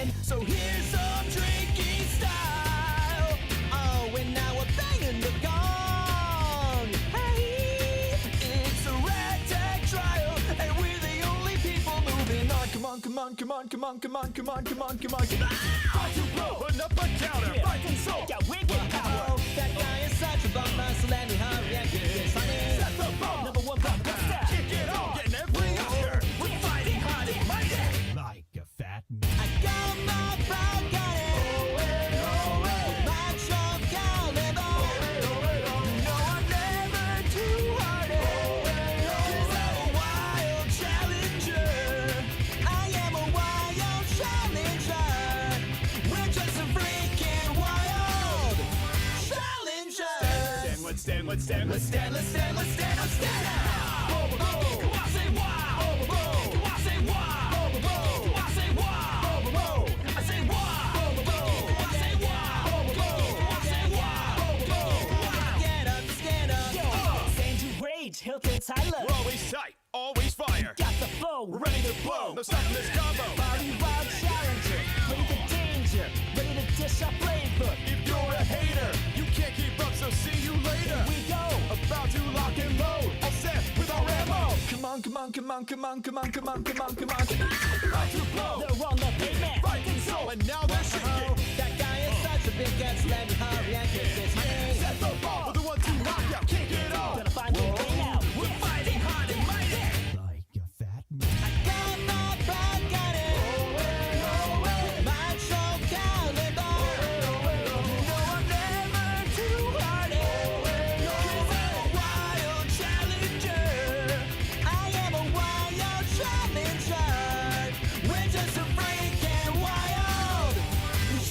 in. So here's some drinking style. Oh, and now we're banging the gong. Hey, it's a ragtag trial, and we're the only people moving on. Come on, come on, come on, come on, come on, come on, come on, come on. Fight to blow, putting up a counter, fighting soul, got wicked power. That guy is such a bummer, so let me hurry and get this honey. Set the bar, number one blockbuster. Kick it on, getting every Oscar. We're fighting hard and mighty, like a fat man. I got my frog got it. My trunk caliber. No, I'm never too hardy. 'Cause I'm a wild challenger. I am a wild challenger. We're just some freaking wild challengers. Let's stand, let's stand, let's stand, let's stand, let's stand, let's stand, let's stand. Come on, say wow. Come on, say wow. Come on, say wow. I say wow. Come on, say wow. Come on, say wow. Stand up. Sane to rage, Hilton Tyler. We're always tight, always fire. Got the flow, We're ready to blow, no stopping this combo. Body wild challenger, ready to danger, ready to dish our flavor. If you're a hater, you can't keep up, so see you later. We go, About to lock and load, all set with our ammo. Come on, come on, come on, come on, come on, come on, come on, come on. About to blow, they're on the pavement. fighting soul, and now they're shaking. That guy is such a big guy, so let me hurry and get this honey. Set the bar, we're the one to knock out, kick it off. Gonna find a way out. We're fighting hard and mighty, like a fat man. Got my frog got it. My trunk caliber. No, I'm never too hardy. 'Cause I'm a wild challenger. I am a wild challenger. We're just a freaking wild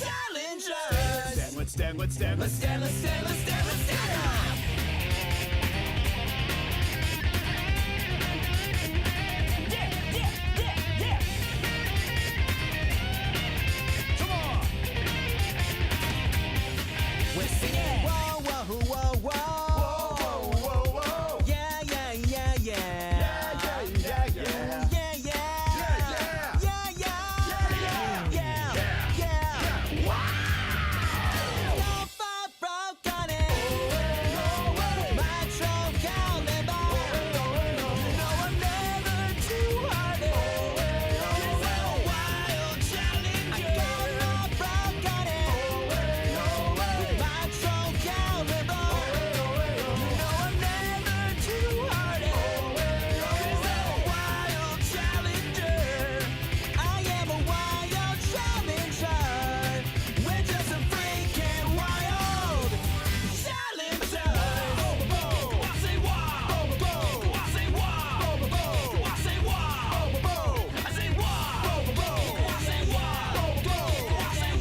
challengers. Let's stand, let's stand, let's stand, let's stand, let's stand, let's stand, let's stand. Yeah. Come on. We're singing whoa, whoa, whoa, whoa. Whoa, whoa, whoa. Yeah, yeah, yeah, yeah. Yeah. Yeah, yeah. Yeah, yeah. No far broke on it. My trunk caliber. No, I'm never too hardy. 'Cause I'm a wild challenger. I got my broke on it. My trunk caliber. No, I'm never too hardy. 'Cause I'm a wild challenger. I am a wild challenger. We're just a freaking wild challengers. I say wow. I say wow. I say wow. I say wow. I say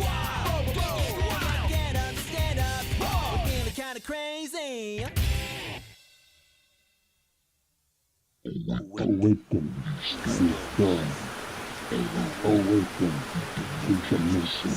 wow. Stand up. We're feeling kinda crazy. Awaken, restore, awaken to the mission.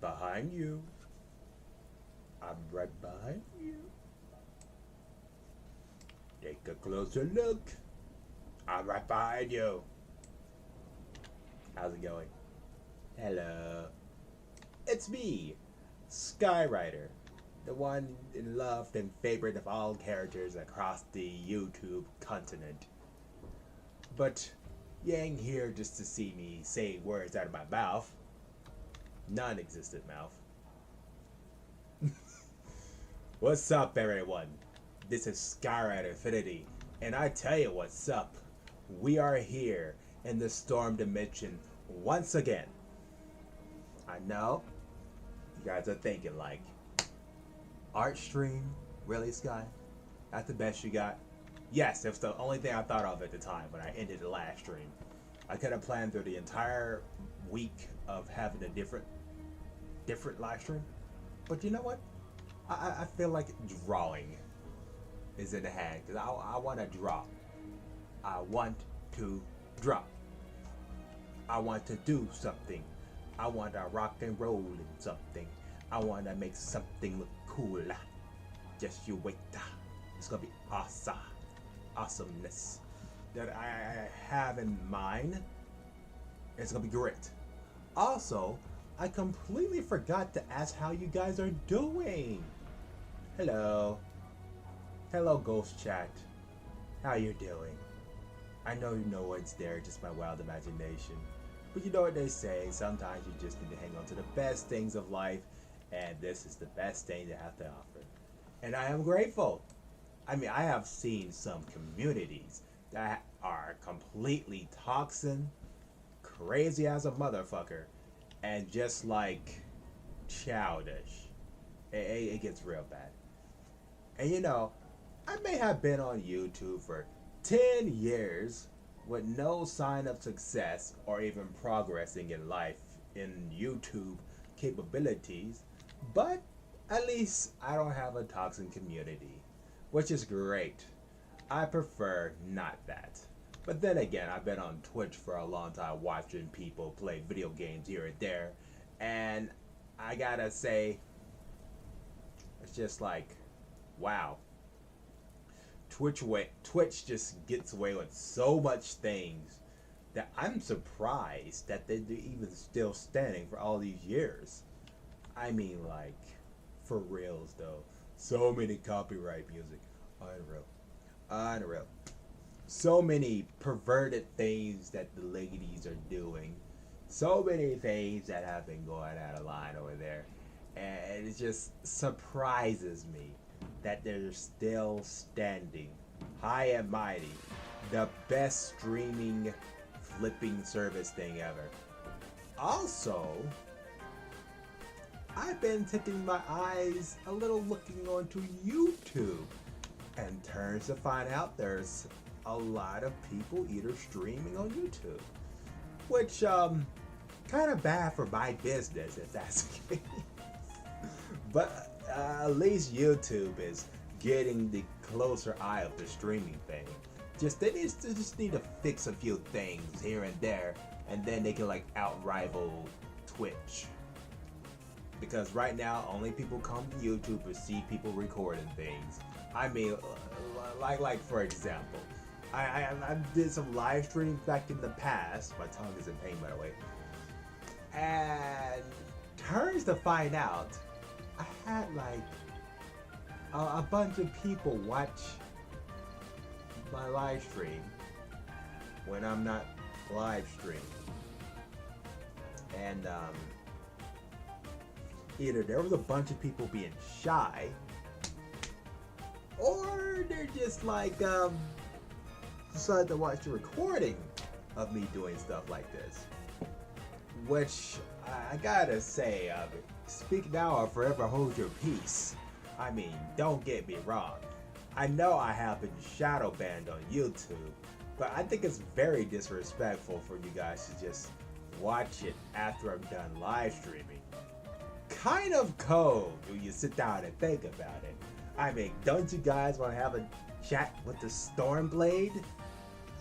behind you. I'm right behind you. Take a closer look. I'm right behind you. How's it going? Hello. It's me, Skyrider, the one loved and favorite of all characters across the YouTube continent. But you ain't here just to see me say words out of my mouth. Non-existent mouth. What's up, everyone? This is Skyrider Infinity, and I tell you what's up. We are here in the Storm Dimension once again. I know you guys are thinking like, art stream? Really, Sky? That's the best you got? Yes, it was the only thing I thought of at the time when I ended the last stream. I could have planned through the entire week of having a different live stream. But you know what? I feel like drawing is in the hand because I want to draw. I want to draw. I want to do something. I want to rock and roll in something. I want to make something look cool. Just you wait. It's going to be awesome. Awesomeness that I have in mind. It's going to be great. Also, I completely forgot to ask how you guys are doing. Hello. Hello, Ghost Chat. How you doing? I know no one's there, just my wild imagination. But you know what they say, sometimes you just need to hang on to the best things of life, and this is the best thing they have to offer. And I am grateful. I mean, I have seen some communities that are completely toxic, crazy as a motherfucker, and just like childish. It gets real bad. And you know, I may have been on YouTube for 10 years with no sign of success or even progressing in life in YouTube capabilities, but at least I don't have a toxic community, which is great. I prefer not that. But then again, I've been on Twitch for a long time watching people play video games here and there, and I gotta say, it's just like, wow. Twitch just gets away with so much things that I'm surprised that they're even still standing for all these years. I mean, like, for reals though. So many copyright music. Unreal. So many perverted things that the ladies are doing. So many things that have been going out of line over there. And it just surprises me that they're still standing high and mighty. The best streaming flipping service thing ever. Also, I've been tipping my eyes a little looking onto YouTube, and turns to find out there's a lot of people either streaming on YouTube, which kind of bad for my business if that's the case. But at least YouTube is getting the closer eye of the streaming thing. They just need to fix a few things here and there, and then they can like outrival Twitch. Because right now, only people come to YouTube to see people recording things. I mean, like for example, I did some live streams back in the past. My tongue is in pain, by the way. And turns to find out, I had like a bunch of people watch my live stream when I'm not live streaming. And either there was a bunch of people being shy, or they're just like decided to watch the recording of me doing stuff like this. Which I gotta say, speak now or forever hold your peace. I mean, don't get me wrong. I know I have been shadow banned on YouTube, but I think it's very disrespectful for you guys to just watch it after I'm done live streaming. Kind of cold when you sit down and think about it. I mean, don't you guys want to have a chat with the Stormblade?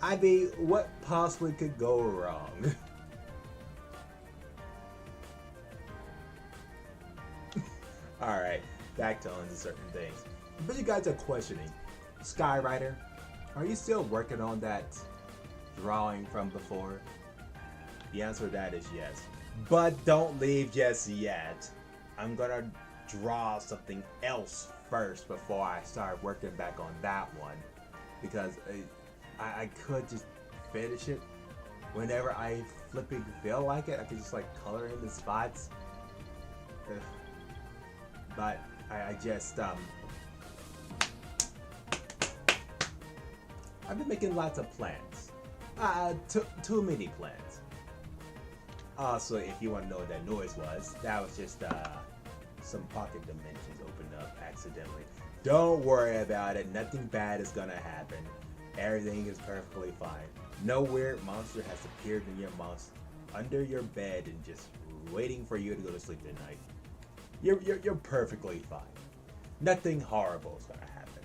I mean, what possibly could go wrong? Alright, back to on to certain things. But you guys are questioning, Skyrider, are you still working on that drawing from before? The answer to that is yes. But don't leave just yet. I'm gonna draw something else first before I start working back on that one. Because I could just finish it whenever I flipping feel like it. I could just like color in the spots. But I just I've been making lots of plans. Too many plans. Also, if you want to know what that noise was, that was just some pocket dimensions opened up accidentally. Don't worry about it. Nothing bad is gonna happen. Everything is perfectly fine. No weird monster has appeared in your under your bed and just waiting for you to go to sleep tonight. You're perfectly fine. Nothing horrible is gonna happen.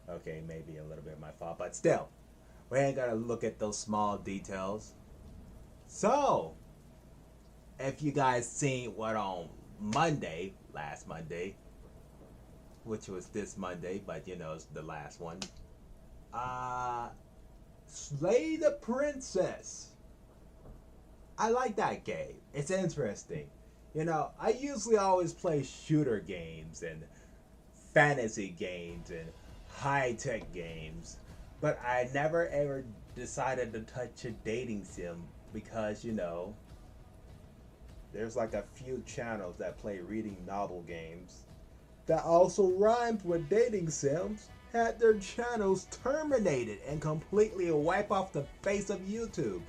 Okay, maybe a little bit of my fault, but still, we ain't gotta look at those small details. So, if you guys seen what on Monday, last Monday, which was this Monday, but you know, it's the last one. Slay the Princess. I like that game. It's interesting. You know, I usually always play shooter games and fantasy games and high-tech games, but I never ever decided to touch a dating sim because, you know, there's like a few channels that play reading novel games that also rhymed with dating sims had their channels terminated and completely wipe off the face of YouTube.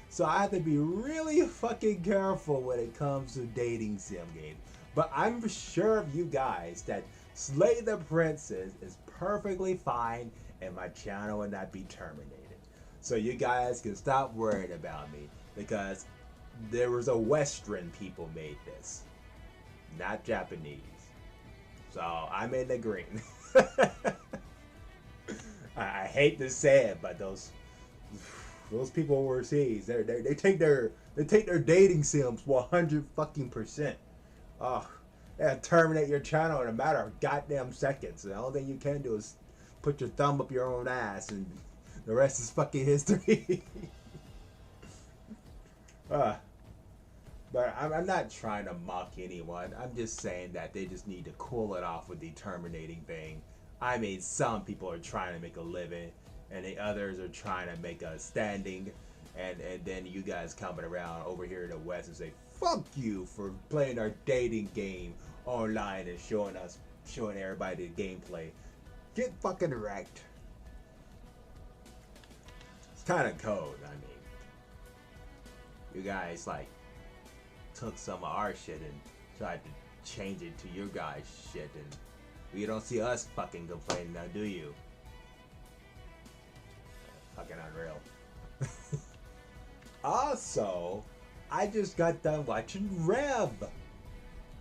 So I have to be really fucking careful when it comes to dating sim games. But I'm sure of you guys that Slay the Princess is perfectly fine and my channel will not be terminated. So you guys can stop worrying about me because there was a Western people made this, not Japanese. So I'm in the green. I hate to say it, but those people overseas, they take their dating sims 100 fucking %. Oh, they terminate your channel in a matter of goddamn seconds. The only thing you can do is put your thumb up your own ass, and the rest is fucking history. But I'm not trying to mock anyone. I'm just saying that they just need to cool it off with the terminating thing. I mean, some people are trying to make a living, and the others are trying to make a standing, and then you guys coming around over here in the West and say, fuck you for playing our dating game online and showing everybody the gameplay. Get fucking wrecked. It's kind of cold, I mean. You guys, like, took some of our shit and tried to change it to your guys' shit, and you don't see us fucking complaining now, do you? Fucking unreal. Also, I just got done watching Rev.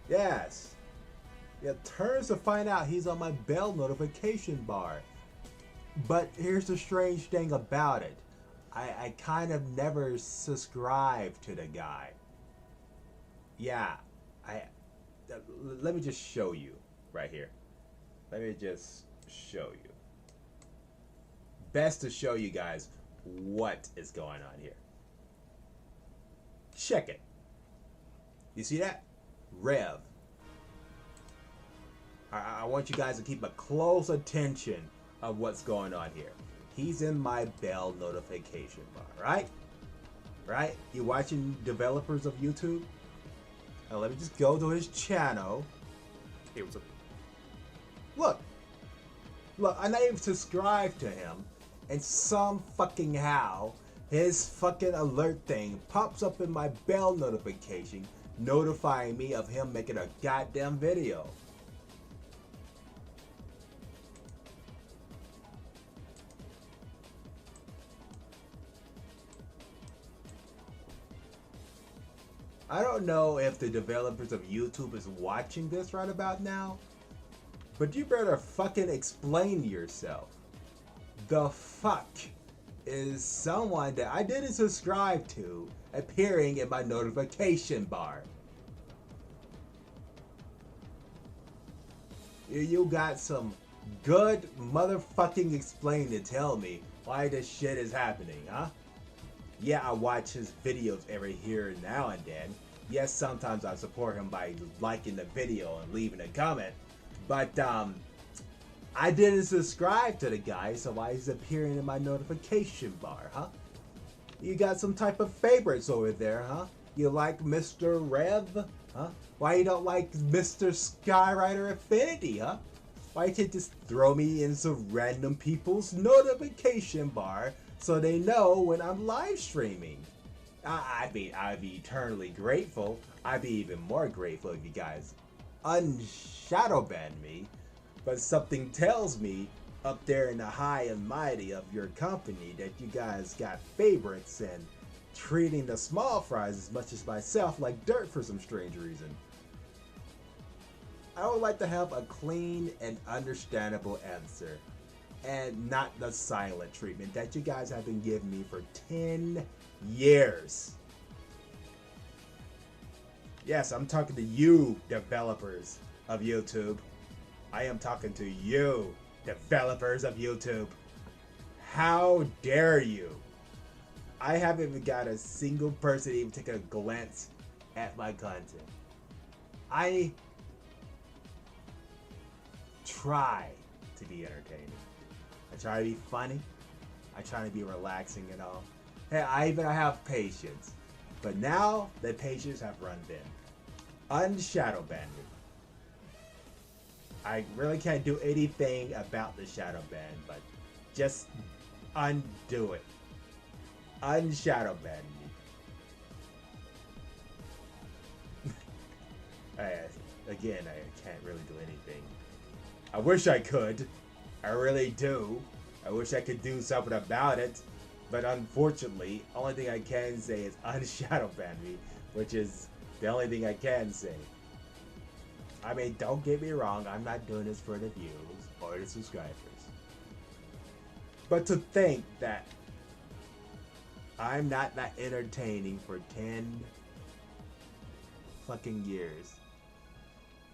Yes. It turns to find out he's on my bell notification bar. But here's the strange thing about it. I kind of never subscribed to the guy. Yeah. Let me just show you right here. Let me just show you. Best to show you guys what is going on here. Check it. You see that? Rev. I want you guys to keep a close attention of what's going on here. He's in my bell notification bar, right? Right? You watching developers of YouTube? Now let me just go to his channel. Here was a look. I'm not even subscribed to him, and some fucking how his fucking alert thing pops up in my bell notification, notifying me of him making a goddamn video. I don't know if the developers of YouTube is watching this right about now, but you better fucking explain yourself. The fuck is someone that I didn't subscribe to appearing in my notification bar? You got some good motherfucking explain to tell me why this shit is happening, huh? Yeah, I watch his videos every here now and then. Yes, sometimes I support him by liking the video and leaving a comment. But, I didn't subscribe to the guy, so why is he appearing in my notification bar, huh? You got some type of favorites over there, huh? You like Mr. Rev, huh? Why you don't like Mr. Skyrider Infinity, huh? Why you can't just throw me in some random people's notification bar so they know when I'm live streaming? I'd be eternally grateful. I'd be even more grateful if you guys unshadowban me. But something tells me up there in the high and mighty of your company that you guys got favorites and treating the small fries as much as myself like dirt for some strange reason. I would like to have a clean and understandable answer and not the silent treatment that you guys have been giving me for 10 years. Yes, I'm talking to you, developers of YouTube. I am talking to you, developers of YouTube. How dare you? I haven't even got a single person to even take a glance at my content. I try to be entertaining. I try to be funny. I try to be relaxing and all. Hey, I even have patience. But now the patience have run thin. Unshadowban me. I really can't do anything about the shadow ban, but just undo it. Unshadowban me. Again, I can't really do anything. I wish I could. I really do. I wish I could do something about it. But unfortunately, only thing I can say is unshadowban me, which is the only thing I can say. I mean, don't get me wrong, I'm not doing this for the views or the subscribers. But to think that I'm not that entertaining for 10 fucking years,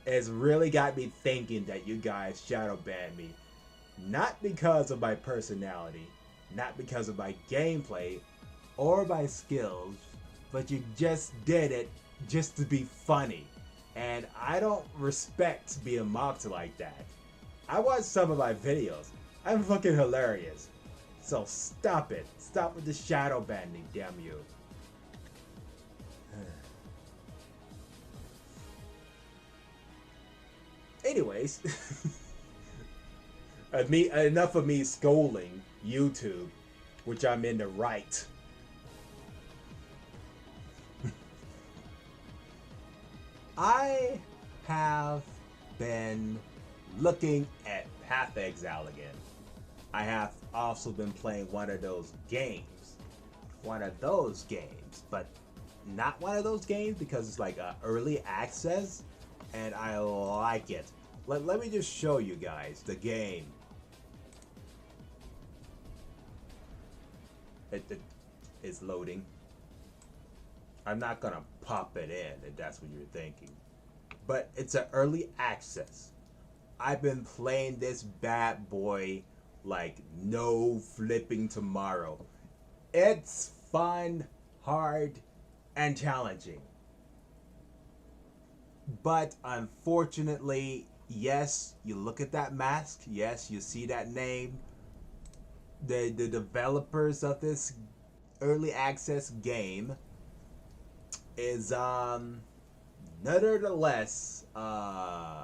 it's really got me thinking that you guys shadow ban me. Not because of my personality, not because of my gameplay, or my skills, but you just did it just to be funny. And I don't respect being mocked like that. I watch some of my videos. I'm fucking hilarious. So stop it. Stop with the shadow banning, damn you. Anyways, enough of me scolding YouTube, which I'm in the right. I have been looking at Path Exile again. I have also been playing one of those games. But not one of those games because it's like early access and I like it. Let me just show you guys the game. It's loading. I'm not gonna pop it in if that's what you're thinking. But it's an early access. I've been playing this bad boy like no flipping tomorrow. It's fun, hard, and challenging. But unfortunately, yes, you look at that mask, yes, you see that name. The developers of this early access game is nevertheless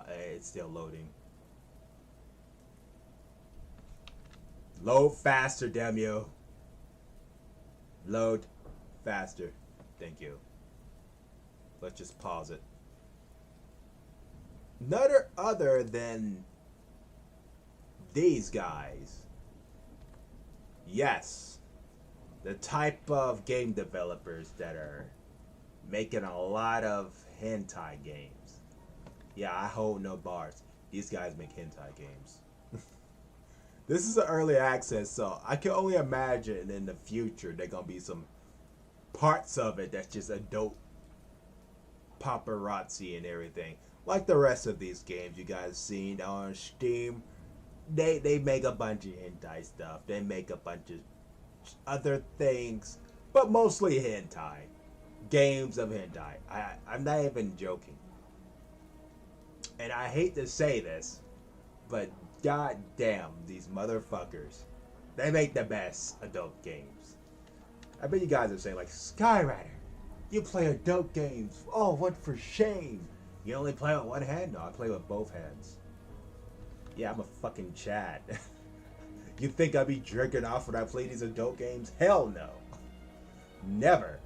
it's still loading. Load faster, damn you. Load faster. Thank you. Let's just pause it. None other than these guys. Yes, the type of game developers that are making a lot of hentai games. Yeah, I hold no bars. These guys make hentai games. This is an early access, so I can only imagine in the future there gonna be some parts of it that's just adult paparazzi and everything. like the rest of these games you guys seen on Steam, they make a bunch of hentai stuff. They make a bunch of other things, but mostly hentai. Games of hentai. I'm not even joking. And I hate to say this, but god damn these motherfuckers. They make the best adult games. I bet you guys are saying like, Skyrider, you play adult games. Oh, what for shame. You only play with one hand? No, I play with both hands. Yeah, I'm a fucking Chad. You think I'd be jerking off when I play these adult games? Hell no. Never.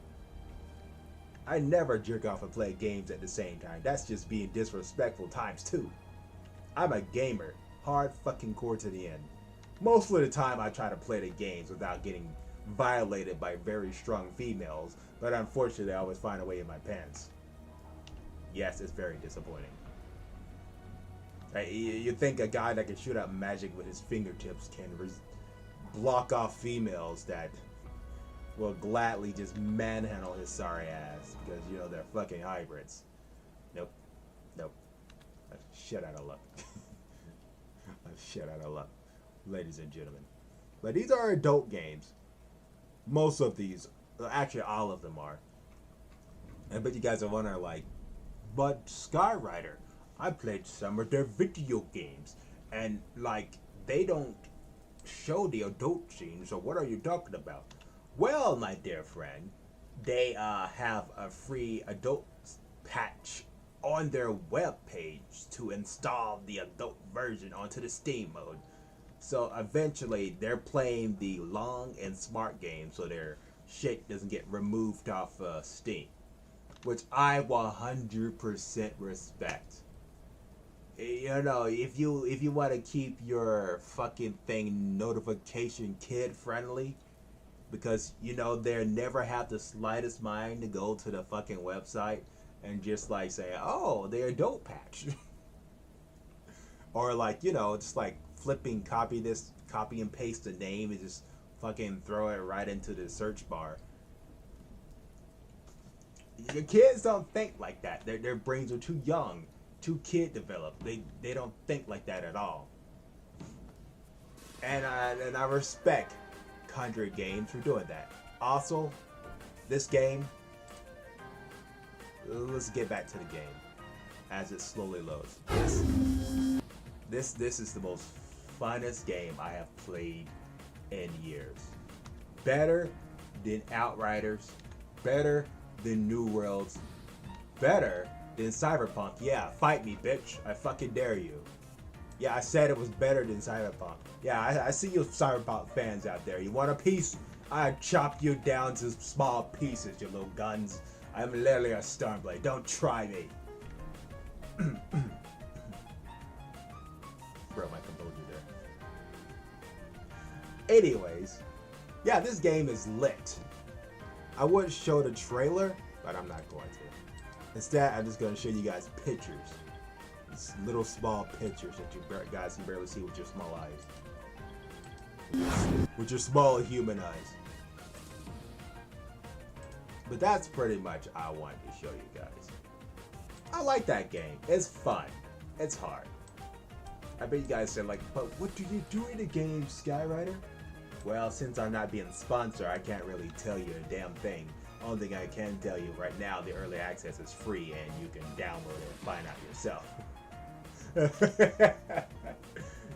I never jerk off and play games at the same time. That's just being disrespectful times two. I'm a gamer. Hard fucking core to the end. Most of the time I try to play the games without getting violated by very strong females, but unfortunately I always find a way in my pants. Yes, it's very disappointing. You think a guy that can shoot out magic with his fingertips can block off females that will gladly just manhandle his sorry ass because, you know, they're fucking hybrids. Nope. Nope. I'm shit out of luck. I'm shit out of luck, ladies and gentlemen. But these are adult games. Most of these, actually all of them are. I bet you guys are wondering like, but Skyrider, I played some of their video games, and like they don't show the adult scenes. So what are you talking about? Well, my dear friend, they have a free adult patch on their web page to install the adult version onto the Steam mode. So eventually, they're playing the long and smart game, so their shit doesn't get removed off Steam, which I 100% respect. You know, if you want to keep your fucking thing notification kid friendly, because you know they never have the slightest mind to go to the fucking website and just like say, oh, the adult patch, or like, you know, just like flipping copy and paste the name and just fucking throw it right into the search bar. Your kids don't think like that. Their brains are too young, too kid developed. They don't think like that at all. And I respect Conjure Games for doing that. Also, this game, let's get back to the game as it slowly loads. This is the most funnest game I have played in years. Better than Outriders, better than New Worlds, better than Cyberpunk. Yeah, fight me, bitch. I fucking dare you. Yeah, I said it was better than Cyberpunk. Yeah, I see you Cyberpunk fans out there. You want a piece? I chop you down to small pieces, you little guns. I'm literally a Stormblade. Don't try me. Bro, my composure there. Anyways, yeah, this game is lit. I would show the trailer, but I'm not going to. Instead, I'm just going to show you guys pictures. These little small pictures that you guys can barely see with your small eyes. With your small human eyes. But that's pretty much I wanted to show you guys. I like that game. It's fun. It's hard. I bet you guys said like, but what do you do in the game, Skyrider? Well, since I'm not being sponsored, I can't really tell you a damn thing. Only thing I can tell you right now, the early access is free and you can download it and find out yourself.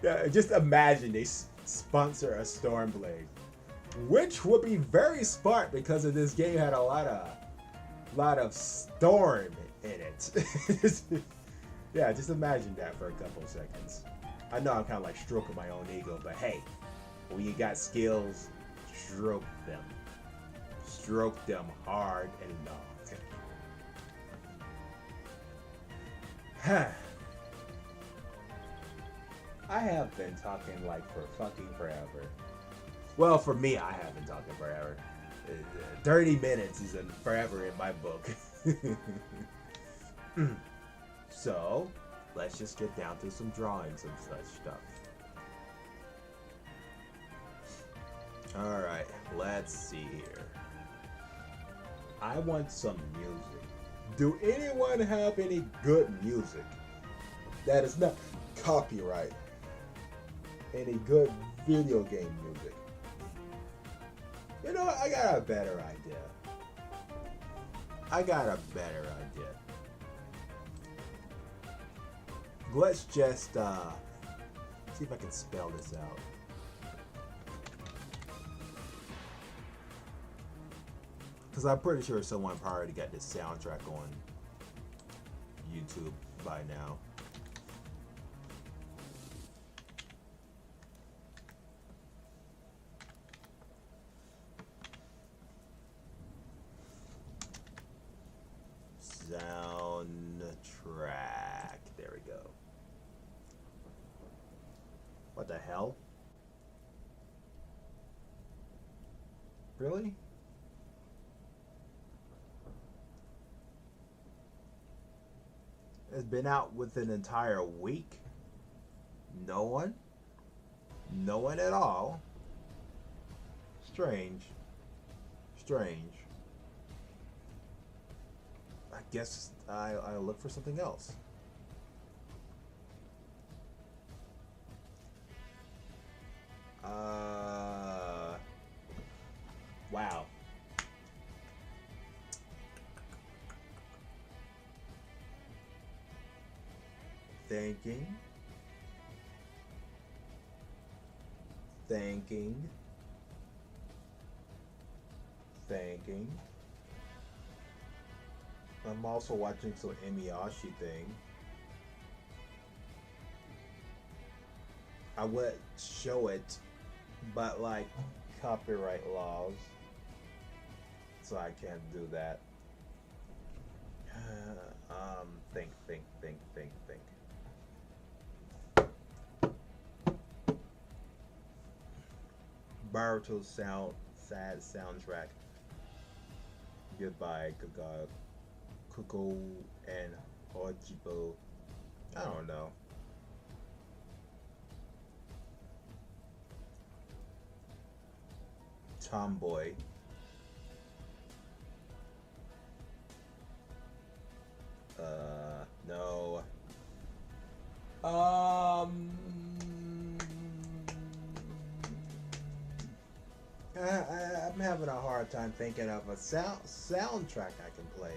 Yeah, just imagine they sponsor a Stormblade, which would be very smart because of this game had a lot of storm in it. Yeah, just imagine that for a couple seconds. I know I'm kind of like stroking my own ego, but hey, when you got skills, stroke them. Stroke them hard and long. I have been talking like for fucking forever. Well, for me, I have been talking forever. 30 minutes is forever in my book. So, let's just get down to some drawings and such stuff. Alright, let's see here. I want some music. Do anyone have any good music that is not copyright? Any good video game music? You know what? I got a better idea. Let's just see if I can spell this out. Because I'm pretty sure someone probably already got this soundtrack on YouTube by now. Soundtrack. There we go. What the hell? Really? It's been out with an entire week. No one? No one at all. Strange. Strange. I guess I'll look for something else. Wow. Thinking. I'm also watching some Emiyashi thing. I would show it, but like copyright laws, so I can't do that. Think. Baruto's sad soundtrack. Goodbye, Kuko and Hojibo. I don't know. Tomboy. No. I'm having a hard time thinking of a soundtrack I can play.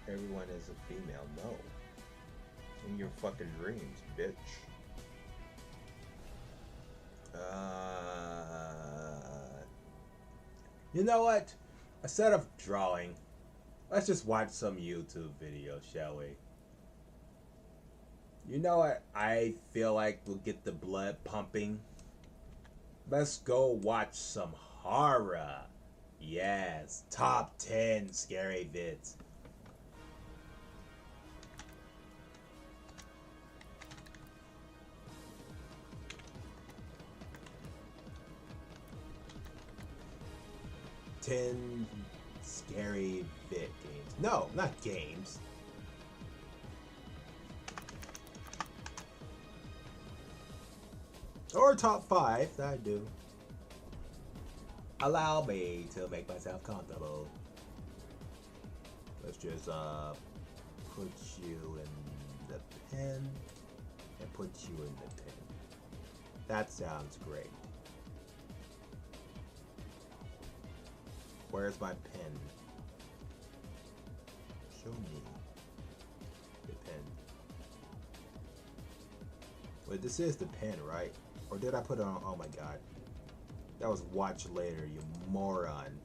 Everyone is a female. No. In your fucking dreams, bitch. You know what? Instead of drawing, let's just watch some YouTube videos, shall we? You know what? I feel like we'll get the blood pumping. Let's go watch some horror. Yes, top 10 scary vids. Scary vid games. No, not games. Or top 5, I do. Allow me to make myself comfortable. Let's just put you in the pen and put you in the pen. That sounds great. Where's my pen? Show me the pen. Wait, this is the pen, right? Or did I put it on? Oh my god. That was watch later, you moron.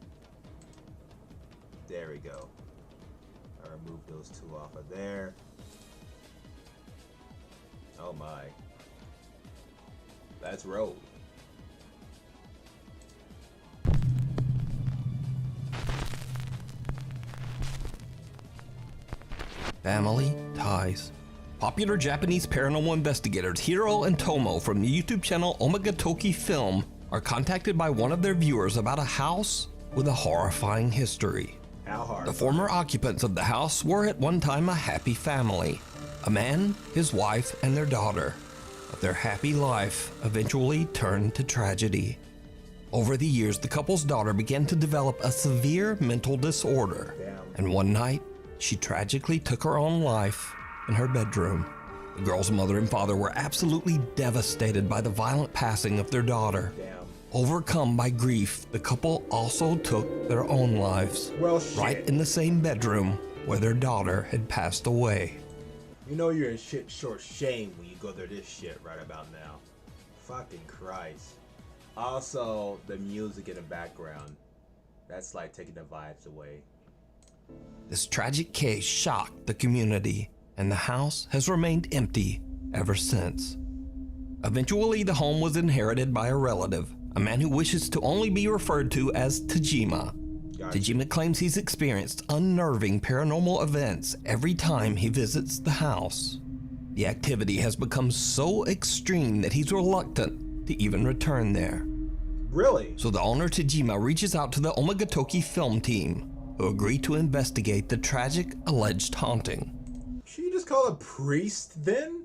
There we go. I removed those two off of there. Oh my. Let's roll. Family ties. Popular Japanese paranormal investigators Hiro and Tomo from the YouTube channel Omega Toki Film are contacted by one of their viewers about a house with a horrifying history. How hard? The former occupants of the house were at one time a happy family. A man, his wife, and their daughter. But their happy life eventually turned to tragedy. Over the years, the couple's daughter began to develop a severe mental disorder. Damn. And one night, she tragically took her own life in her bedroom. The girl's mother and father were absolutely devastated by the violent passing of their daughter. Damn. Overcome by grief, the couple also took their own lives. Well, shit. Right in the same bedroom where their daughter had passed away. You know you're in shit short shame when you go through this shit right about now. Fucking Christ. Also, the music in the background. That's like taking the vibes away. This tragic case shocked the community, and the house has remained empty ever since. Eventually, the home was inherited by a relative, a man who wishes to only be referred to as Tajima. Gotcha. Tajima claims he's experienced unnerving paranormal events every time he visits the house. The activity has become so extreme that he's reluctant to even return there. Really? So the owner Tajima reaches out to the Omagatoki film team, who agree to investigate the tragic alleged haunting. Can you just call a priest then?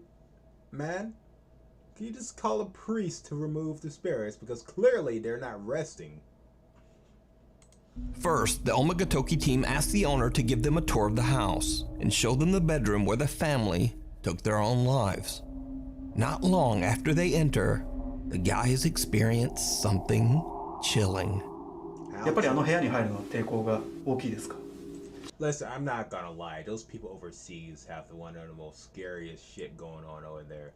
Man? Can you just call a priest to remove the spirits? Because clearly they're not resting. First, the Omagatoki team asks the owner to give them a tour of the house and show them the bedroom where the family took their own lives. Not long after they enter, the guys experience something chilling. やっぱりあの部屋に入るのは抵抗が大きいですか？ Listen, I'm not gonna lie. Those people overseas have one of the most scariest shit going on over there.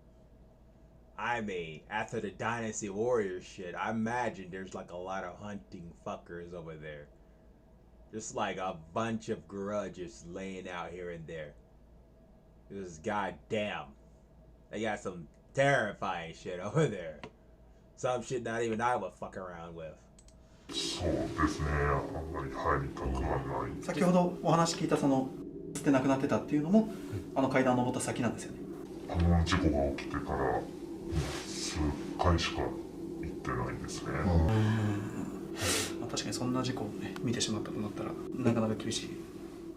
I mean, after the Dynasty Warriors shit, I imagine there's like a lot of hunting fuckers over there. Just like a bunch of grudges laying out here and there. Because goddamn, they got some terrifying shit over there. Some shit not even I would fuck around with. そうですね、あんまり入りたくはない。先ほどお話聞いたその捨てなくなってたっていうのもあの階段を登った先なんですよね。あの事故が起きてから数回しか行ってないですね。まあ、確かにそんな事故をね見てしまったとなったらなかなか厳しい。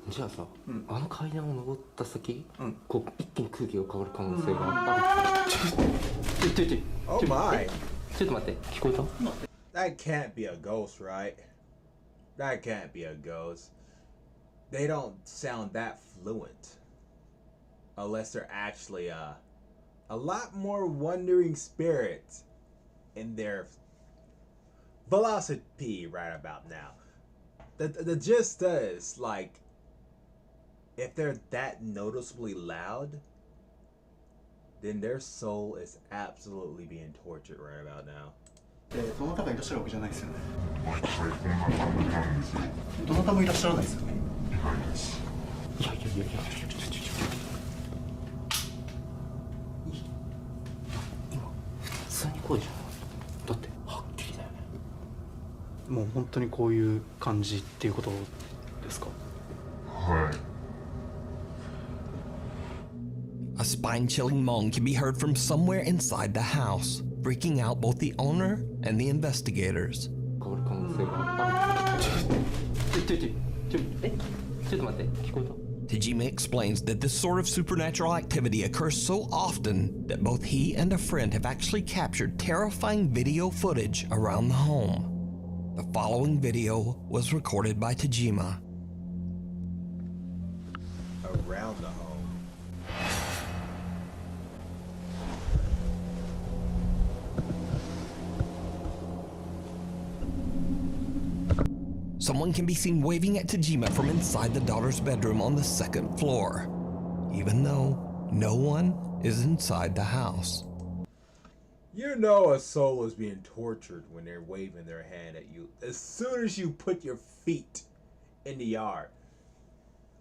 じゃあさ、あの階段を登った先、うんこう一気に空気が変わる可能性がある。ちょ Oh my. ちょっと待って、聞こえた？ That can't be a ghost, right? That can't be a ghost. They don't sound that fluent. Unless they're actually a lot more wandering spirits in their velocity right about now. The gist is, like, if they're that noticeably loud, then their soul is absolutely being tortured right about now. どなたがいらっしゃるわけじゃないですよね。毎回こんな感じなんですよ。どなたもいらっしゃらないですよね。いないです。いや、今普通に声じゃん。だってはっきりだよね。もう本当にこういう感じっていうことですか？はい。A spine-chilling moan can be heard from somewhere inside the house, freaking out both the owner and the investigators. 変わる可能性がある。ちょっと待って、聞こえた？ Tajima explains that this sort of supernatural activity occurs so often that both he and a friend have actually captured terrifying video footage around the home. The following video was recorded by Tajima. Around the home. Someone can be seen waving at Tajima from inside the daughter's bedroom on the second floor, even though no one is inside the house. You know a soul is being tortured when they're waving their hand at you as soon as you put your feet in the yard.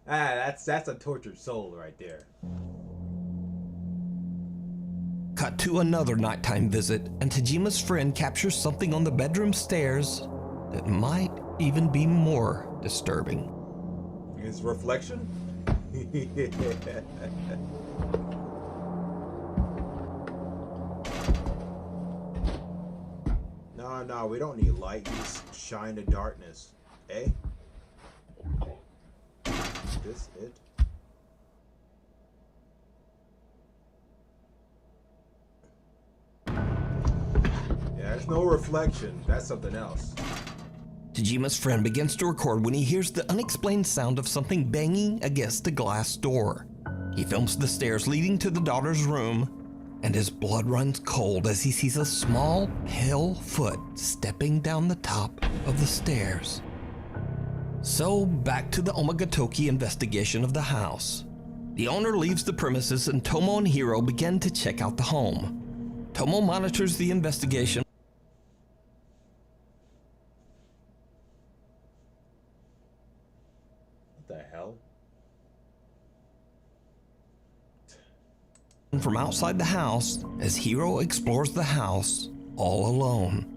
That's a tortured soul right there. Cut to another nighttime visit, and Tajima's friend captures something on the bedroom stairs that might even be more disturbing. His reflection? No, we don't need light. Just shine the darkness. Eh? これか。 Is this it? Yeah, there's no reflection. That's something else. Tajima's friend begins to record when he hears the unexplained sound of something banging against a glass door. He films the stairs leading to the daughter's room, and his blood runs cold as he sees a small, pale foot stepping down the top of the stairs. So, back to the Omagatoki investigation of the house. The owner leaves the premises and Tomo and Hiro begin to check out the home. Tomo monitors the investigation. What the hell? From outside the house as Hiro explores the house all alone.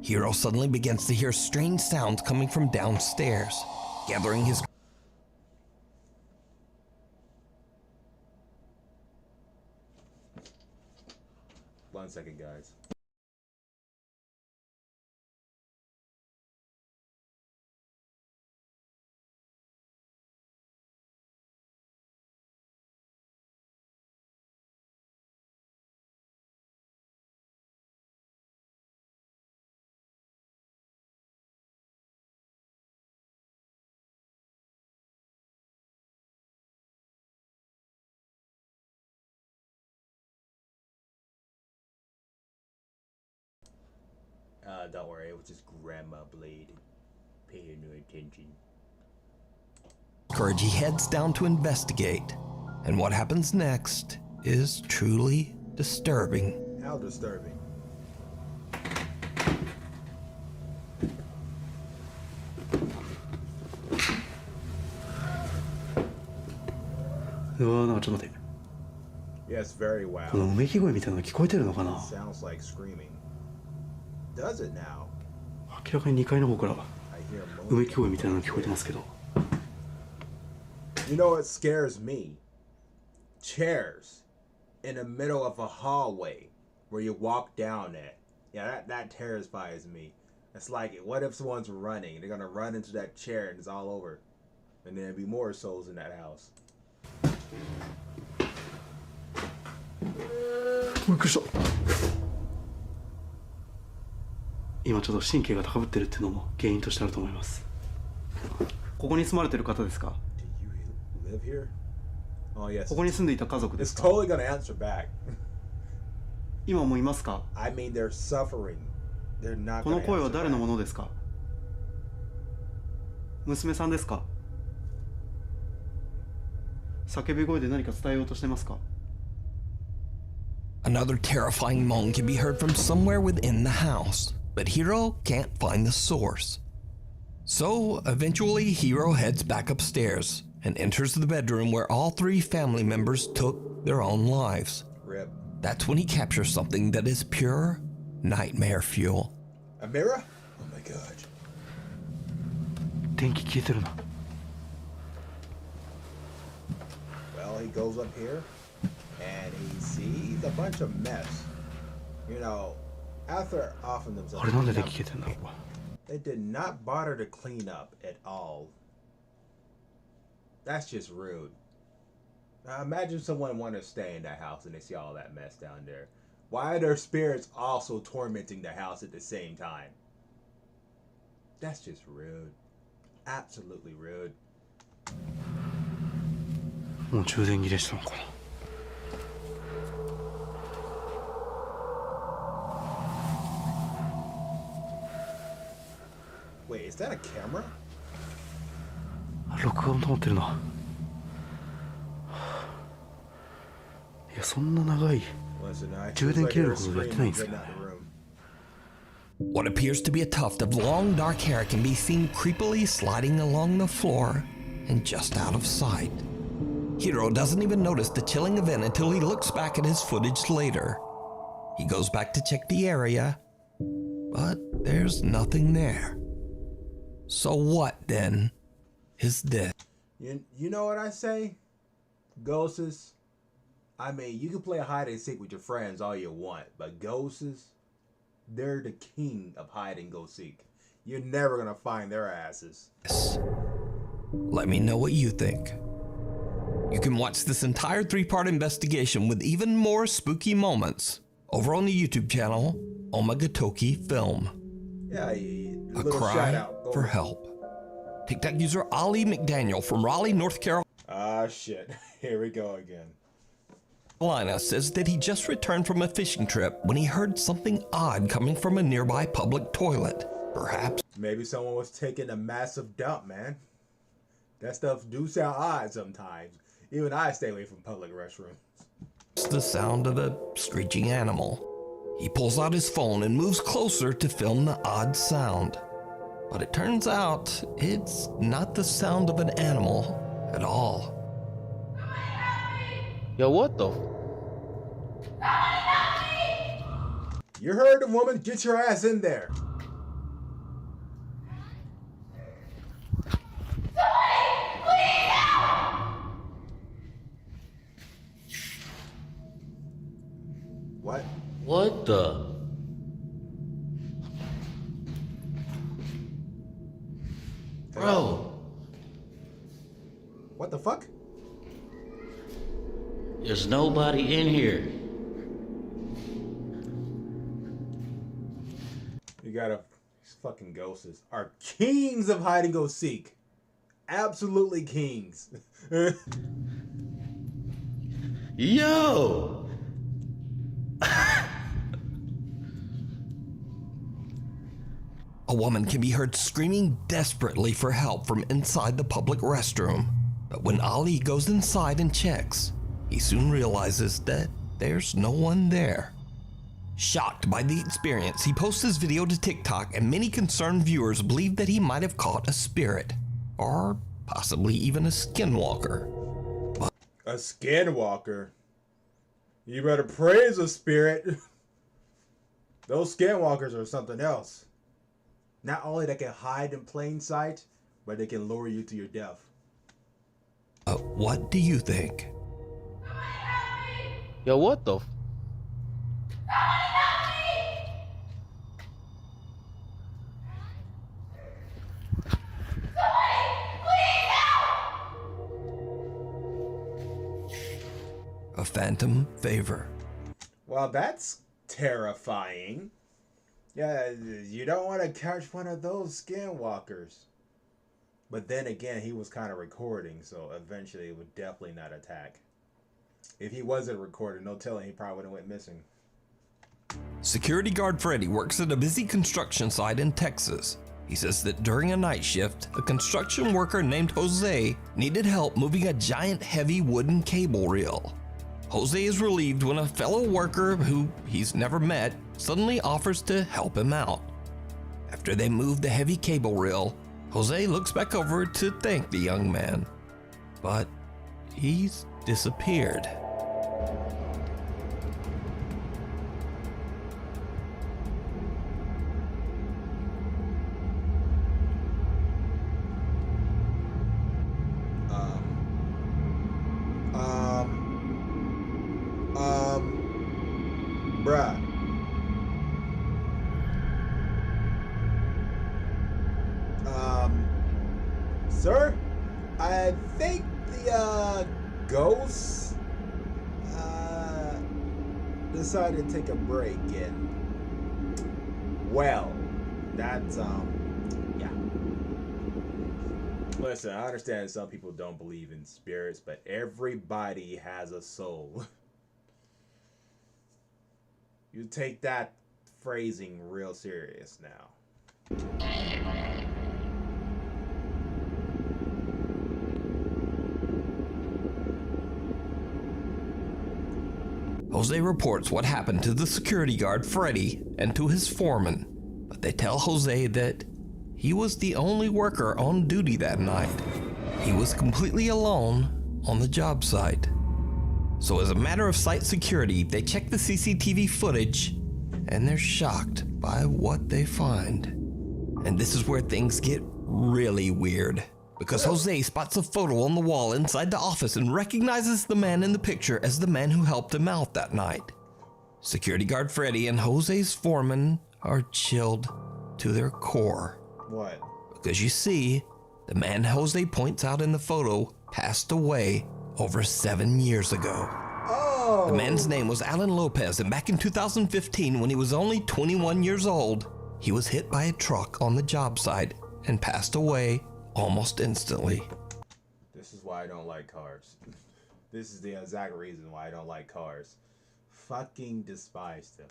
Hiro suddenly begins to hear strange sounds coming from downstairs. Gathering his 1 second, guys. Don't worry, it was just Grandma Blade. Pay no attention. courage, he heads down to investigate. And what happens next is truly disturbing. How disturbing? Yes, very wow. このうめき声みたいなの聞こえてるのかな。 Sounds like screaming. Does it now? 明らかに2階の方から I hear うめ moaning. き声みたいなの聞こえてますけど。 You know what scares me? Chairs in the middle of a hallway where you walk down at. Yeah, that terrifies me. It's like, what if someone's running? They're gonna run into that chair and it's all over. And there'll be more souls in that house. びっくりした。今ちょっと神経が高ぶってるっていうのも原因としてあると思います。ここに住まれてる方ですか？ Do you live here? Oh, yes. ここに住んでいた家族で It's すか？ totally gonna answer back. 今もいますか？ I mean, they're suffering. They're not この gonna 声は answer 誰の back. ものですか？娘さんですか？叫び声で何か伝えようとしてますか？ Another terrifying moan can be heard from somewhere within the house, but Hiro can't find the source. So eventually Hiro heads back upstairs and enters the bedroom where all three family members took their own lives. Rip. That's when he captures something that is pure nightmare fuel. A mirror? Oh my god. 電気消えてるな。 Well, he goes up here and he sees a bunch of mess. You know, after offering あ themselves, れなんで電気消えてんだろう。 they did not bother to clean up at all. That's just rude. Now imagine someone want to stay in that house and they see all that mess down there. Why are their spirits also tormenting the house at the same time? That's just rude. Absolutely rude. もう充電切れしたのかな。 Wait, is that a camera? 録音と思ってるな。いや、そんな長い。 Listen, I 充 feels 電 like 切れ they る were ことやってないん screaming です getting か？ out the room. What appears to be a tuft of long dark hair can be seen creepily sliding along the floor and just out of sight. Hiro doesn't even notice the chilling event until he looks back at his footage later. He goes back to check the area, but there's nothing there. So what then is this? You know what I say? Ghosts. I mean, you can play hide and seek with your friends all you want, but ghosts, they're the king of hide and go seek. You're never gonna find their asses. Let me know what you think. You can watch this entire 3-part investigation with even more spooky moments over on the YouTube channel Omagatoki Film. Yeah, A little shout cry out. for help. TikTok user Ali McDaniel from Raleigh, North Carolina Ah, shit. Here we go again. says that he just returned from a fishing trip when he heard something odd coming from a nearby public toilet. Perhaps Maybe someone was taking a massive dump, man. That stuff do sound odd sometimes. Even I stay away from public restrooms. it's the sound of a screeching animal. He pulls out his phone and moves closer to film the odd sound. But it turns out it's not the sound of an animal at all. Yo, what the? You heard the woman, get your ass in there. What? What the? Bro, What the fuck? there's nobody in here. You gotta. These fucking ghosts are kings of hide and go seek. Absolutely kings. Yo! A woman can be heard screaming desperately for help from inside the public restroom. But when Ali goes inside and checks, he soon realizes that there's no one there. Shocked by the experience, he posts his video to TikTok, and many concerned viewers believe that he might have caught a spirit, or possibly even a skinwalker. A skinwalker. You better praise a spirit. Those skinwalkers are something else. Not only they can hide in plain sight, but they can lure you to your death. What do you think? Yo, what the? A phantom favor. Well, that's terrifying. Yeah, you don't want to catch one of those skinwalkers. But then again, he was kind of recording, so eventually it would definitely not attack. If he wasn't recording, no telling he probably would have went missing. Security guard Freddy works at a busy construction site in Texas. He says that during a night shift, a construction worker named Jose needed help moving a giant heavy wooden cable reel. Jose is relieved when a fellow worker who he's never met suddenly offers to help him out. After they move the heavy cable reel, Jose looks back over to thank the young man, but he's disappeared. Bruh. Sir, I think the ghosts decided to take a break, and well, that's yeah. Listen, I understand some people don't believe in spirits, but everybody has a soul. You take that phrasing real serious now. Jose reports what happened to the security guard Freddy and to his foreman, but they tell Jose that he was the only worker on duty that night. He was completely alone on the job site. So as a matter of site security, they check the CCTV footage and they're shocked by what they find. And this is where things get really weird, because Jose spots a photo on the wall inside the office and recognizes the man in the picture as the man who helped him out that night. Security guard Freddy and Jose's foreman are chilled to their core. What? Because you see, the man Jose points out in the photo passed away over 7 years ago. Oh! The man's name was Alan Lopez, and back in 2015, when he was only 21 years old, he was hit by a truck on the job site and passed away almost instantly. This is why I don't like cars. This is the exact reason why I don't like cars. Fucking despise them.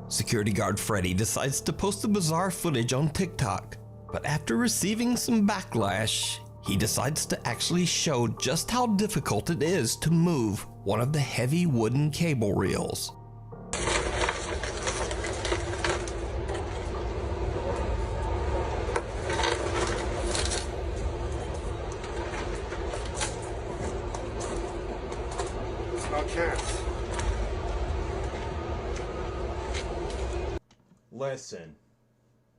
Security guard Freddy decides to post the bizarre footage on TikTok, but after receiving some backlash, he decides to actually show just how difficult it is to move one of the heavy wooden cable reels. No chance. Listen,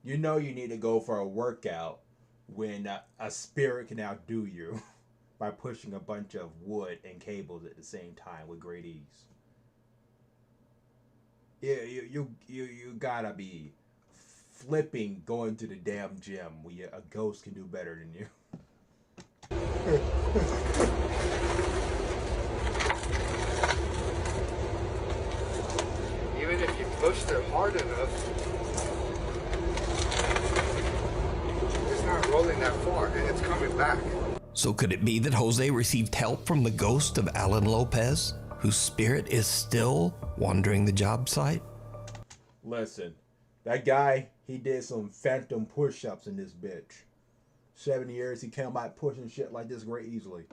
you know you need to go for a workout when a spirit can outdo you by pushing a bunch of wood and cables at the same time with great ease. Yeah, you gotta be flipping going to the damn gym where a ghost can do better than you. Even if you pushed it hard enough, it's not rolling that far and it's coming back. So could it be that Jose received help from the ghost of Alan Lopez, whose spirit is still wandering the job site? Listen, that guy, he did some phantom push-ups in this bitch. 7 years, he came out pushing shit like this very easily.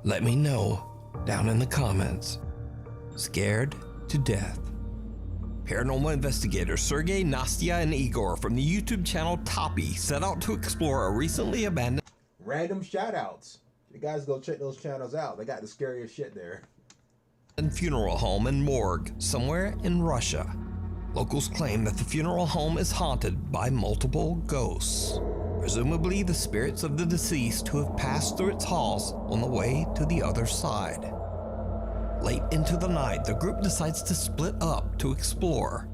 Let me know down in the comments. Scared to death. Paranormal investigators Sergey, Nastya, and Igor from the YouTube channel Toppy set out to explore a recently abandoned Random shout-outs. You guys go check those channels out. They got the scariest shit there. funeral home and morgue somewhere in Russia. Locals claim that the funeral home is haunted by multiple ghosts, presumably the spirits of the deceased who have passed through its halls on the way to the other side. Late into the night, the group decides to split up to explore.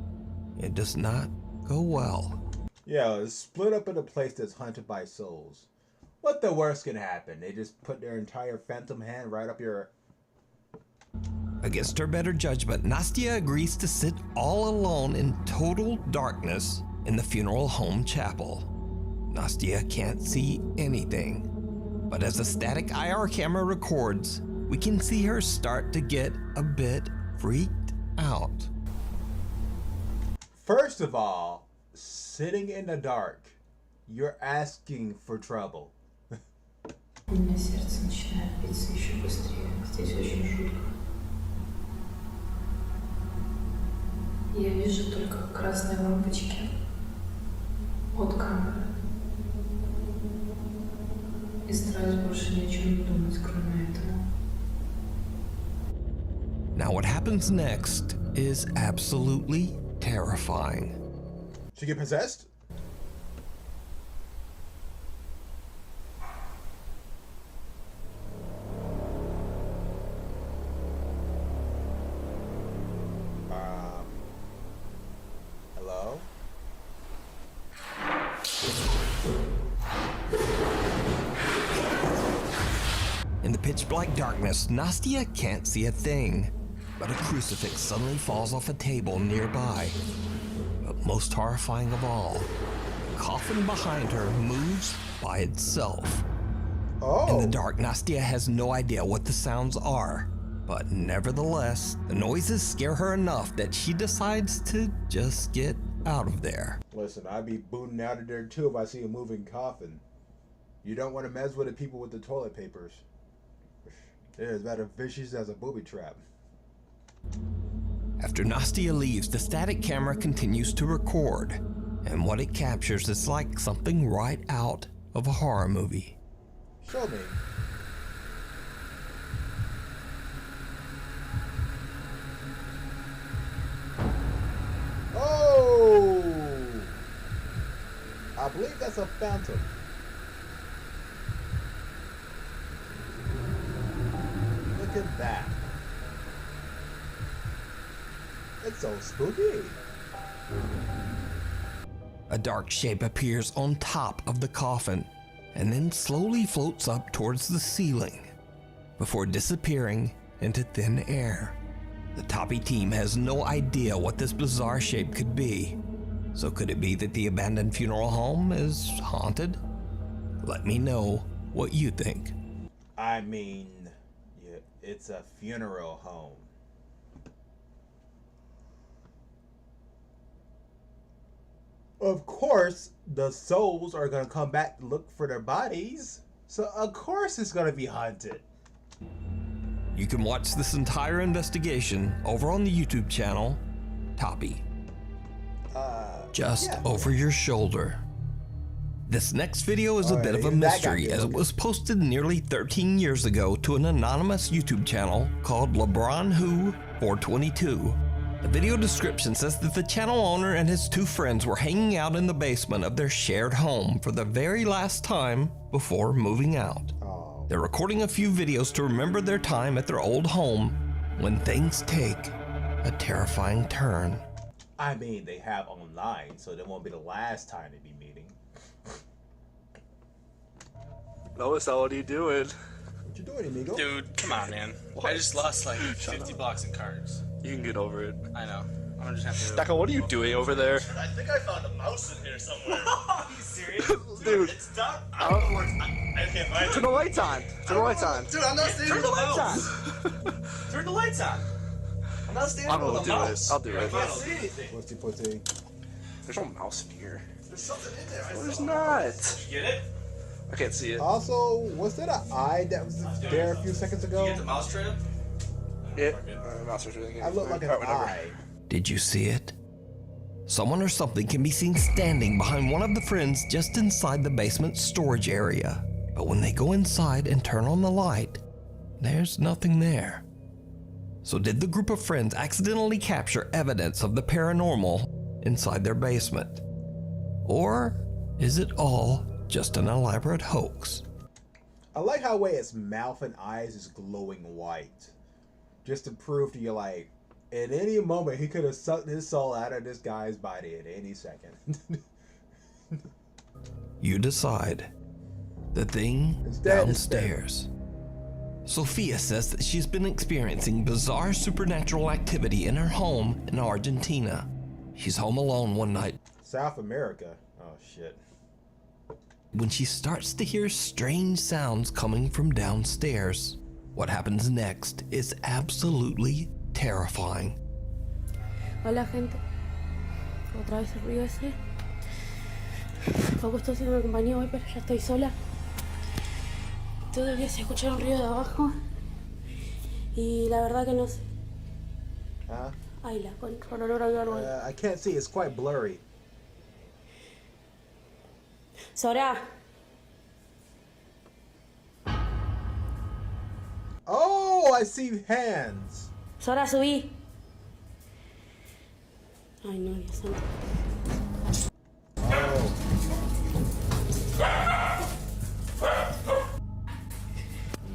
It does not go well. Yeah, it's split up in a place that's haunted by souls. What the worst can happen? They just put their entire phantom hand right up your... Against her better judgment, Nastya agrees to sit all alone in total darkness in the funeral home chapel. Nastya can't see anything, but as a static IR camera records, we can see her start to get a bit freaked out. First of all, sitting in the dark, you're asking for trouble. У меня сердце начинает биться еще быстрее. Здесь очень жутко. Я вижу только красные лампочки от камеры. И стараюсь больше ни о чем не думать, кроме этого. Now what happens next is absolutely terrifying. She get possessed? Hello? In the pitch black darkness, Nastya can't see a thing, but a crucifix suddenly falls off a table nearby. But most horrifying of all, the coffin behind her moves by itself. In the dark, Nastya has no idea what the sounds are, but nevertheless, the noises scare her enough that she decides to just get out of there. Listen, I'd be booting out of there too if I see a moving coffin. You don't want to mess with the people with the toilet papers. They're as bad vicious as a booby trap. After Nastya leaves, the static camera continues to record, and what it captures is like something right out of a horror movie. Show me. Oh! I believe that's a phantom. Look at that. It's so spooky. A dark shape appears on top of the coffin and then slowly floats up towards the ceiling before disappearing into thin air. The Toppy team has no idea what this bizarre shape could be. So could it be that the abandoned funeral home is haunted? Let me know what you think. I mean, yeah, it's a funeral home. Of course, the souls are gonna come back to look for their bodies. So of course it's gonna be haunted. You can watch this entire investigation over on the YouTube channel, Toppy. Just over your shoulder. This next video is a bit of a mystery as it was posted nearly 13 years ago to an anonymous YouTube channel called LeBron Who 422. The video description says that the channel owner and his two friends were hanging out in the basement of their shared home for the very last time before moving out. They're recording a few videos to remember their time at their old home when things take a terrifying turn. I mean, they have online, so it won't be the last time they be meeting. Lois, what are you doing? What you doing, amigo? Dude, come on, man. I just lost like 50 blocks in cards. You can get over it. I know. I'm just have to. Daka, what are you doing over there? I think I found a mouse in here somewhere. Are you serious? Dude. It's dark. I don't know where I can't find it. Turn the lights on. Turn the lights on. Dude, I'm not standing Turn the with a lights mouse. on. Turn the lights on. I'm not standing I'm with gonna a do mouse. it. I'll do I it. can't see anything. What's putty? There's no mouse in here. There's something in there. There's not. Did you get it? I can't see it. Also, was that an eye that was there a few seconds ago? Did you get the mouse trap? Yeah. Mouse is really good. I look like an eye. Did you see it? Someone or something can be seen standing behind one of the friends just inside the basement storage area. But when they go inside and turn on the light, there's nothing there. So did the group of friends accidentally capture evidence of the paranormal inside their basement? Or is it all just an elaborate hoax? I like how way its mouth and eyes is glowing white. Just to prove to you, like, at any moment he could have sucked his soul out of this guy's body at any second. You decide. The thing It's dead, downstairs. Sophia says that she's been experiencing bizarre supernatural activity in her home in Argentina. She's home alone one night South America? Oh shit. when she starts to hear strange sounds coming from downstairs. What happens next is absolutely terrifying. Hola, gente. Otra vez el ruido ese. Poco estoy haciendo compañía hoy, pero ya estoy sola. Todavía se escucha un ruido de abajo. Y la verdad que no sé. Ay, la con olor a algo. I can't see, it's quite blurry. Sora. Oh, I see hands. Sora, subí. Ay, no, Dios santo.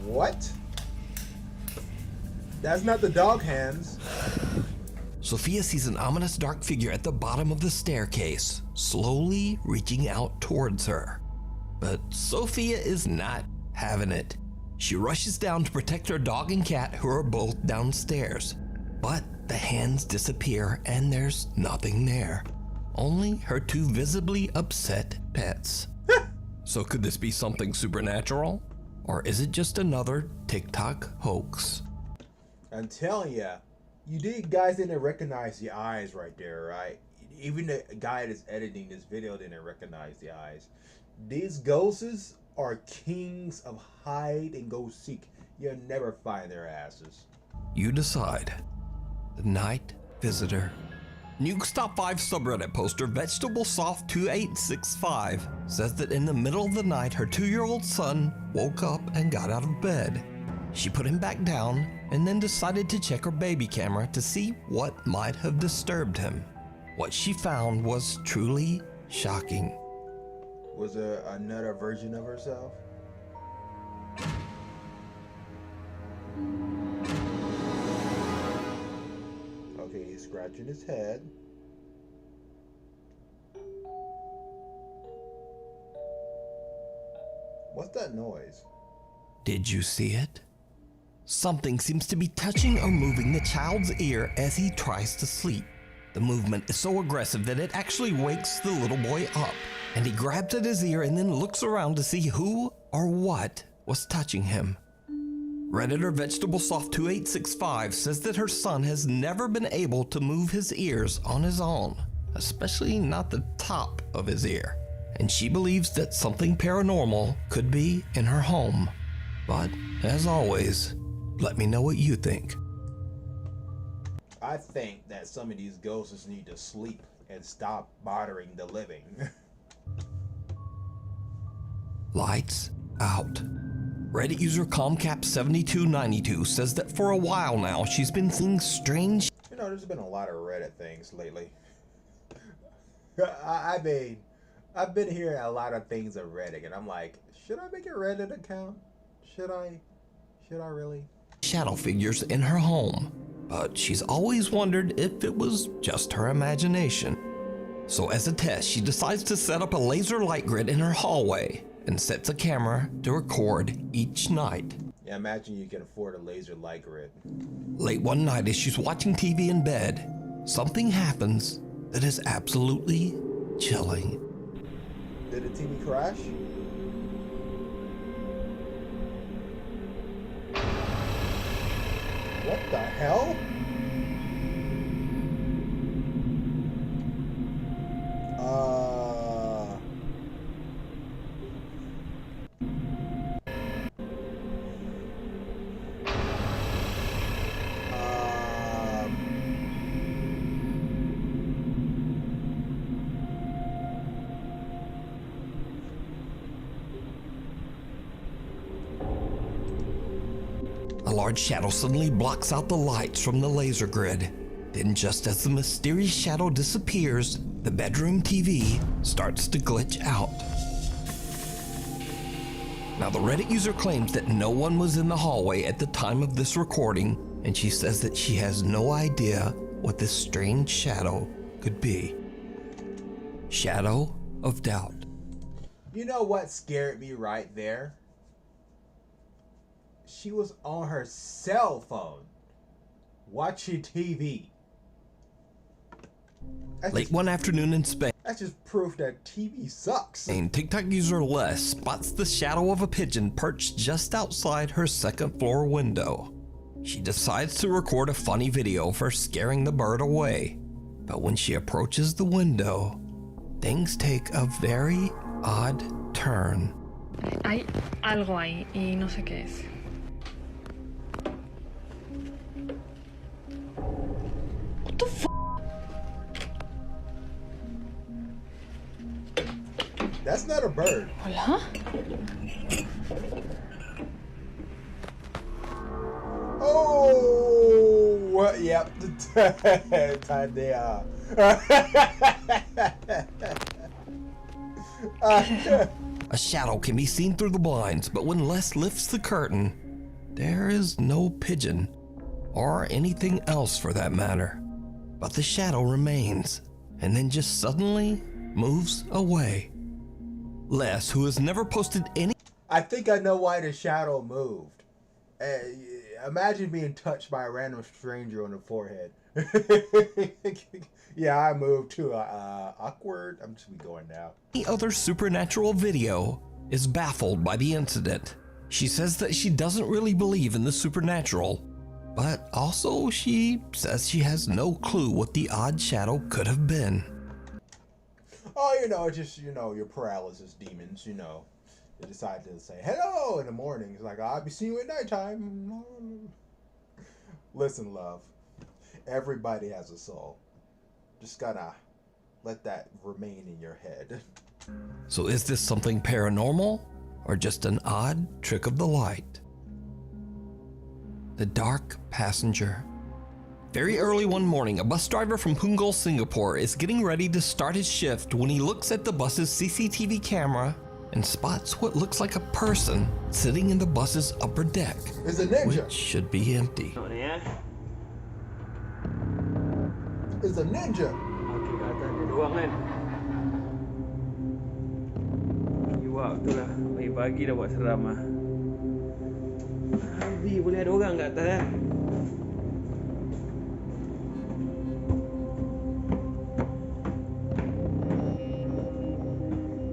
What? That's not the dog hands. Sophia sees an ominous dark figure at the bottom of the staircase, slowly reaching out towards her. But Sophia is not having it. She rushes down to protect her dog and cat, who are both downstairs. But the hands disappear and there's nothing there. Only her two visibly upset pets. So could this be something supernatural? Or is it just another TikTok hoax? I'm telling ya, guys didn't recognize the eyes right there, right? Even the guy that's editing this video didn't recognize the eyes. These ghosts are kings of hide and go seek. You'll never find their asses. You decide. The Night Visitor. Nuke's Top 5 subreddit poster VegetableSoft2865 says that in the middle of the night her 2-year-old son woke up and got out of bed. She put him back down and then decided to check her baby camera to see what might have disturbed him. What she found was truly shocking. Was there another version of herself? Okay, he's scratching his head. What's that noise? Did you see it? Something seems to be touching or moving the child's ear as he tries to sleep. The movement is so aggressive that it actually wakes the little boy up, and he grabs at his ear and then looks around to see who or what was touching him. Redditor VegetableSoft2865 says that her son has never been able to move his ears on his own, especially not the top of his ear, and she believes that something paranormal could be in her home. But, as always, let me know what you think. I think that some of these ghosts need to sleep and stop bothering the living. Lights out. Reddit user Comcap7292 says that for a while now she's been seeing strange. You know, there's been a lot of Reddit things lately. I mean, I've been hearing a lot of things of Reddit, and I'm like, should I make a Reddit account? Should I really? Shadow figures in her home, but she's always wondered if it was just her imagination. So as a test, she decides to set up a laser light grid in her hallway and sets a camera to record each night. Yeah, imagine you can afford a laser light grid. Late one night as she's watching TV in bed, something happens that is absolutely chilling. Did the TV crash? What the hell? A large shadow suddenly blocks out the lights from the laser grid. Then just as the mysterious shadow disappears, the bedroom TV starts to glitch out. Now the Reddit user claims that no one was in the hallway at the time of this recording, and she says that she has no idea what this strange shadow could be. Shadow of doubt. You know what scared me right there? She was on her cell phone watching TV. Late one afternoon in Spain. That's just proof that TV sucks. And TikTok user Les spots the shadow of a pigeon perched just outside her second floor window. She decides to record a funny video for scaring the bird away. But when she approaches the window, things take a very odd turn. Hay algo ahí y no sé qué es. What the f***? That's not a bird. Hola? Oh, yep. Time they are. A shadow can be seen through the blinds, but when Les lifts the curtain, there is no pigeon, or anything else for that matter. But the shadow remains, and then just suddenly moves away. Les, who has never posted any... I think I know why the shadow moved. Imagine being touched by a random stranger on the forehead. Yeah, I moved too. Awkward. I'm just going now. Any other supernatural video is baffled by the incident. She says that she doesn't really believe in the supernatural, but also she says she has no clue what the odd shadow could have been. Oh, just, your paralysis demons, They decide to say hello in the morning. It's like, I'll be seeing you at nighttime. Listen, love. Everybody has a soul. Just gotta let that remain in your head. So is this something paranormal or just an odd trick of the light? The Dark Passenger. Very early one morning, a bus driver from Punggol, Singapore is getting ready to start his shift when he looks at the bus's CCTV camera and spots what looks like a person sitting in the bus's upper deck, It's a ninja. which should be empty. It's a ninja. buat betul lah. Pagi-pagi dah buat seram lah. Abi boleh ada orang kat atas kan?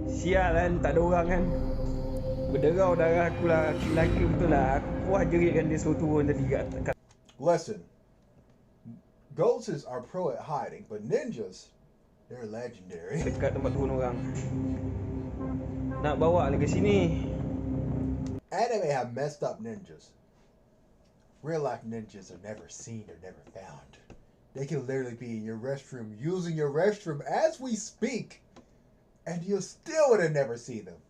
Sial kan, tak ada orang kan. Berderau darah aku lah, laki betul lah. Aku kuah jeritkan dia suruh turun tadi kat. Listen, ghosts are pro at hiding, but ninjas, they're legendary. Dekat tempat turun orang. Nak bawa lagi sini. Anime have messed up ninjas. Real life ninjas are never seen or never found. They can literally be in your restroom, using your restroom as we speak, and you still would have never seen them.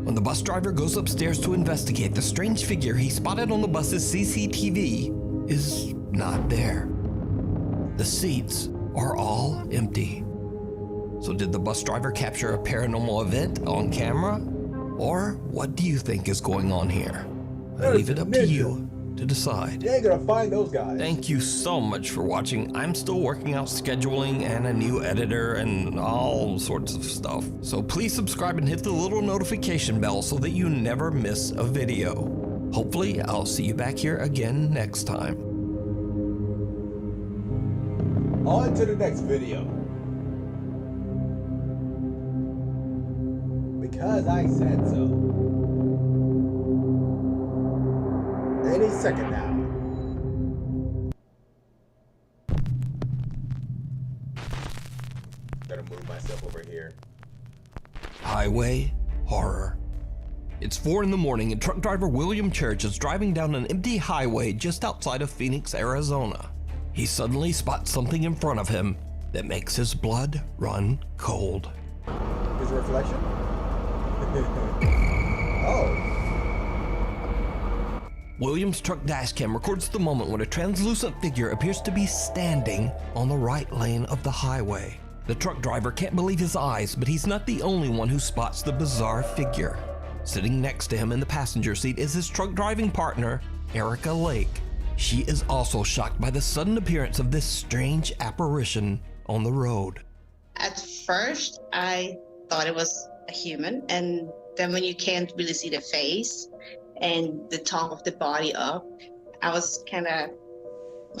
When the bus driver goes upstairs to investigate, the strange figure he spotted on the bus's CCTV is not there. The seats are all empty. So did the bus driver capture a paranormal event on camera? Or what do you think is going on here? I leave it up to you to decide. You ain't gonna find those guys. Thank you so much for watching. I'm still working out scheduling and a new editor and all sorts of stuff. So please subscribe and hit the little notification bell so that you never miss a video. Hopefully, I'll see you back here again next time. On to the next video. Because I said so. Any second now. Gotta move myself over here. Highway horror. It's 4 in the morning and truck driver William Church is driving down an empty highway just outside of Phoenix, Arizona. He suddenly spots something in front of him that makes his blood run cold. His reflection? Oh. William's truck dashcam records the moment when a translucent figure appears to be standing on the right lane of the highway. The truck driver can't believe his eyes, but he's not the only one who spots the bizarre figure. Sitting next to him in the passenger seat is his truck driving partner, Erica Lake. She is also shocked by the sudden appearance of this strange apparition on the road. At first, I thought it was a human, and then when you can't really see the face and the top of the body up, I was kind of,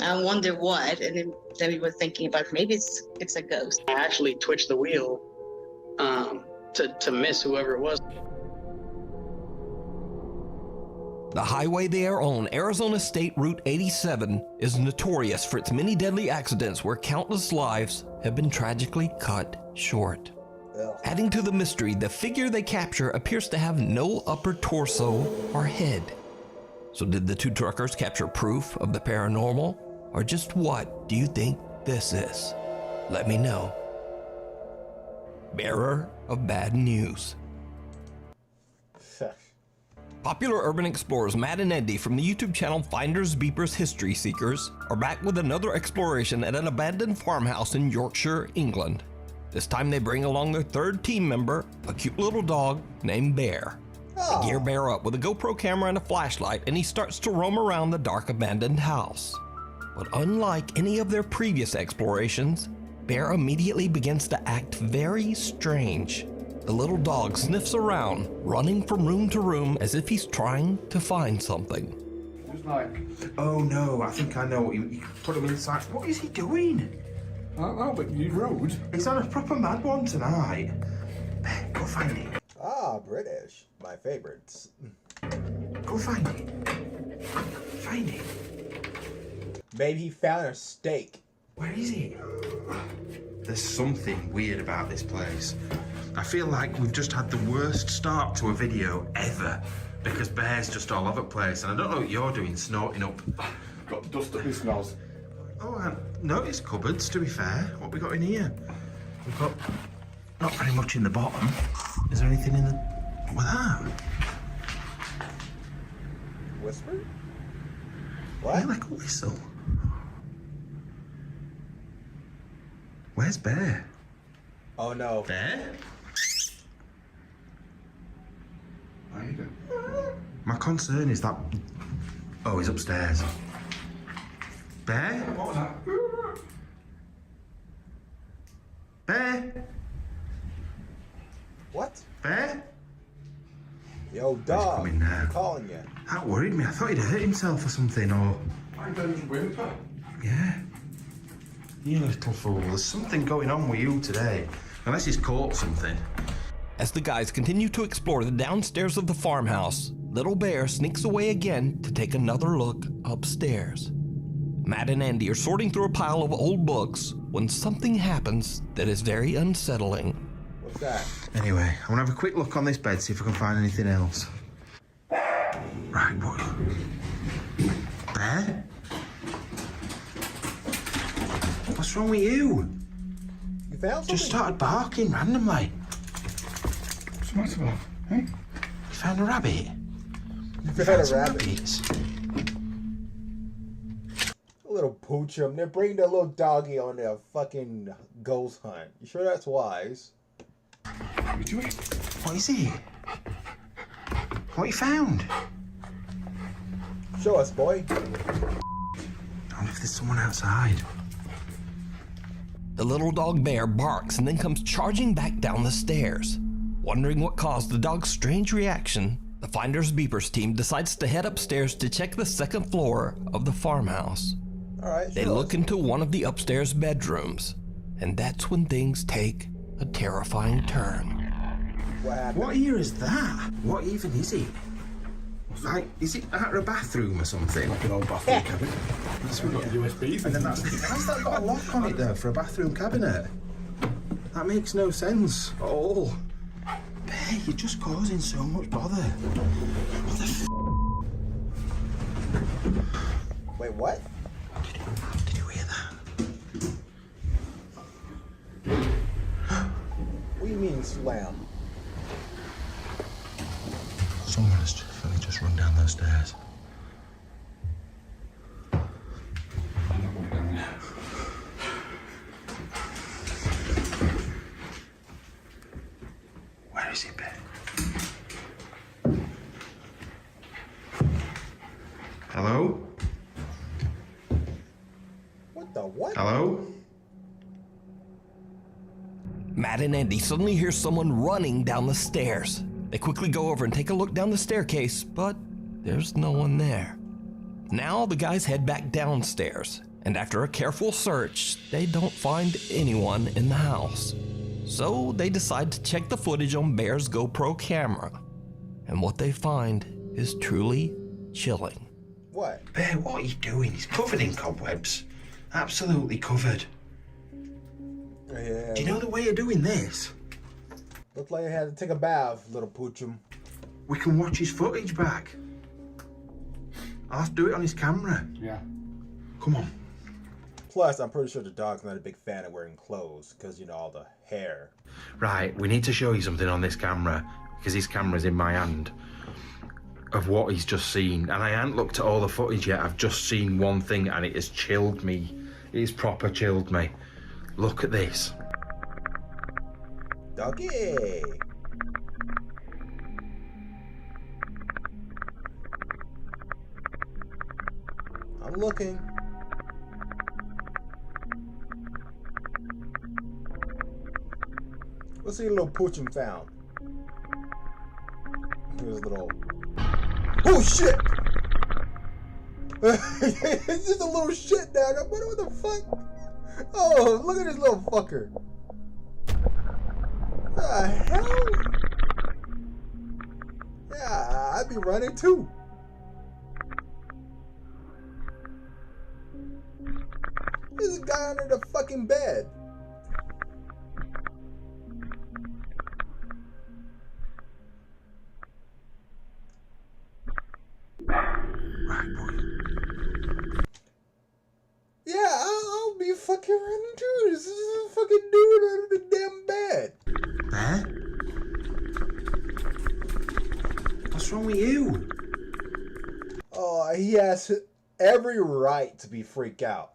I wonder what, and then we were thinking about maybe it's a ghost. I actually twitched the wheel to miss whoever it was. The highway they are on, Arizona State Route 87, is notorious for its many deadly accidents where countless lives have been tragically cut short. Adding to the mystery, the figure they capture appears to have no upper torso or head. So did the two truckers capture proof of the paranormal? Or just what do you think this is? Let me know. Bearer of bad news. Popular urban explorers Matt and Andy from the YouTube channel Finders Beepers History Seekers are back with another exploration at an abandoned farmhouse in Yorkshire, England. This time they bring along their third team member, a cute little dog named Bear. They gear Bear up with a GoPro camera and a flashlight, and he starts to roam around the dark abandoned house. But unlike any of their previous explorations, Bear immediately begins to act very strange. The little dog sniffs around, running from room to room as if he's trying to find something. It was like, oh no, I think I know what you put him inside. What is he doing? I don't know, but you rude. He's on a proper mad one tonight. Go find him. Ah, British. My favorites. Go find him. Find him. Maybe he found a steak. Where is he? There's something weird about this place. I feel like we've just had the worst start to a video ever because Bear's just all over the place, and I don't know what you're doing, snorting up. Got dust up his nose. Oh, I noticed cupboards, to be fair. What we got in here? We've got not very much in the bottom. Is there anything in the... What's that? Whisper? What? Yeah, like a whistle. Where's Bear? Oh no. Bear? My concern is that... Oh, he's upstairs. Bear? What was that? Bear? Bear? Yo, dog. coming now? I'm calling you. That worried me. I thought he'd hurt himself or something, or... I don't whimper. Yeah. You little fool. There's something going on with you today. Unless he's caught something. As the guys continue to explore the downstairs of the farmhouse, Little Bear sneaks away again to take another look upstairs. Matt and Andy are sorting through a pile of old books when something happens that is very unsettling. What's that? Anyway, I want to have a quick look on this bed, see if I can find anything else. Right, what? Bear? What's wrong with you? You found something? Just started barking randomly. What's the matter, love? Hey? You found a rabbit? You found a some rabbit? rabbits? A little poochum. They're bringing their little doggy on their fucking ghost hunt. You sure that's wise? What are you doing? What is it? What you found? Show us, boy. I wonder if there's someone outside. The little dog Bear barks and then comes charging back down the stairs. Wondering what caused the dog's strange reaction, the Finders Beepers team decides to head upstairs to check the second floor of the farmhouse. All right. They look into one of the upstairs bedrooms, and that's when things take a terrifying turn. What happened? What ear is that? What even is it? Like, is it out of a bathroom or something? Like an old bathroom cabinet. That's We've got a USB And thing. then how's that got a lock on it though for a bathroom cabinet? That makes no sense at all. Bear, you're just causing so much bother. What the Wait, what? Did you hear that? What do you mean slam? Someone has just run down those stairs. I'm not going down there. Where is he, Bear? Hello? What the what? Hello? Matt and Andy suddenly hear someone running down the stairs. They quickly go over and take a look down the staircase, but there's no one there. Now the guys head back downstairs, and after a careful search, they don't find anyone in the house. So they decide to check the footage on Bear's GoPro camera, and what they find is truly chilling. What? Bear, what are you doing? He's covered in cobwebs. Absolutely covered. Yeah. Do you know the way of doing this? Looked like you had to take a bath, little poochum. We can watch his footage back. I'll have to do it on his camera. Yeah. Come on. Plus, I'm pretty sure the dog's not a big fan of wearing clothes because, you know, all the hair. Right, we need to show you something on this camera because his camera's in my hand of what he's just seen. And I haven't looked at all the footage yet. I've just seen one thing and it has chilled me. It has proper chilled me. Look at this. Doggy! I'm looking. Let's see a little poochum found. Here's a little... Oh shit! It's just a little shit down there. What the fuck? Oh, look at this little fucker. The hell? Yeah, I'd be running too. There's a guy under the fucking bed. Right, boy. Yeah, I'll be fucking running too. This is a fucking dude under the damn bed. Bear? What's wrong with you? Oh, he has every right to be freaked out.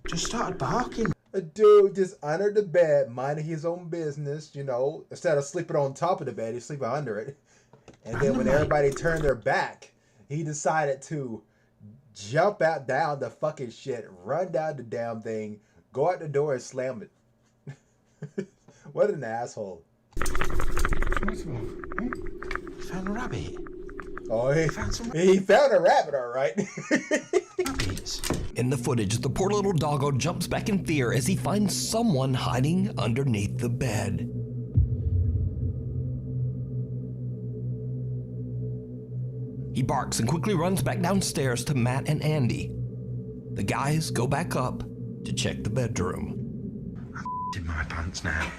Just started barking. A dude just under the bed, minding his own business, you know. Instead of sleeping on top of the bed, he's sleeping under it. And then when everybody turned their back, he decided to jump out down the fucking shit, run down the damn thing, go out the door and slam it. What an asshole. What's the matter? You found a rabbit? Oh, he found some a rabbit, all right. rabbits. In the footage, the poor little doggo jumps back in fear as he finds someone hiding underneath the bed. He barks and quickly runs back downstairs to Matt and Andy. The guys go back up to check the bedroom. I'm in my pants now.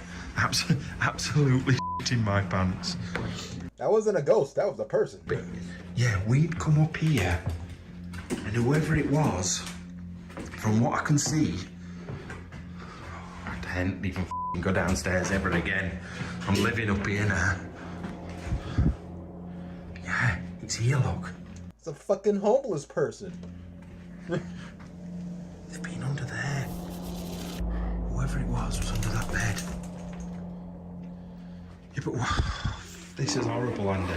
Absolutely in my pants. That wasn't a ghost, that was a person. But, yeah, we'd come up here, and whoever it was, from what I can see, I can't even go downstairs ever again. I'm living up here now. Yeah, it's here, look. It's a fucking homeless person. They've been under there. Whoever it was under that bed. Yeah, but this is horrible, Andy.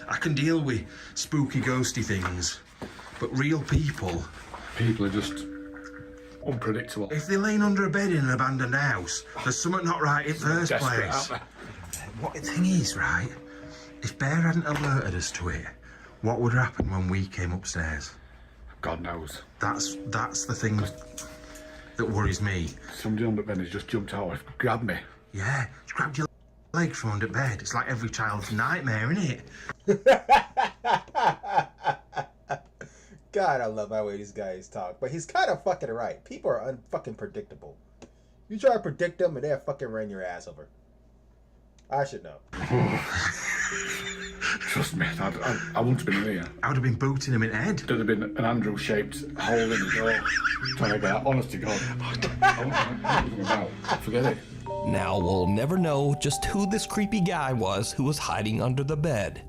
I can deal with spooky, ghosty things, but real people... People are just unpredictable. If they're laying under a bed in an abandoned house, there's something not right in first Desperate, place. aren't What the thing is, right? If Bear hadn't alerted us to it, what would happen when we came upstairs? God knows. That's the thing that worries me. Somebody under bed has just jumped out and grabbed me. Yeah, just grabbed your leg from under bed. It's like every child's nightmare, isn't it? God, I love the way these guys talk. But he's kind of fucking right. People are unfucking predictable. You try to predict them and they'll fucking run your ass over. I should know. Trust me, I wouldn't have been here. I would have been booting him in the head. There'd have been an Andrew-shaped hole in the door. Trying to get out. Honest to God. I wouldn't about. Forget it. Now we'll never know just who this creepy guy was who was hiding under the bed.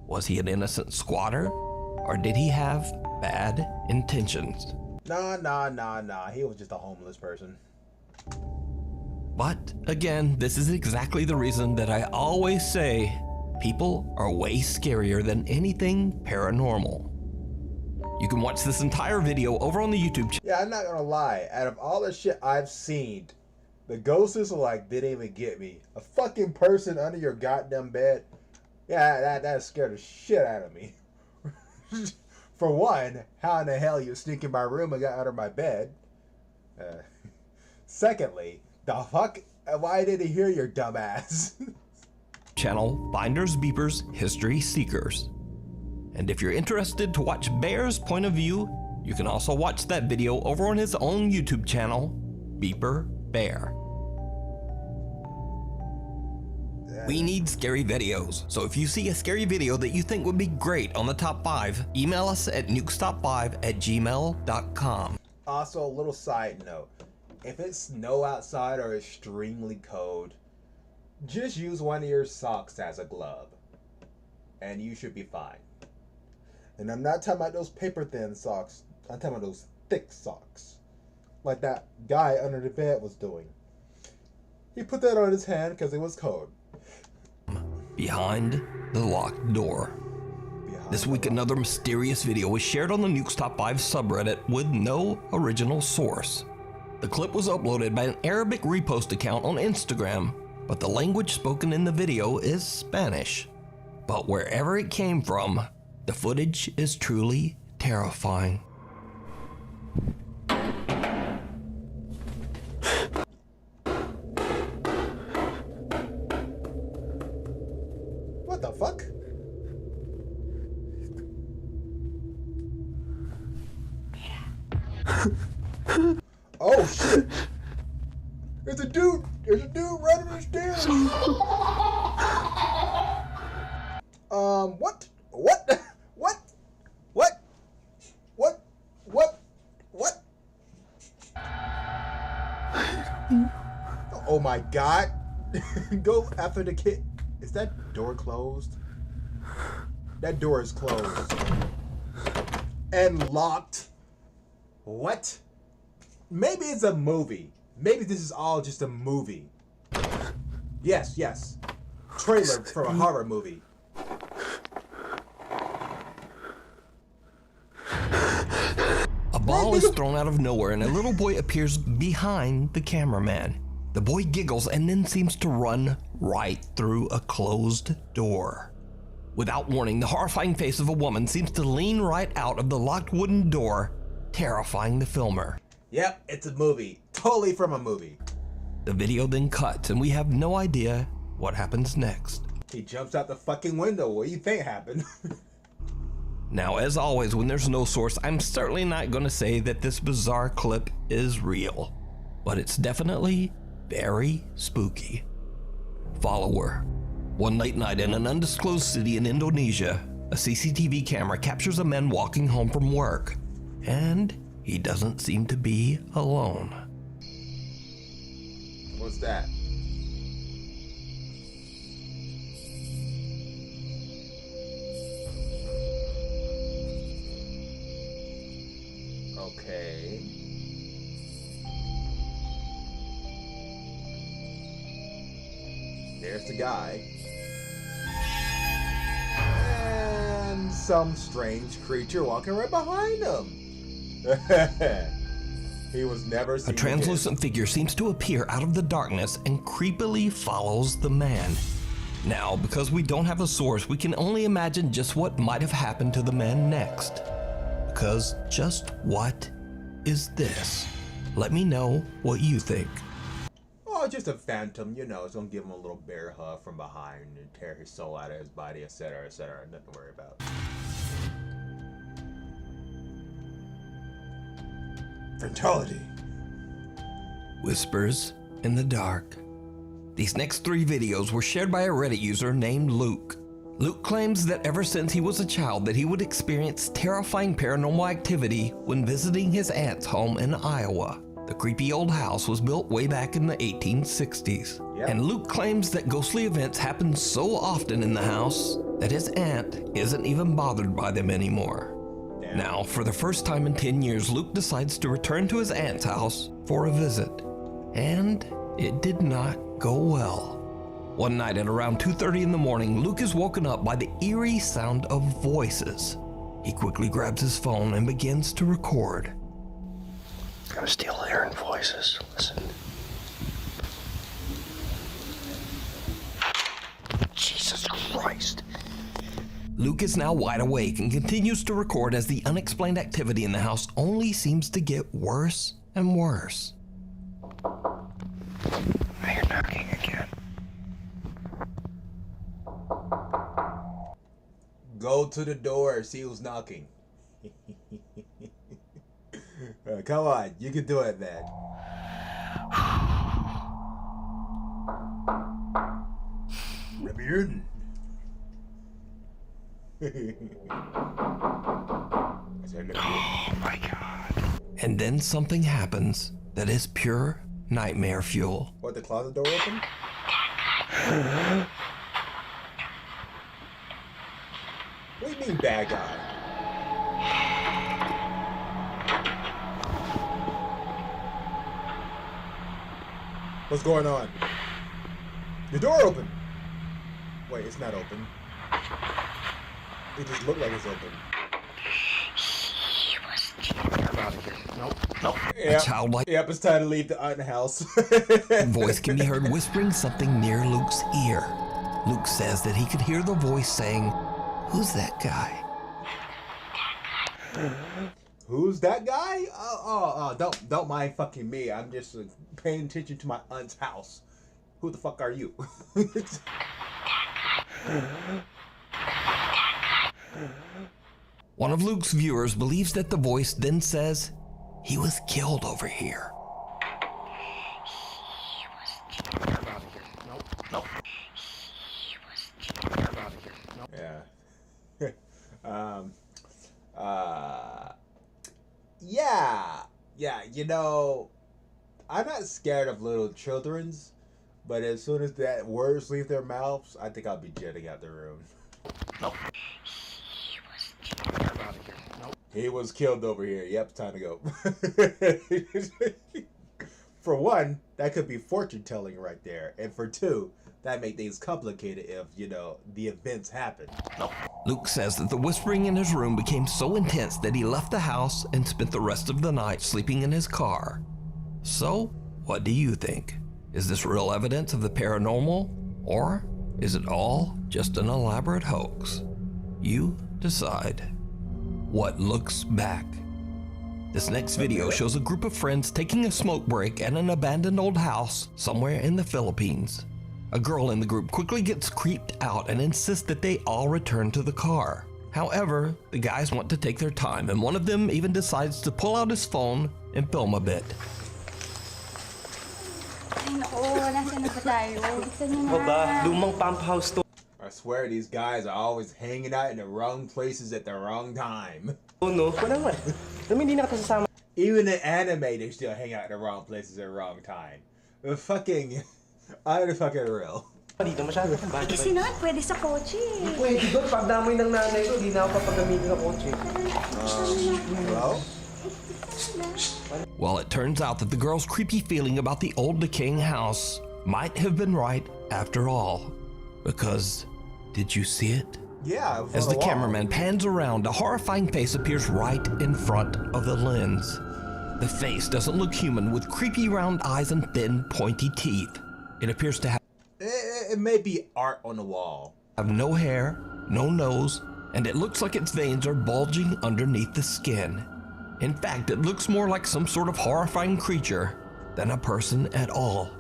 Was he an innocent squatter? Or did he have bad intentions? Nah. He was just a homeless person. But again, this is exactly the reason that I always say people are way scarier than anything paranormal. You can watch this entire video over on the YouTube channel. Yeah, I'm not gonna lie. Out of all the shit I've seen, the ghosts are like, didn't even get me. A fucking person under your goddamn bed. Yeah, that scared the shit out of me. For one, how in the hell you sneak in my room and got under my bed? Secondly, the fuck? Why did he hear your dumb ass? Channel Finders Beepers History Seekers. And if you're interested to watch Bear's point of view, you can also watch that video over on his own YouTube channel, Beeper Bear. We need scary videos, so if you see a scary video that you think would be great on the top 5, email us at nukestop5@gmail.com. Also, a little side note. If it's snow outside or extremely cold, just use one of your socks as a glove. And you should be fine. And I'm not talking about those paper thin socks. I'm talking about those thick socks. Like that guy under the bed was doing. He put that on his hand because it was cold. Behind the locked door. This week, another mysterious video was shared on the Nukes Top 5 subreddit with no original source. The clip was uploaded by an Arabic repost account on Instagram, but the language spoken in the video is Spanish. But wherever it came from, the footage is truly terrifying. What the fuck? Oh shit! There's a dude running the stairs. What? Oh my god! Go after the kid. Is that door closed? That door is closed. And locked. What? Maybe it's a movie. Maybe this is all just a movie. Yes. Trailer for a horror movie. A ball is thrown out of nowhere and a little boy appears behind the cameraman. The The boy giggles and then seems to run right through a closed door. Without warning, the horrifying face of a woman seems to lean right out of the locked wooden door, terrifying the filmer. Yep, it's a movie. Totally from a movie. The video then cuts and we have no idea what happens next. He jumps out the fucking window. What do you think happened? Now, as always, when there's no source, I'm certainly not going to say that this bizarre clip is real, but it's definitely very spooky. Follower. One late night in an undisclosed city in Indonesia, a CCTV camera captures a man walking home from work, and he doesn't seem to be alone. What's that? Okay. There's the guy. And some strange creature walking right behind him. He was never seen A translucent figure seems to appear out of the darkness and creepily follows the man. Now, because we don't have a source, we can only imagine just what might have happened to the man next. Because just what is this? Let me know what you think. Oh, just a phantom, you know, it's gonna give him a little bear hug from behind and tear his soul out of his body, etc., etc. Nothing to worry about. Fatality. Whispers in the dark. These next 3 videos were shared by a Reddit user named Luke. Luke claims that ever since he was a child that he would experience terrifying paranormal activity when visiting his aunt's home in Iowa. The creepy old house was built way back in the 1860s. Yep. And Luke claims that ghostly events happen so often in the house that his aunt isn't even bothered by them anymore. Damn. Now, for the first time in 10 years, Luke decides to return to his aunt's house for a visit. And it did not go well. One night at around 2:30 in the morning, Luke is woken up by the eerie sound of voices. He quickly grabs his phone and begins to record. I'm still hearing voices. Listen. Jesus Christ. Luke is now wide awake and continues to record as the unexplained activity in the house only seems to get worse and worse. I hear knocking again. Go to the door, see who's knocking. Come on, you can do it, man. Let me in. Oh my God. And then something happens that is pure nightmare fuel. What, the closet door open? What do you mean, bad guy? What's going on? The door open. Wait, it's not open. It just looked like it's open. I'm out of here. Nope. Yep. A childlike Yep, it's time to leave the aunt house. voice can be heard whispering something near Luke's ear. Luke says that he could hear the voice saying, "Who's that guy?" Who's that guy? Don't mind fucking me. I'm just paying attention to my aunt's house. Who the fuck are you? One of Luke's viewers believes that the voice then says, "He was killed over here." I'm out of here. Nope. I'm out of here. Nope. Yeah. Yeah, you know, I'm not scared of little children's, but as soon as that words leave their mouths, I think I'll be jetting out the room. Nope. I'm out of here. Nope. He was killed over here. Yep, time to go. For one, that could be fortune telling right there. And for two, that make things complicated if, you know, the events happen. Nope. Luke says that the whispering in his room became so intense that he left the house and spent the rest of the night sleeping in his car. So, what do you think? Is this real evidence of the paranormal, or is it all just an elaborate hoax? You decide. What looks back? This next video shows a group of friends taking a smoke break at an abandoned old house somewhere in the Philippines. A girl in the group quickly gets creeped out and insists that they all return to the car. However, the guys want to take their time, and one of them even decides to pull out his phone and film a bit. Lumang pump house to. I swear these guys are always hanging out in the wrong places at the wrong time. Oh no, wala. Hindi na kasama. Even in anime, they still hang out in the wrong places at the wrong time. Fucking, I'm fucking real. Dito masyado. Kasi naman, pwede sa kotse. Pwede doon, pag damoy ng nanay ko, di na ako papagamitin ng kotse. Well? Well, it turns out that the girl's creepy feeling about the old decaying house might have been right after all. Because, did you see it? Yeah. As the cameraman pans around, a horrifying face appears right in front of the lens. The face doesn't look human, with creepy round eyes and thin, pointy teeth. It appears to have It may be art on the wall. Have no hair, no nose, and it looks like its veins are bulging underneath the skin. In fact, it looks more like some sort of horrifying creature than a person at all.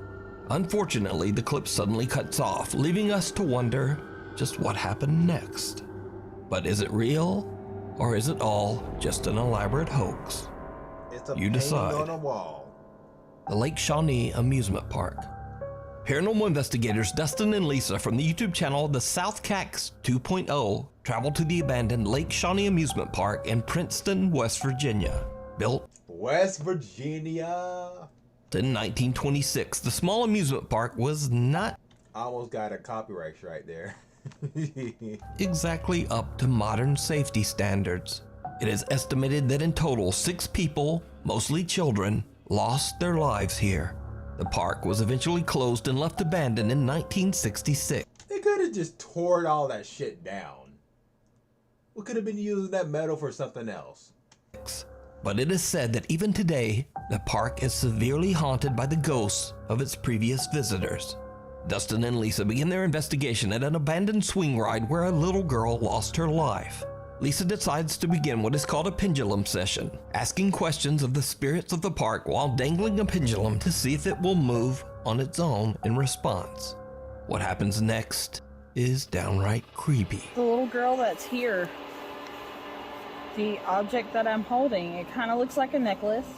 Unfortunately, the clip suddenly cuts off, leaving us to wonder just what happened next. But is it real, or is it all just an elaborate hoax? It's a You decide. painting on a wall. The Lake Shawnee Amusement Park. Paranormal investigators Dustin and Lisa from the YouTube channel The South Cax 2.0 traveled to the abandoned Lake Shawnee Amusement Park in Princeton, West Virginia. Built West Virginia. in 1926, the small amusement park was not Almost got a copyright strike there. exactly up to modern safety standards. It is estimated that in total 6 people, mostly children, lost their lives here. The park was eventually closed and left abandoned in 1966. They could have just tore all that shit down. We could have been using that metal for something else. But it is said that even today, the park is severely haunted by the ghosts of its previous visitors. Dustin and Lisa begin their investigation at an abandoned swing ride where a little girl lost her life. Lisa decides to begin what is called a pendulum session, asking questions of the spirits of the park while dangling a pendulum to see if it will move on its own in response. What happens next is downright creepy. The little girl that's here, the object that I'm holding, it kind of looks like a necklace,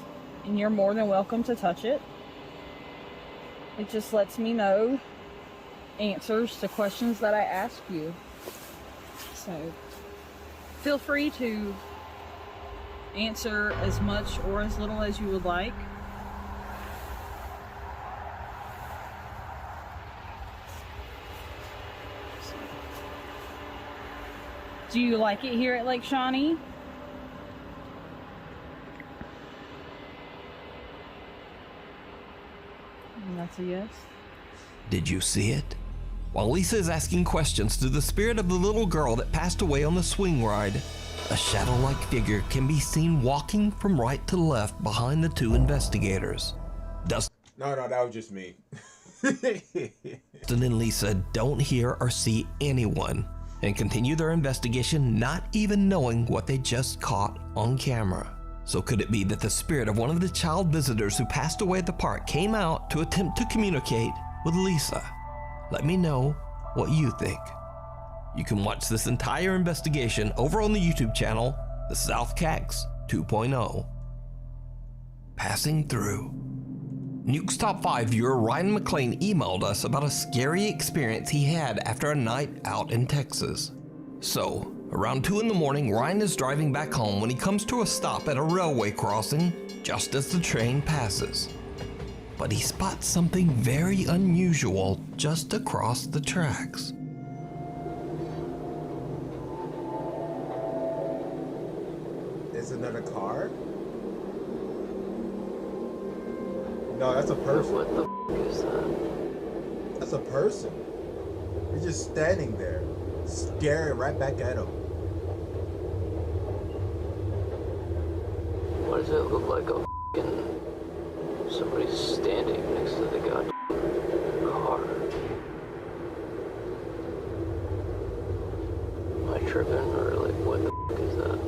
and you're more than welcome to touch it. It just lets me know answers to questions that I ask you. So feel free to answer as much or as little as you would like. Do you like it here at Lake Shawnee? And that's a yes. Did you see it? While Lisa is asking questions to the spirit of the little girl that passed away on the swing ride, a shadow-like figure can be seen walking from right to left behind the 2 investigators. No, that was just me. Dustin and Lisa don't hear or see anyone and continue their investigation, not even knowing what they just caught on camera. So could it be that the spirit of one of the child visitors who passed away at the park came out to attempt to communicate with Lisa? Let me know what you think. You can watch this entire investigation over on the YouTube channel, The South Cax 2.0. Passing through. Nuke's Top 5 viewer Ryan McLean emailed us about a scary experience he had after a night out in Texas. So, around 2 in the morning, Ryan is driving back home when he comes to a stop at a railway crossing just as the train passes. But he spots something very unusual just across the tracks. Is another car? No, that's a person. What the f is that? That's a person. He's just standing there, staring right back at him. Why does it look like a f***ing somebody standing next to the goddamn tripping, or like what the f is that?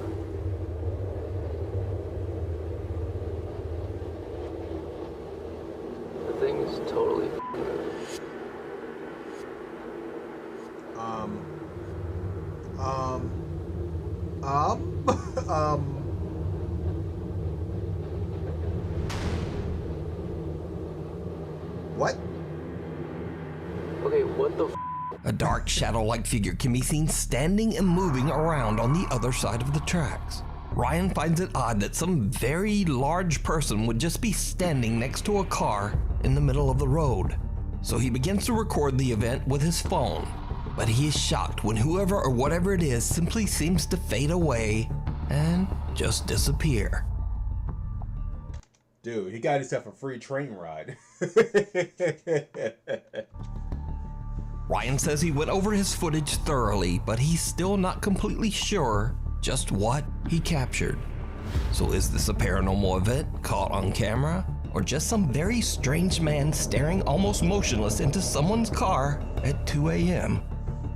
The thing is totally What? Okay, what the f? A dark shadow-like figure can be seen standing and moving around on the other side of the tracks. Ryan finds it odd that some very large person would just be standing next to a car in the middle of the road. So he begins to record the event with his phone. But he is shocked when whoever or whatever it is simply seems to fade away and just disappear. Dude, he got himself a free train ride. Ryan says he went over his footage thoroughly, but he's still not completely sure just what he captured. So is this a paranormal event caught on camera? Or just some very strange man staring almost motionless into someone's car at 2 a.m.?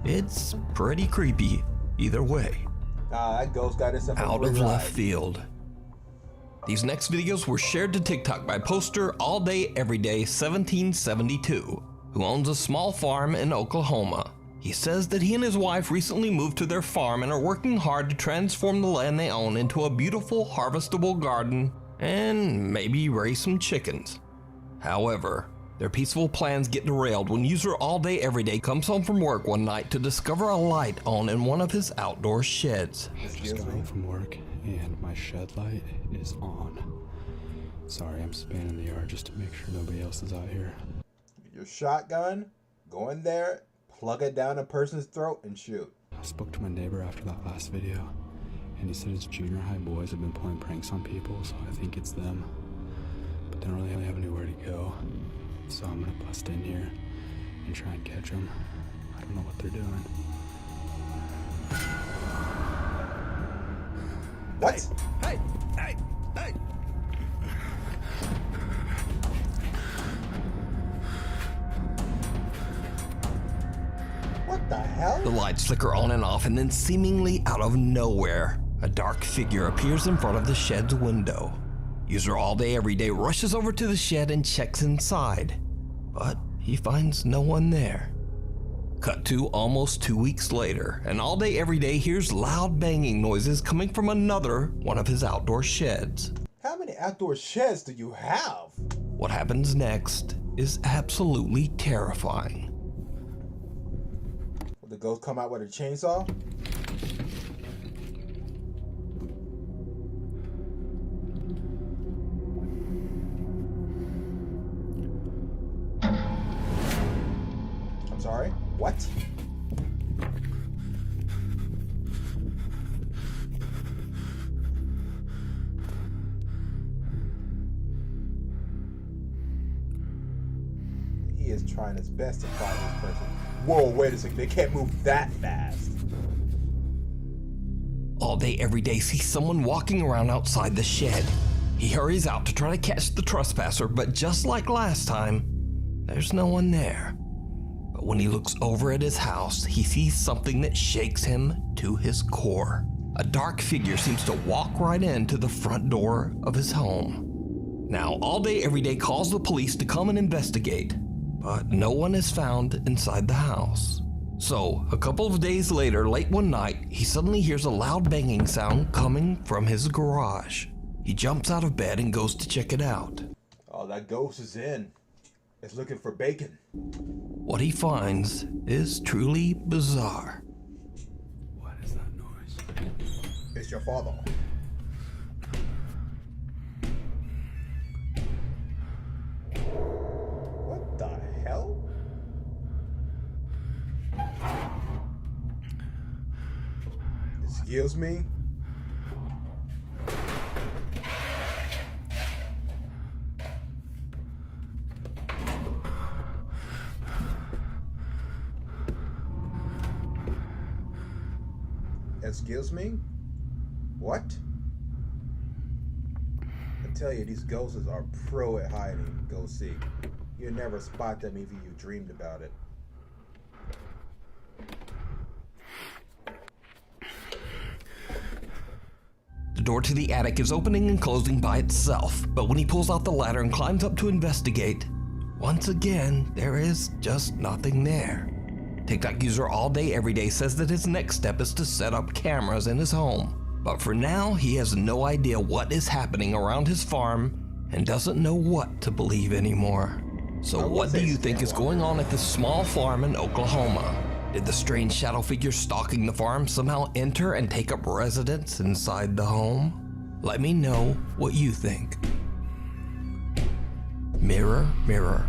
It's pretty creepy either way. That ghost got himself a Out free of ride. left field. These next videos were shared to TikTok by poster All Day Everyday 1772, who owns a small farm in Oklahoma. He says that he and his wife recently moved to their farm and are working hard to transform the land they own into a beautiful harvestable garden and maybe raise some chickens. However, their peaceful plans get derailed when user All Day Everyday comes home from work one night to discover a light on in one of his outdoor sheds. I just got home from work and my shed light is on. Sorry, I'm spanning the yard just to make sure nobody else is out here. Your shotgun, go in there, plug it down a person's throat, and shoot. I spoke to my neighbor after that last video, and he said his junior high boys have been playing pranks on people, so I think it's them. But they don't really have anywhere to go, so I'm gonna bust in here and try and catch them. I don't know what they're doing. What? Hey! Hey! Hey! What the hell? The lights flicker on and off, and then seemingly out of nowhere, a dark figure appears in front of the shed's window. User All Day Everyday rushes over to the shed and checks inside, but he finds no one there. Cut to almost 2 weeks later, and All Day Everyday hears loud banging noises coming from another one of his outdoor sheds. How many outdoor sheds do you have? What happens next is absolutely terrifying. Will the ghost come out with a chainsaw? I'm sorry? What? He is trying his best to find this person. Whoa, wait a second. They can't move that fast. All Day Everyday sees someone walking around outside the shed. He hurries out to try to catch the trespasser, but just like last time, there's no one there. But when he looks over at his house, he sees something that shakes him to his core. A dark figure seems to walk right into the front door of his home. Now, All Day Everyday calls the police to come and investigate, but no one is found inside the house. So, a couple of days later, late one night, he suddenly hears a loud banging sound coming from his garage. He jumps out of bed and goes to check it out. Oh, that ghost is in. It's looking for bacon. What he finds is truly bizarre. What is that noise? It's your father. What the hell? Excuse me? Excuse me? What? I tell you, these ghosts are pro at hiding. Go see. You'll never spot them even if you dreamed about it. door to the attic is opening and closing by itself, but when he pulls out the ladder and climbs up to investigate, once again, there is just nothing there. TikTok user all day every day says that his next step is to set up cameras in his home. But for now, he has no idea what is happening around his farm and doesn't know what to believe anymore. So what do you think is going on at this small farm in Oklahoma? Did the strange shadow figure stalking the farm somehow enter and take up residence inside the home? Let me know what you think. Mirror, mirror.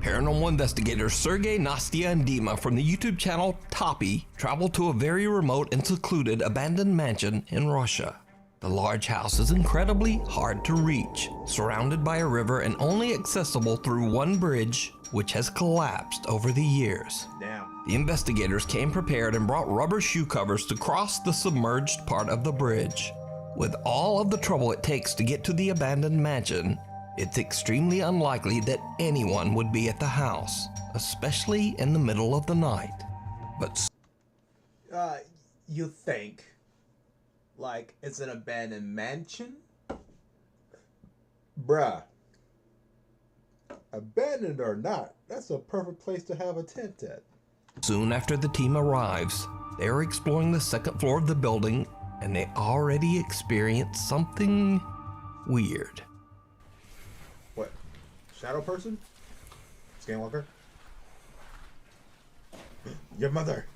Paranormal investigators Sergey, Nastya, and Dima from the YouTube channel Toppy traveled to a very remote and secluded abandoned mansion in Russia. The large house is incredibly hard to reach, surrounded by a river and only accessible through one bridge, which has collapsed over the years. Damn. The investigators came prepared and brought rubber shoe covers to cross the submerged part of the bridge. With all of the trouble it takes to get to the abandoned mansion, it's extremely unlikely that anyone would be at the house, especially in the middle of the night. But you think, like, it's an abandoned mansion? Bruh. Abandoned or not, that's a perfect place to have a tent at. soon after the team arrives, they are exploring the second floor of the building and they already experience something weird. What? Shadow person? Skinwalker? Your mother!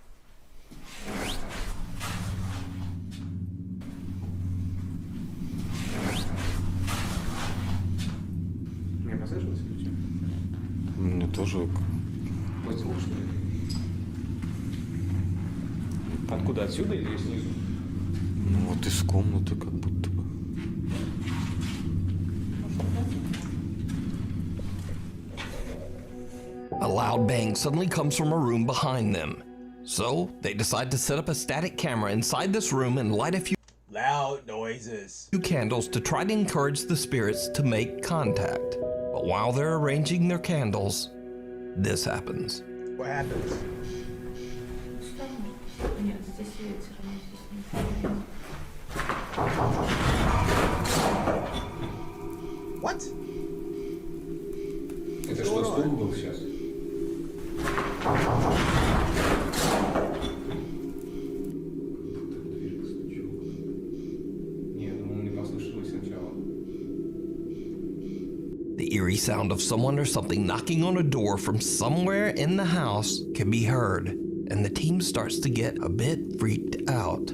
Мне послышалось или что? Мне тоже... Послушно. Откуда? Отсюда или снизу? Ну вот из комнаты как будто бы. A loud bang suddenly comes from a room behind them. So they decide to set up a static camera inside this room and light a few loud noises, candles to try to encourage the spirits to make contact. But while they're arranging their candles, this happens. What happens? What? Это что, стул был сейчас? The eerie sound of someone or something knocking on a door from somewhere in the house can be heard, and the team starts to get a bit freaked out.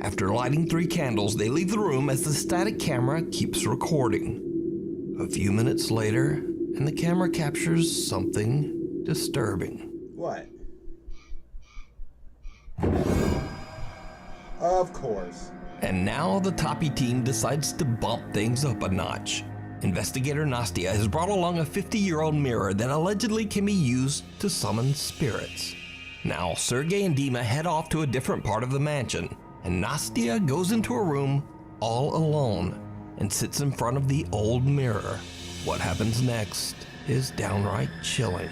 After lighting 3 candles, they leave the room as the static camera keeps recording. A few minutes later, and the camera captures something disturbing. What? Of course. And now the Toppy team decides to bump things up a notch. Investigator Nastya has brought along a 50-year-old mirror that allegedly can be used to summon spirits. Now, Sergey and Dima head off to a different part of the mansion, and Nastya goes into a room all alone and sits in front of the old mirror. What happens next is downright chilling.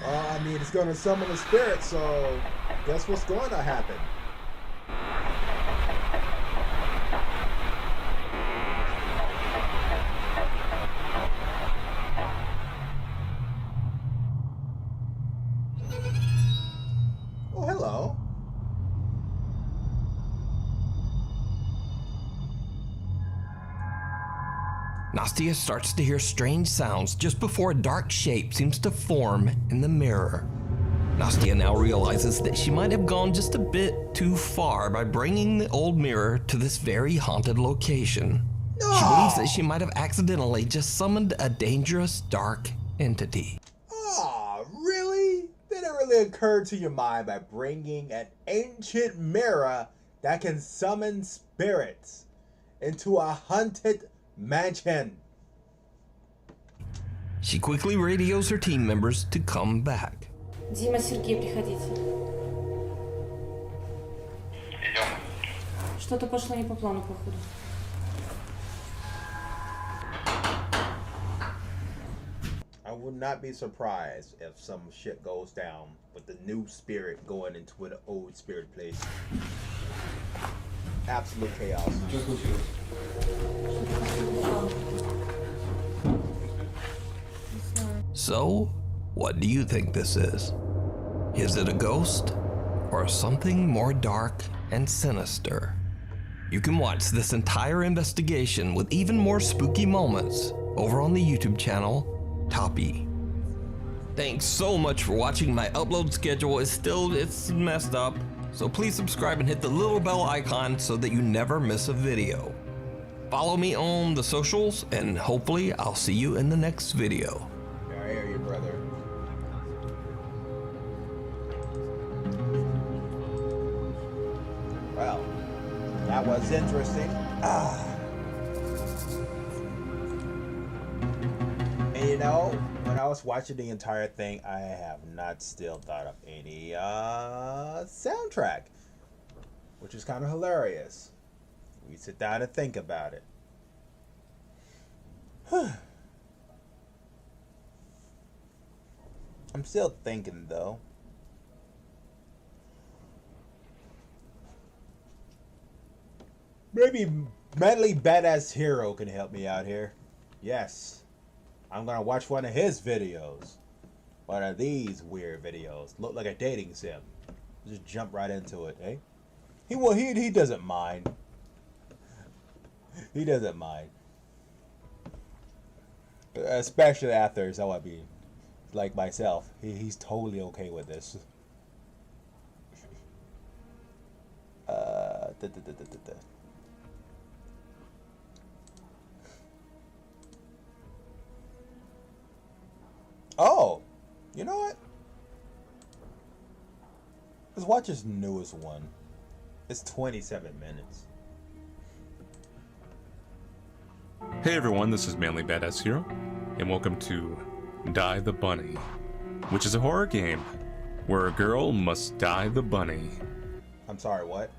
I mean, it's gonna summon a spirit, so guess what's going to happen? Oh, hello. Nastya starts to hear strange sounds just before a dark shape seems to form in the mirror. Nastya now realizes that she might have gone just a bit too far by bringing the old mirror to this very haunted location. No! She believes that she might have accidentally just summoned a dangerous dark entity. Aw, really? Did it really occur to your mind by bringing an ancient mirror that can summon spirits into a haunted mansion? She quickly radios her team members to come back. Дима, Сергей, приходите. Что-то пошло не по плану, походу. I would not be surprised if some shit goes down with the new spirit going into an old spirit place. absolute chaos. So, what do you think this is? Is it a ghost or something more dark and sinister? You can watch this entire investigation with even more spooky moments over on the YouTube channel, Toppy. Thanks so much for watching. My upload schedule is it's messed up, so please subscribe and hit the little bell icon so that you never miss a video. Follow me on the socials, and hopefully I'll see you in the next video. I hear you, brother. Well, that was interesting. And you know, when I was watching the entire thing, I have not still thought of any soundtrack, which is kind of hilarious. We sit down and think about it. I'm still thinking though. Maybe Mentally Badass Hero can help me out here. Yes. I'm gonna watch one of his videos. One of these weird videos. Look like a dating sim. Just jump right into it, eh? He doesn't mind. He doesn't mind. Especially after someone be like myself. He's totally okay with this. Oh, you know what? Let's watch his newest one. It's 27 minutes. Hey everyone, this is Manly Badass Hero, and welcome to Die the Bunny, which is a horror game where a girl must die the bunny. I'm sorry, what?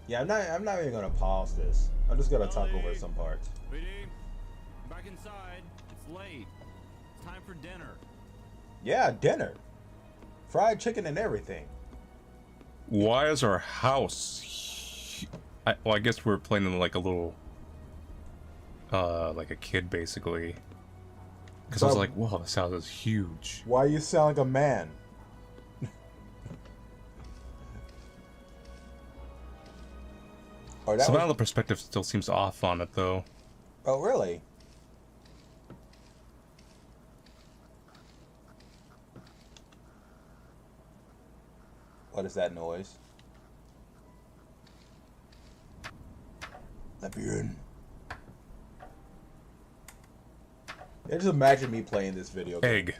Yeah, I'm not even gonna pause this. I'm just gonna talk over some parts. Back inside. It's late. It's time for dinner. Yeah, dinner. Fried chicken and everything. Why is our house... well, I guess we're playing in like a little... like a kid, basically. Because I was like, whoa, this house is huge. Why you sound like a man? Somehow the perspective still seems off on it, though. Oh, really? What is that noise? Let me in. Yeah, just imagine me playing this video game. Egg.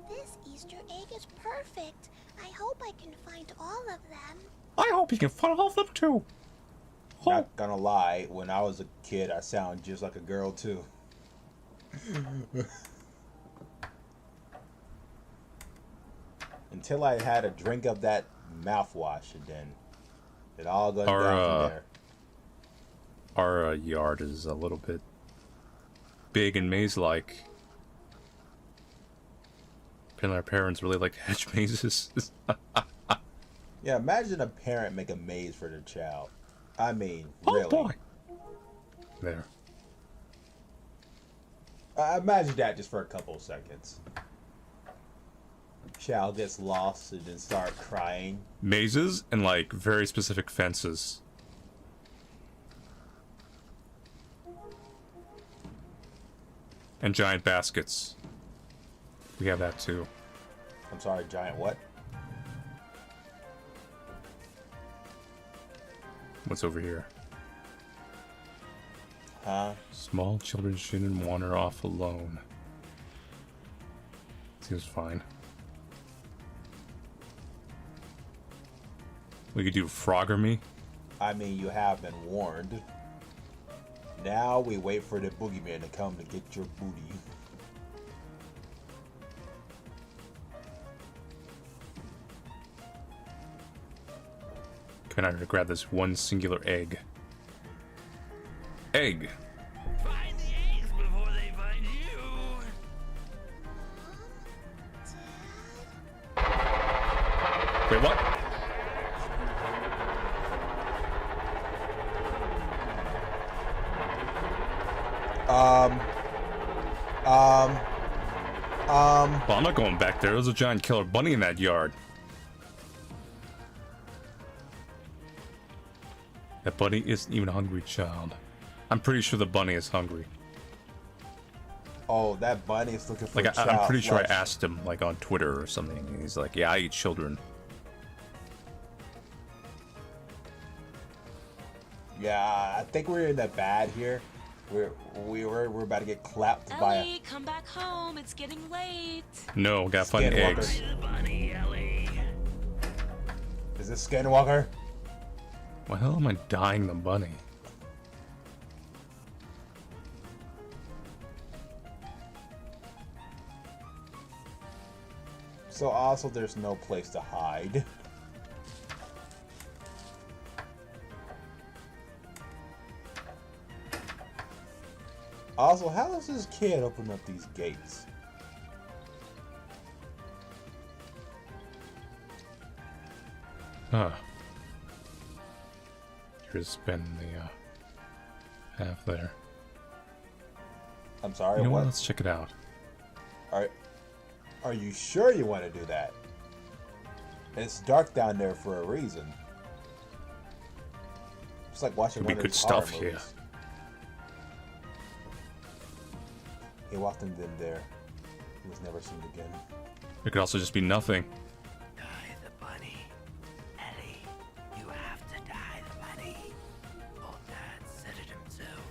This Easter egg is perfect. I hope I can find all of them. I hope you can find all of them too. Not gonna lie, when I was a kid, I sound just like a girl too. Until I had a drink of that mouthwash, and then it all goes down from there. Our yard is a little bit big and maze-like. Apparently our parents really like hedge mazes. Yeah, imagine a parent make a maze for their child. I mean, really. Oh boy. There. Imagine that just for a couple of seconds. Child gets lost and then start crying. Mazes and like very specific fences. And giant baskets. We have that too. I'm sorry, giant what? What's over here? Huh? Small children shouldn't wander off alone. Seems fine. We could do Frogger Me. I mean, you have been warned. Now we wait for the boogeyman to come to get your booty. Come out here to grab this one singular egg. Egg! Find the eggs before they find you. Wait, what? Well, I'm not going back there. There's a giant killer bunny in that yard. That bunny isn't even a hungry child. I'm pretty sure the bunny is hungry. Oh, that bunny is looking for Like, child I'm pretty sure I flesh. asked him, like, on Twitter or something. And he's like, yeah, I eat children. Yeah, I think we're in the bad here. We're about to get clapped by a Ellie, come back home. It's getting late. No, gotta find Skinwalker. eggs. Bunny, Ellie. Is this Skinwalker? Why the hell am I dying the bunny? So also there's no place to hide. Also, how does this kid open up these gates? Huh. Here's spin the half there. I'm sorry, You know what? what? Let's check it out. Are you sure you want to do that? It's dark down there for a reason. It's like watching Could be one of good those horror stuff here. movies. He walked in there. He was never seen again. It could also just be nothing. Die the bunny. Ellie, you have to die the bunny. Old Dad said it himself.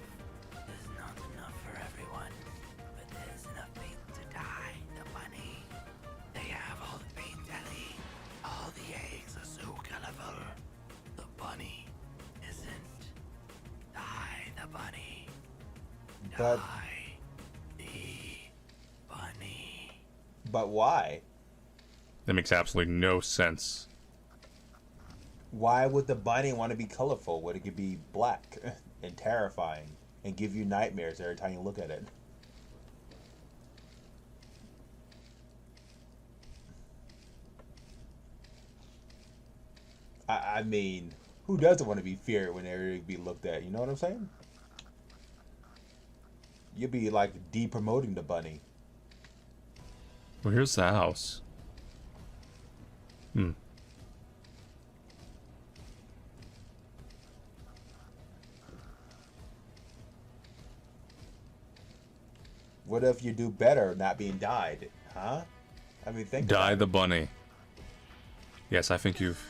There's not enough for everyone, but there's enough paint to dye the bunny. They have all the paint, Ellie. All the eggs are so colorful. The bunny isn't. Die the bunny. But But why? That makes absolutely no sense. Why would the bunny want to be colorful when it could be black and terrifying and give you nightmares every time you look at it? I mean, who doesn't want to be feared when they be looked at? You know what I'm saying? You'd be like de-promoting the bunny. Well, here's the house. Hmm. What if you do better not being died? Huh? I mean, think about Die it. the bunny. Yes, I think you've...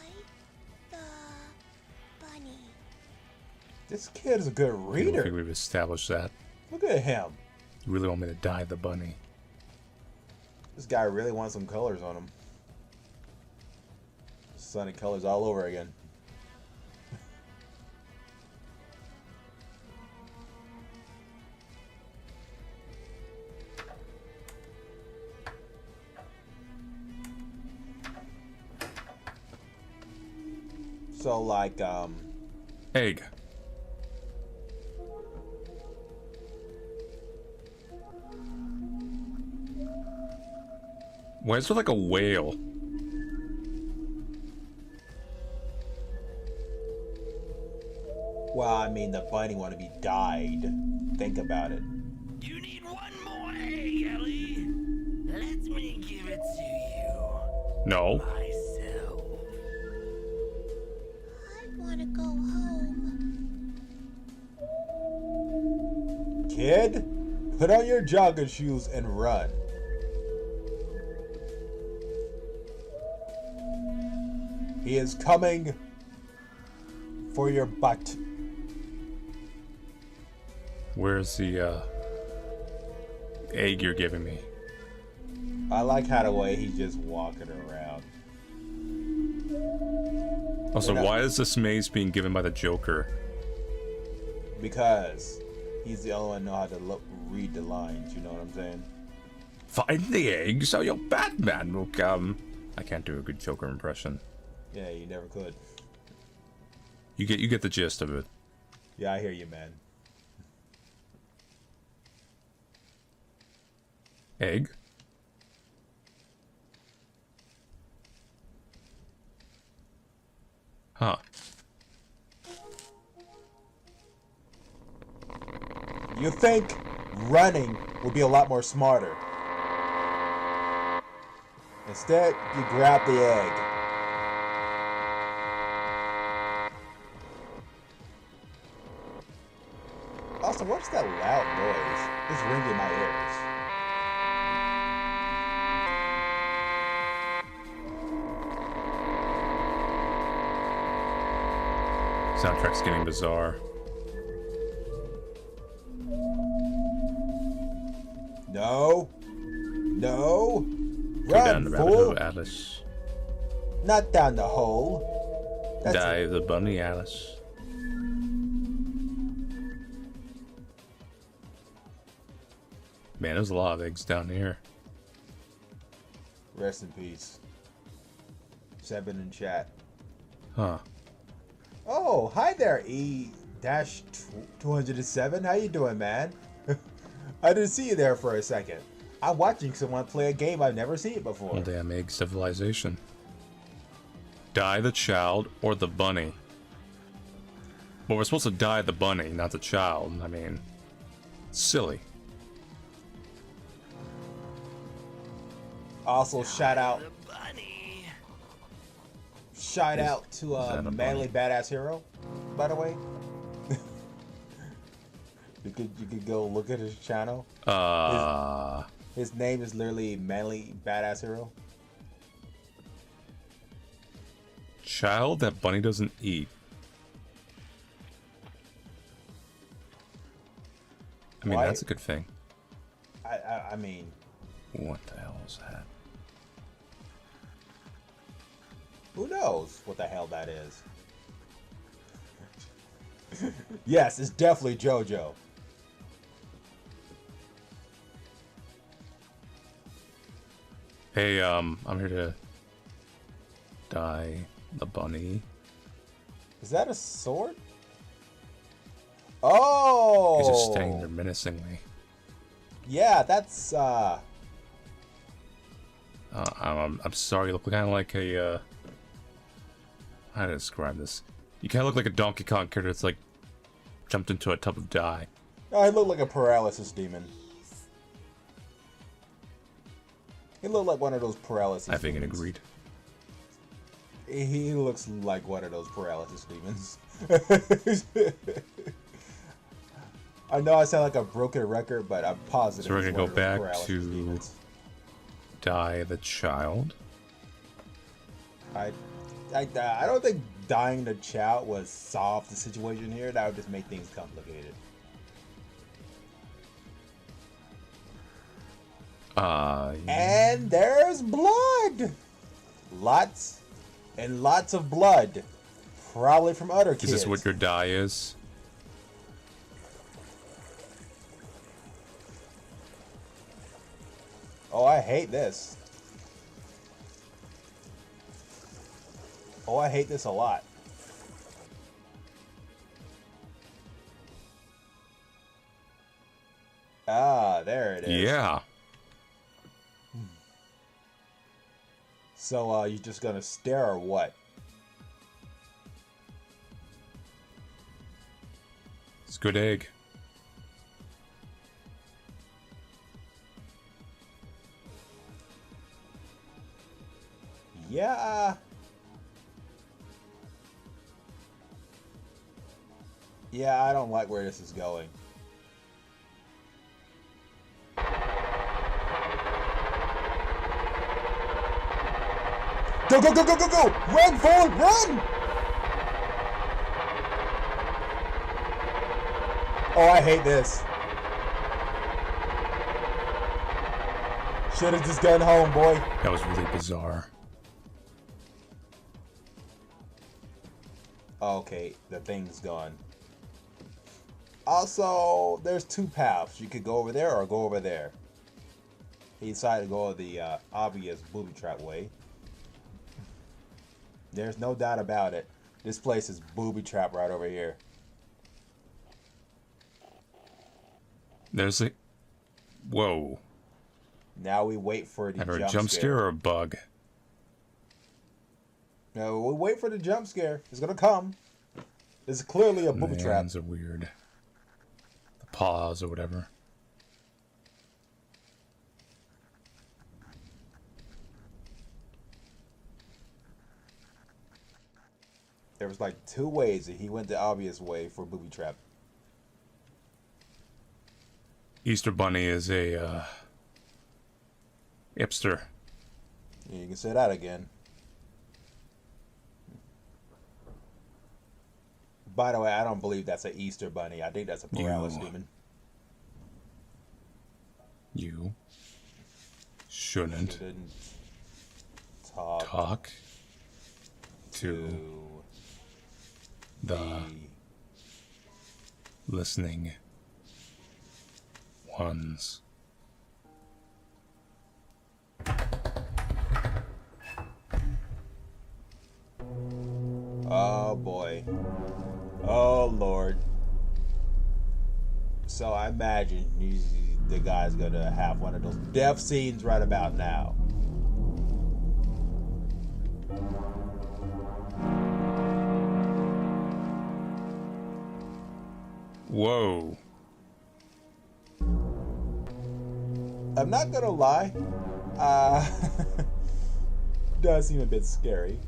This kid is a good I don't reader. think we've established that. Look at him. You really want me to die the bunny? This guy really wants some colors on him. Sunny colors all over again. So like Egg. Why is there like a whale? well, I mean the bunny want to be dyed. Think about it. You need one more egg, Ellie. Let me give it to you. No. Myself. I want to go home. Kid, put on your jogging shoes and run. He is coming for your butt. Where's the egg you're giving me? I like how the way he's just walking around. Also, You know- why is this maze being given by the Joker? Because he's the only one who know how to read the lines, you know what I'm saying? Find the egg so your Batman will come. I can't do a good Joker impression. Yeah, you never could. You get the gist of it. Yeah, I hear you, man. Egg? Huh. You think running would be a lot more smarter. Instead, you grab the egg. Also, what's that loud noise? It's ringing in my ears. Soundtrack's getting bizarre. No. No. Go down the rabbit hole, Alice. Not down the hole. That's Die the bunny, Alice. Man, there's a lot of eggs down here. Rest in peace. 7 in chat. Huh. Oh, hi there, E-207. How you doing, man? I didn't see you there for a second. I'm watching someone play a game I've never seen before. Well, damn egg civilization. Die the child or the bunny? Well, we're supposed to die the bunny, not the child. I mean, silly. Also, shout out to Manly Badass Hero, by the way. you could go look at his channel. His name is literally Manly Badass Hero. Child that bunny doesn't eat. I mean, that's a good thing. I mean, what the hell is that? Who knows what the hell that is? Yes, it's definitely JoJo. Hey, I'm here to die the bunny. Is that a sword? Oh! He's just standing there menacingly. Yeah, that's I'm sorry, you look kind of like a how to describe this? You kind of look like a Donkey Kong character that's like jumped into a tub of dye. I look like a paralysis demon. He looked like one of those paralysis I think it demons. agreed. He looks like one of those paralysis demons. I know I sound like a broken record, but I'm positive. So we're he's gonna one go of those back paralysis to demons. die the child. I don't think dying the child would solve the situation here. That would just make things complicated. And there's blood! Lots and lots of blood. Probably from other kids. Is this what your die is? Oh, I hate this. Oh, I hate this a lot. Ah, there it is. Yeah. So, you just gonna stare or what? It's a good egg. Yeah. Yeah, I don't like where this is going. Go, go, go, go, go, go! Run, forward, run! Oh, I hate this. Should have just gone home, boy. That was really bizarre. Okay, the thing's gone. Also, there's two paths. You could go over there or go over there. He decided to go the obvious booby trap way. There's no doubt about it. This place is booby trap right over here. There's a... Whoa. Now we wait for the Either jump a jump scare or a bug. No, we wait for the jump scare. It's gonna come. This is clearly a booby trap. Hands are weird. The paws or whatever. There was like 2 ways, and he went the obvious way for booby trap. Easter Bunny is a hipster. Yeah, you can say that again. By the way, I don't believe that's an Easter Bunny. I think that's a paralysis demon. You shouldn't talk to the listening ones. Oh boy. Oh Lord. So I imagine the guy's gonna have one of those death scenes right about now. Whoa. I'm not gonna lie. Does seem a bit scary.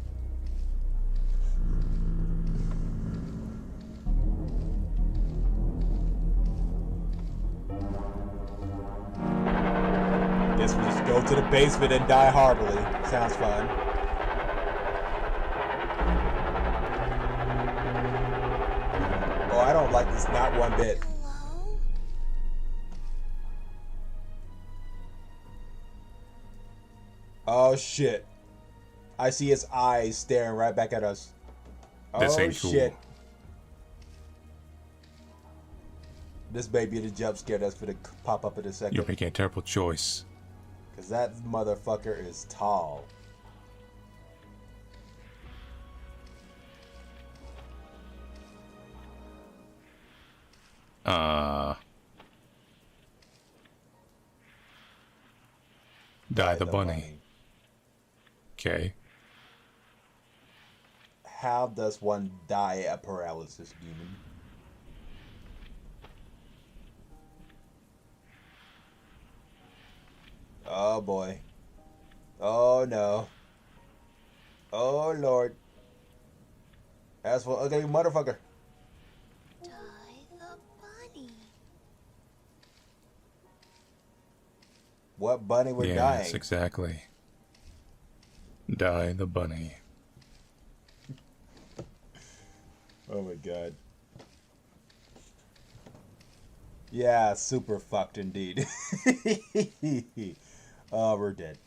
Guess we just go to the basement and die horribly. Sounds fun. Oh, I don't like this not one bit. Oh shit. I see his eyes staring right back at us. This Oh ain't cool. shit. This baby the jump scared us for to pop up in a second. You're making a terrible choice. Cause that motherfucker is tall. Die the bunny. Okay. How does one die a paralysis demon? Oh boy. Oh no. Oh Lord. That's what ugly motherfucker. Die the bunny. What bunny we're Yes, dying? exactly. Die the bunny. Oh my god. Yeah, super fucked indeed. Oh, we're dead.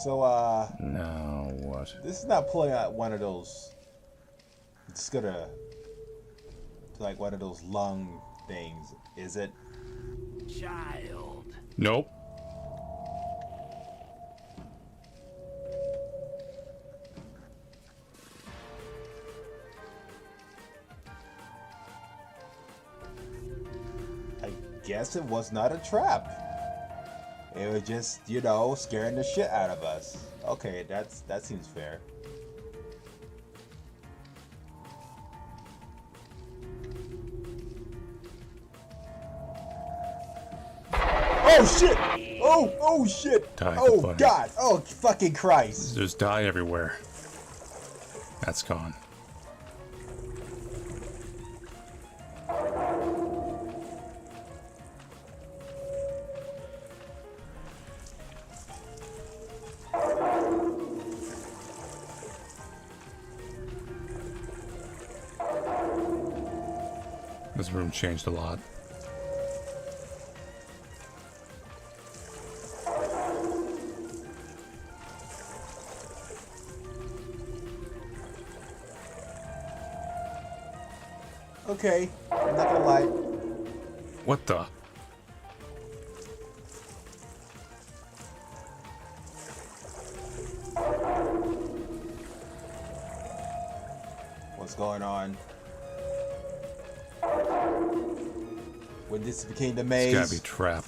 So, now what? This is not pulling out one of those. It's gonna. Like one of those lung things, is it? Child. Nope. I guess it was not a trap. It was just, you know, scaring the shit out of us. Okay, that seems fair. Oh shit! Oh shit! Die the Oh bunny. god! Oh fucking Christ! There's dye everywhere. That's gone. This room changed a lot. Okay, I'm not gonna lie. What the? What's going on? When this became the maze. It's gotta be a trap.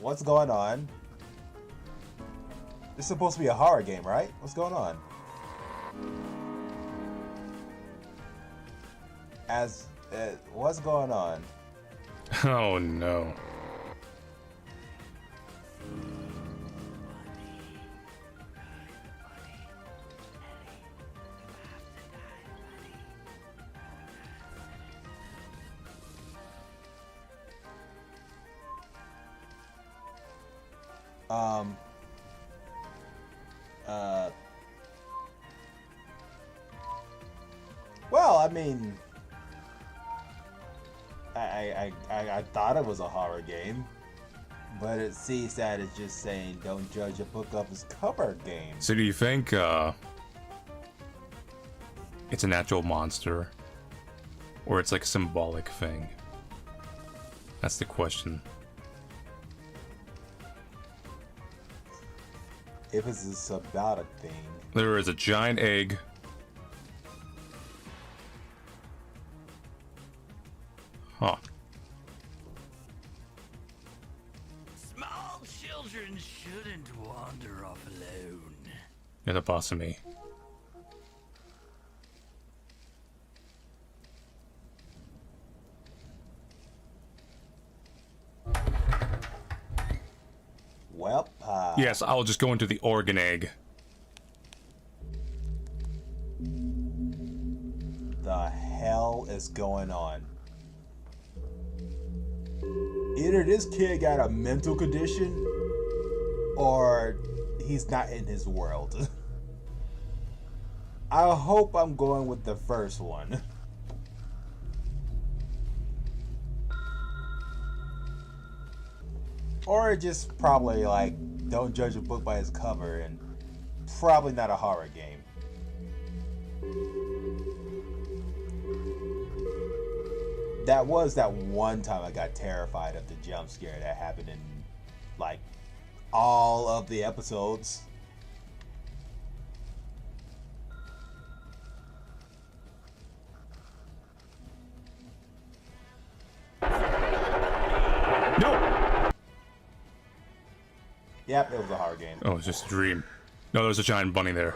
What's going on? This is supposed to be a horror game, right? What's going on? What's going on? Oh no. Well, I mean, I thought it was a horror game, but it seems that it's just saying don't judge a book off its cover game. So do you think it's an actual monster, or it's like a symbolic thing? That's the question. If it's a symbolic thing. There is a giant egg. Huh. Small children shouldn't wander off alone. You're the boss of me. Well, yes, I'll just go into the organ egg. The hell is going on? Either this kid got a mental condition, or he's not in his world. I hope I'm going with the first one. Or just probably like, don't judge a book by its cover, and probably not a horror game. That was that one time I got terrified of the jump scare that happened in like all of the episodes. No. Yep, it was a horror game. Oh, it's just a dream. No, there's a giant bunny there.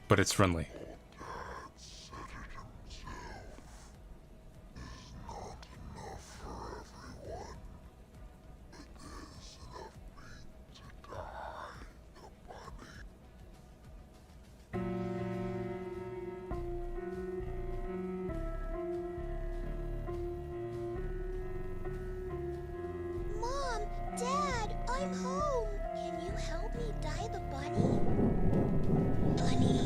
But it's friendly. Mom, Dad, I'm home. Can you help me dye the bunny? Bunny.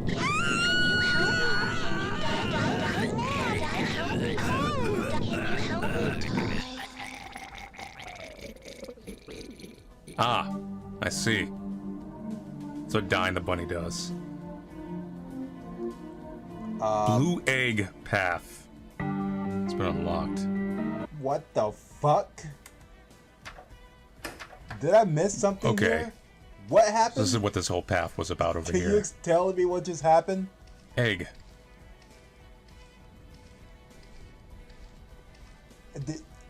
Can you help me? Can you dye? Dad, help me. Can you help me dye? Ah, I see. So dyeing the bunny does. Blue egg path. It's been unlocked. What the fuck? Did I miss something Okay. here? What happened? So this is what this whole path was about over Can here. you tell me what just happened? Egg.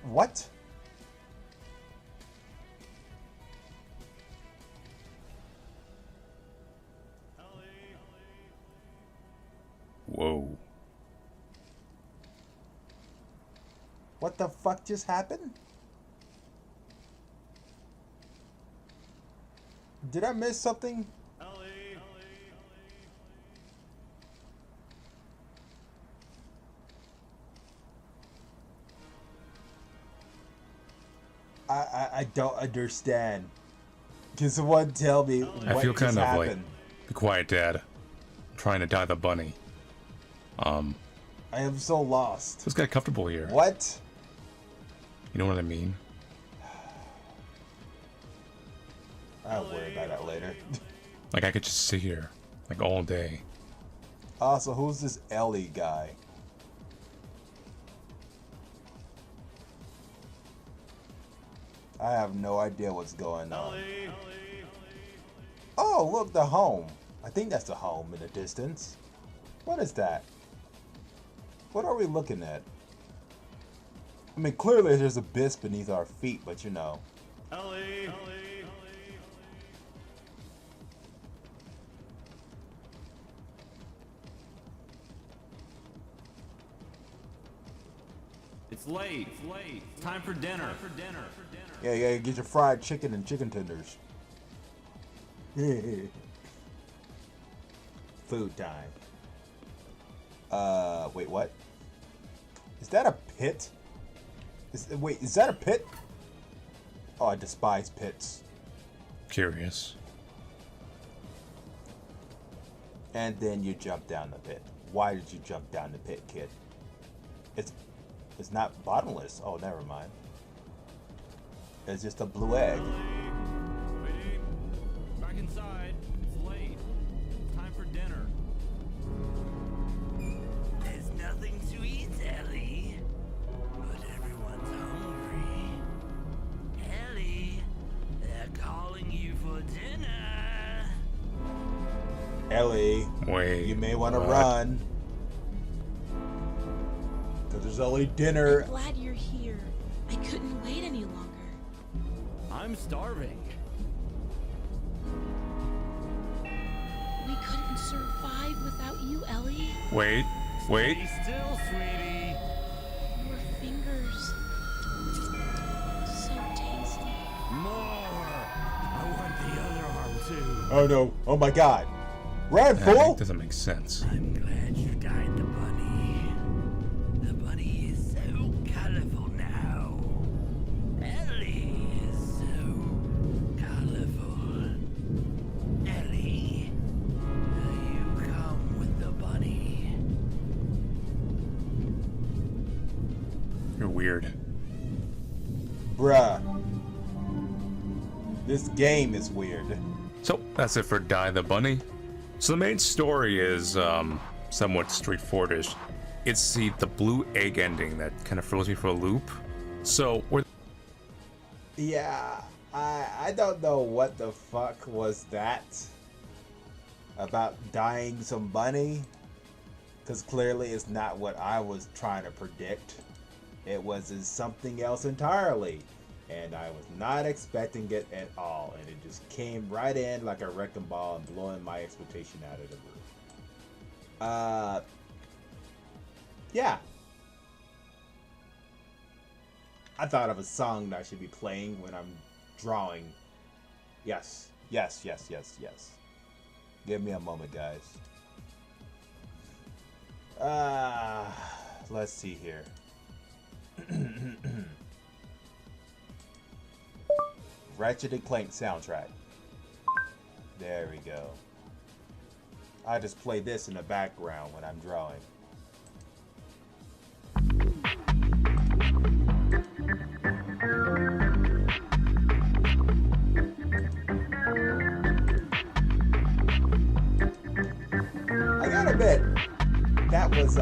What? Whoa. What the fuck just happened? Did I miss something? I don't understand. Can someone tell me what I feel just kind of happened? like, be quiet, Dad. I'm trying to dye the bunny. I am so lost. Let's get comfortable here. What? You know what I mean? I'll worry about that later. Like I could just sit here, like all day. So who's this Ellie guy? I have no idea what's going on. Oh, look, the home. I think that's the home in the distance. What is that? What are we looking at? I mean, clearly there's an abyss beneath our feet, but you know. Ellie. It's late. Time for dinner. Yeah, get your fried chicken and chicken tenders. Food time. Wait, what? Is that a pit? Wait, is that a pit? Oh, I despise pits. Curious. And then you jump down the pit. Why did you jump down the pit, kid? It's not bottomless. Oh, never mind. It's just a blue egg. Back inside. It's late. Time for dinner. There's nothing to eat, Ellie. But everyone's hungry. Ellie, they're calling you for dinner. Ellie, wait. You may want to run. Because there's only dinner. I'm glad you're here. I couldn't wait any longer. I'm starving. We couldn't survive without you, Ellie. Wait. Stay still, sweetie. Your fingers. So tasty. More. I want the other arm too. Oh no. Oh my god. Red That Bull? doesn't make sense. I'm glad you died the bunny. The bunny is so colorful now. Ellie is so colorful. Ellie, you come with the bunny. You're weird. Bruh. This game is weird. So that's it for Die the Bunny. So the main story is somewhat straightforwardish. It's the blue egg ending that kind of throws me for a loop. So we're Yeah, I don't know what the fuck was that about dying some bunny, because clearly it's not what I was trying to predict. It was something else entirely, and I was not expecting it at all, and it just came right in like a wrecking ball and blowing my expectation out of the roof. Yeah. I thought of a song that I should be playing when I'm drawing. Yes. Give me a moment, guys. Let's see here. Ratchet and Clank soundtrack. There we go. I just play this in the background when I'm drawing. I gotta admit, that was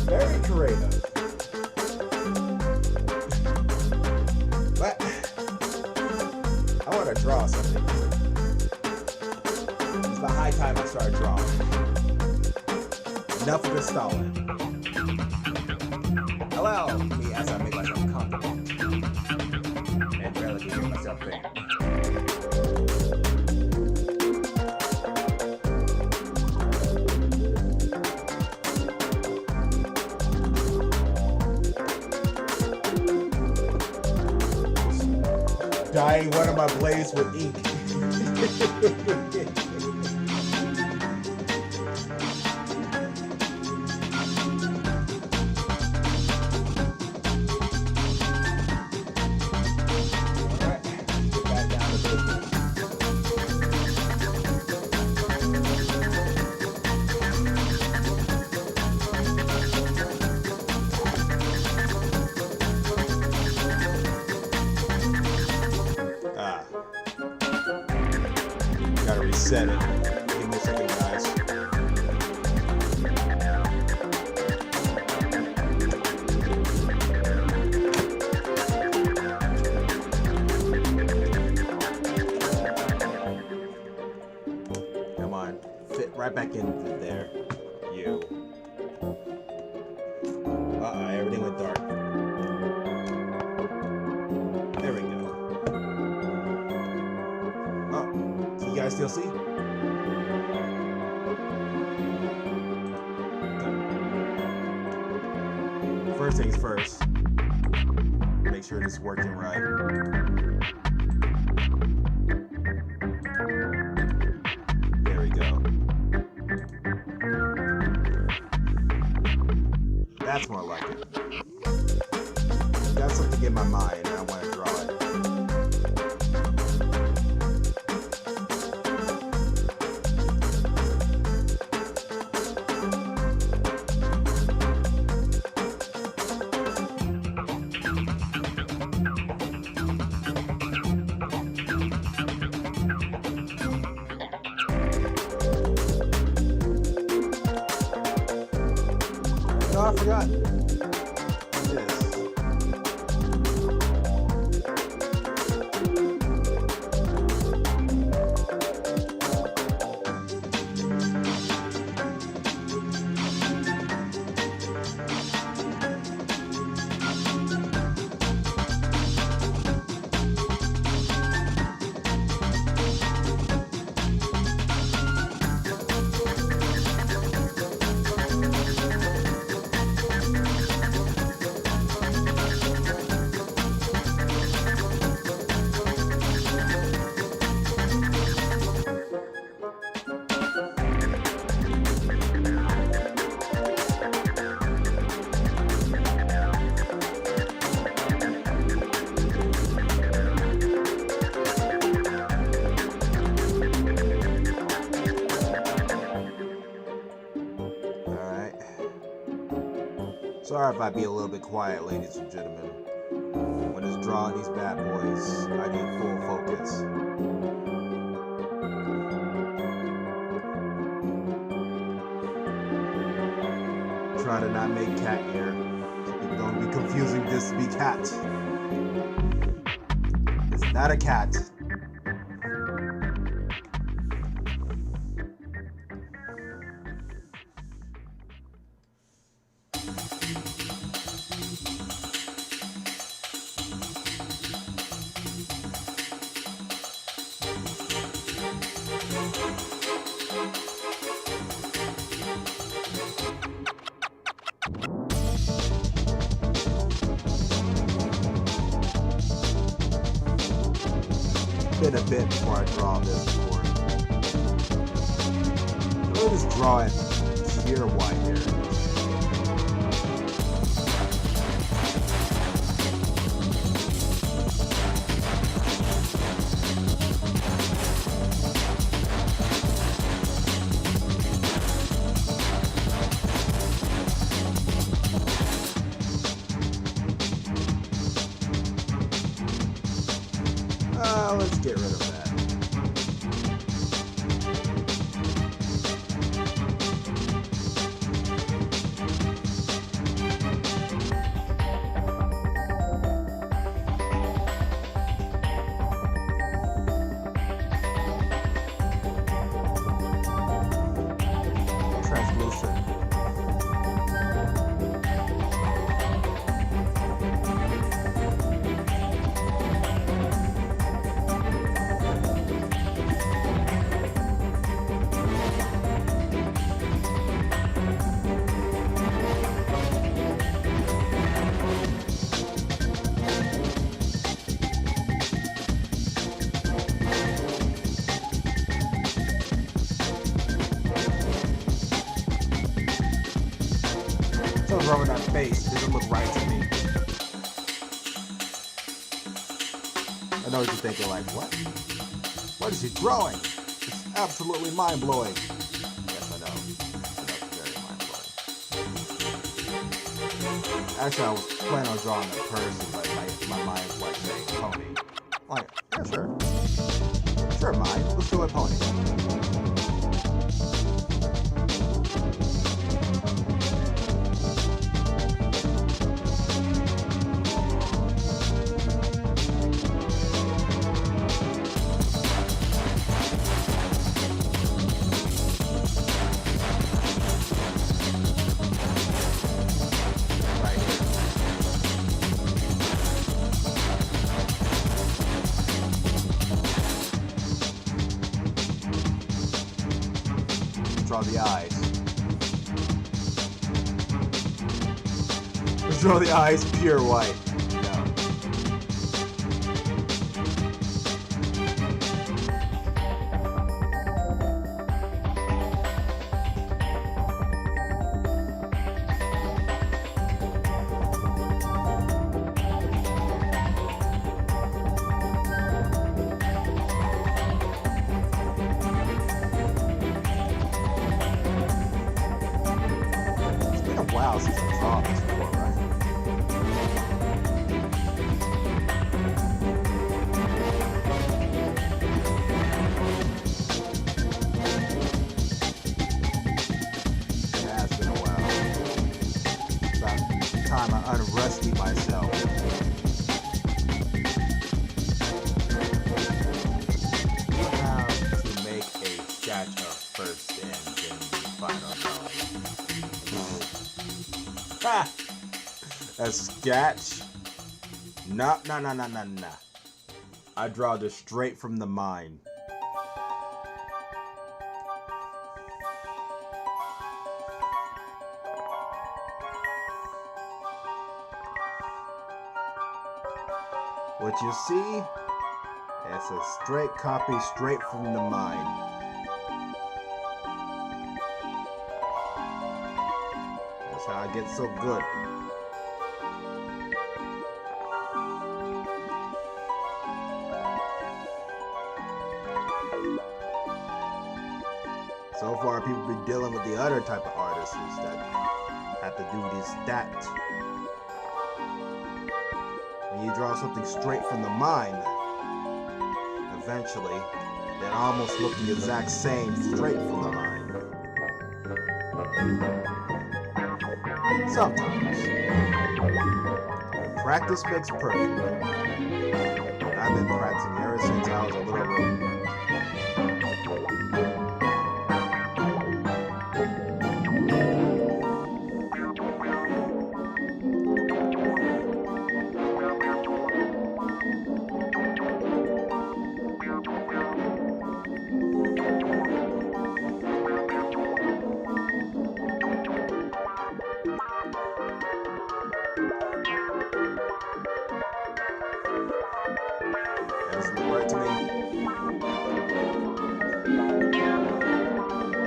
very creative. But I want to draw something. It's the high time I started drawing. Enough of the stalling. Allow me as I make myself comfortable and barely can make myself think. Dyeing one of my blades with ink. Gotta reset it. Give me a second, guys. Come on. First things first. Make sure this is working right. There we go. That's more like it. Got something in my mind and I want to draw it. Oh, I forgot. Sorry if I be a little bit quiet, ladies and gentlemen. When it's drawing these bad boys, I need full focus. Try to not make cat ear. It's gonna be confusing this to be cat. It's not a cat. Been a bit before I draw this board. Let me just draw it sheer white here. Let's get rid of that. Translucent. Something's wrong with that face. It doesn't look right to me. I know what you're thinking, like, what? What is he drawing? It's absolutely mind-blowing. Yes, I know. It's very mind-blowing. Actually, I was planning on drawing a person, but my mind's like saying pony. Like, yeah, sure. Sure, mind. Let's do a pony. Draw the eyes. There's Draw the eyes pure white. Wow, since I saw this before, right? It has been a while. About time I unrusty myself. You have to make a sketch up first and then the final drawing. A sketch? Nah. I draw this straight from the mind. What you see? It's a straight copy straight from the mind. That's how I get so good. So far, people been dealing with the other type of artists that have to do this, that. When you draw something straight from the mind, eventually, it almost look the exact same straight from the mind. Sometimes. Practice makes perfect. I've been practicing ever since I was a little room.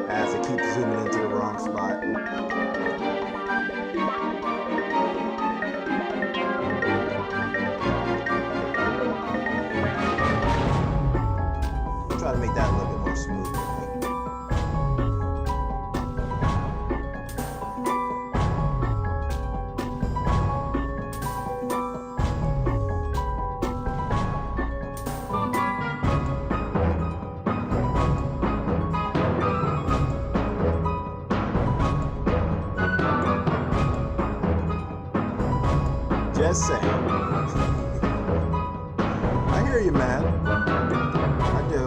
As it keeps zooming into the wrong spot. Try to make that a little bit more smooth. Just saying. I hear you, man. I do.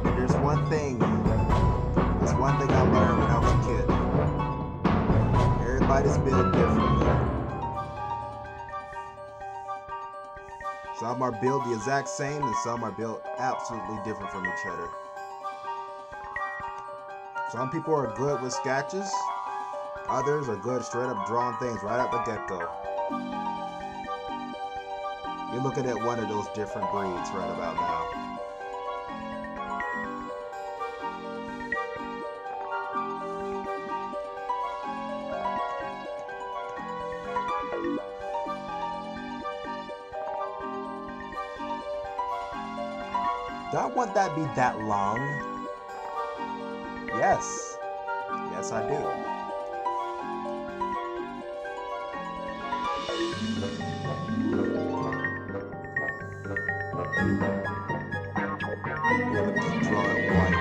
But there's one thing I learned when I was a kid. Everybody's built differently. Some are built the exact same and some are built absolutely different from each other. Some people are good with sketches, others are good straight up drawing things right at the get-go. You're looking at one of those different breeds right about now. Do I want that to be that long? Yes. Yes, I do. Yeah, let me just draw it white.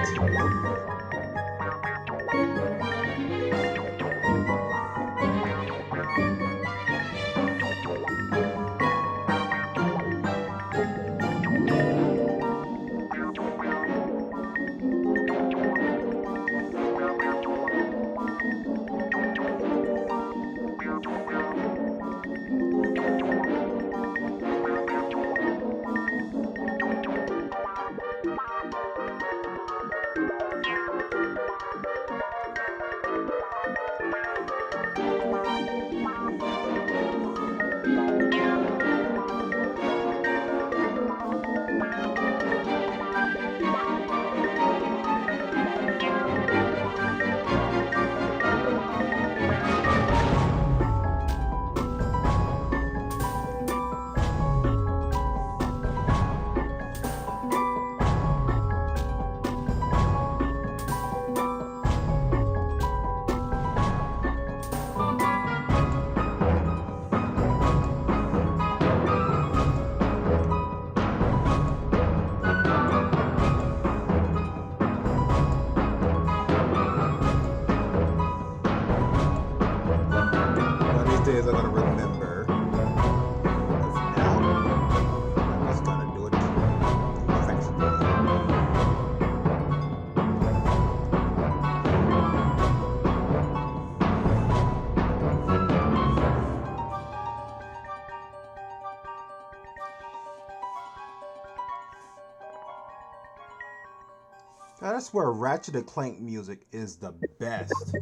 That's where Ratchet & Clank music is the best.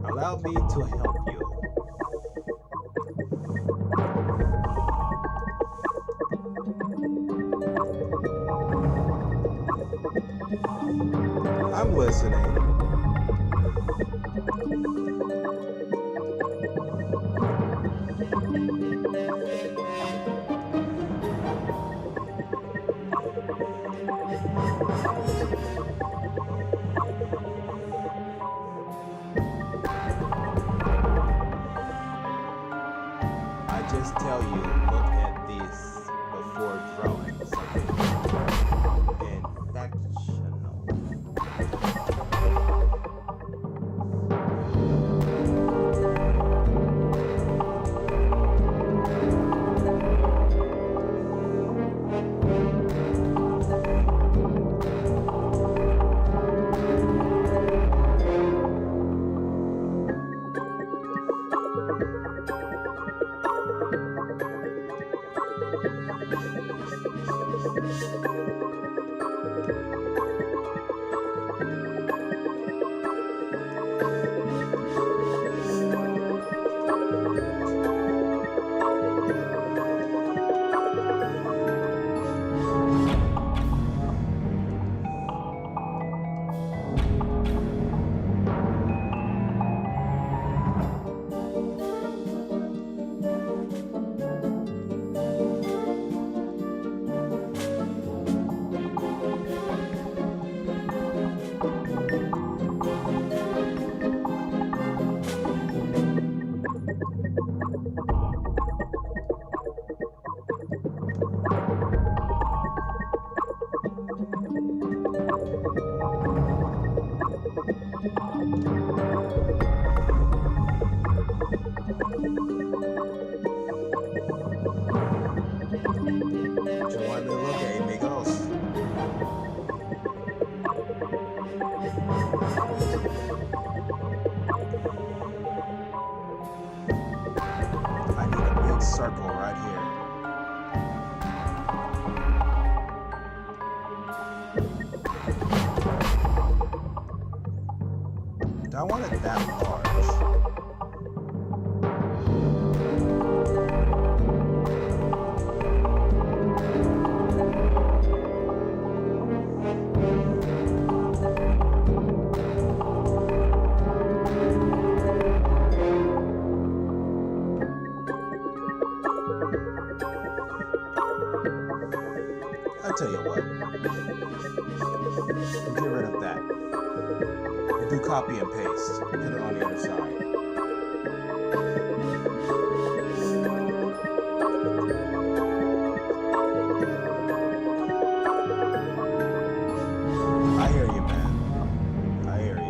Allow me to help you. I'm listening. I just tell you, look at this before drawing something circle right here. Do I want it that large? I'll tell you what. Get rid of that. Do copy and paste. Put it on the other side. I hear you, man. I hear you.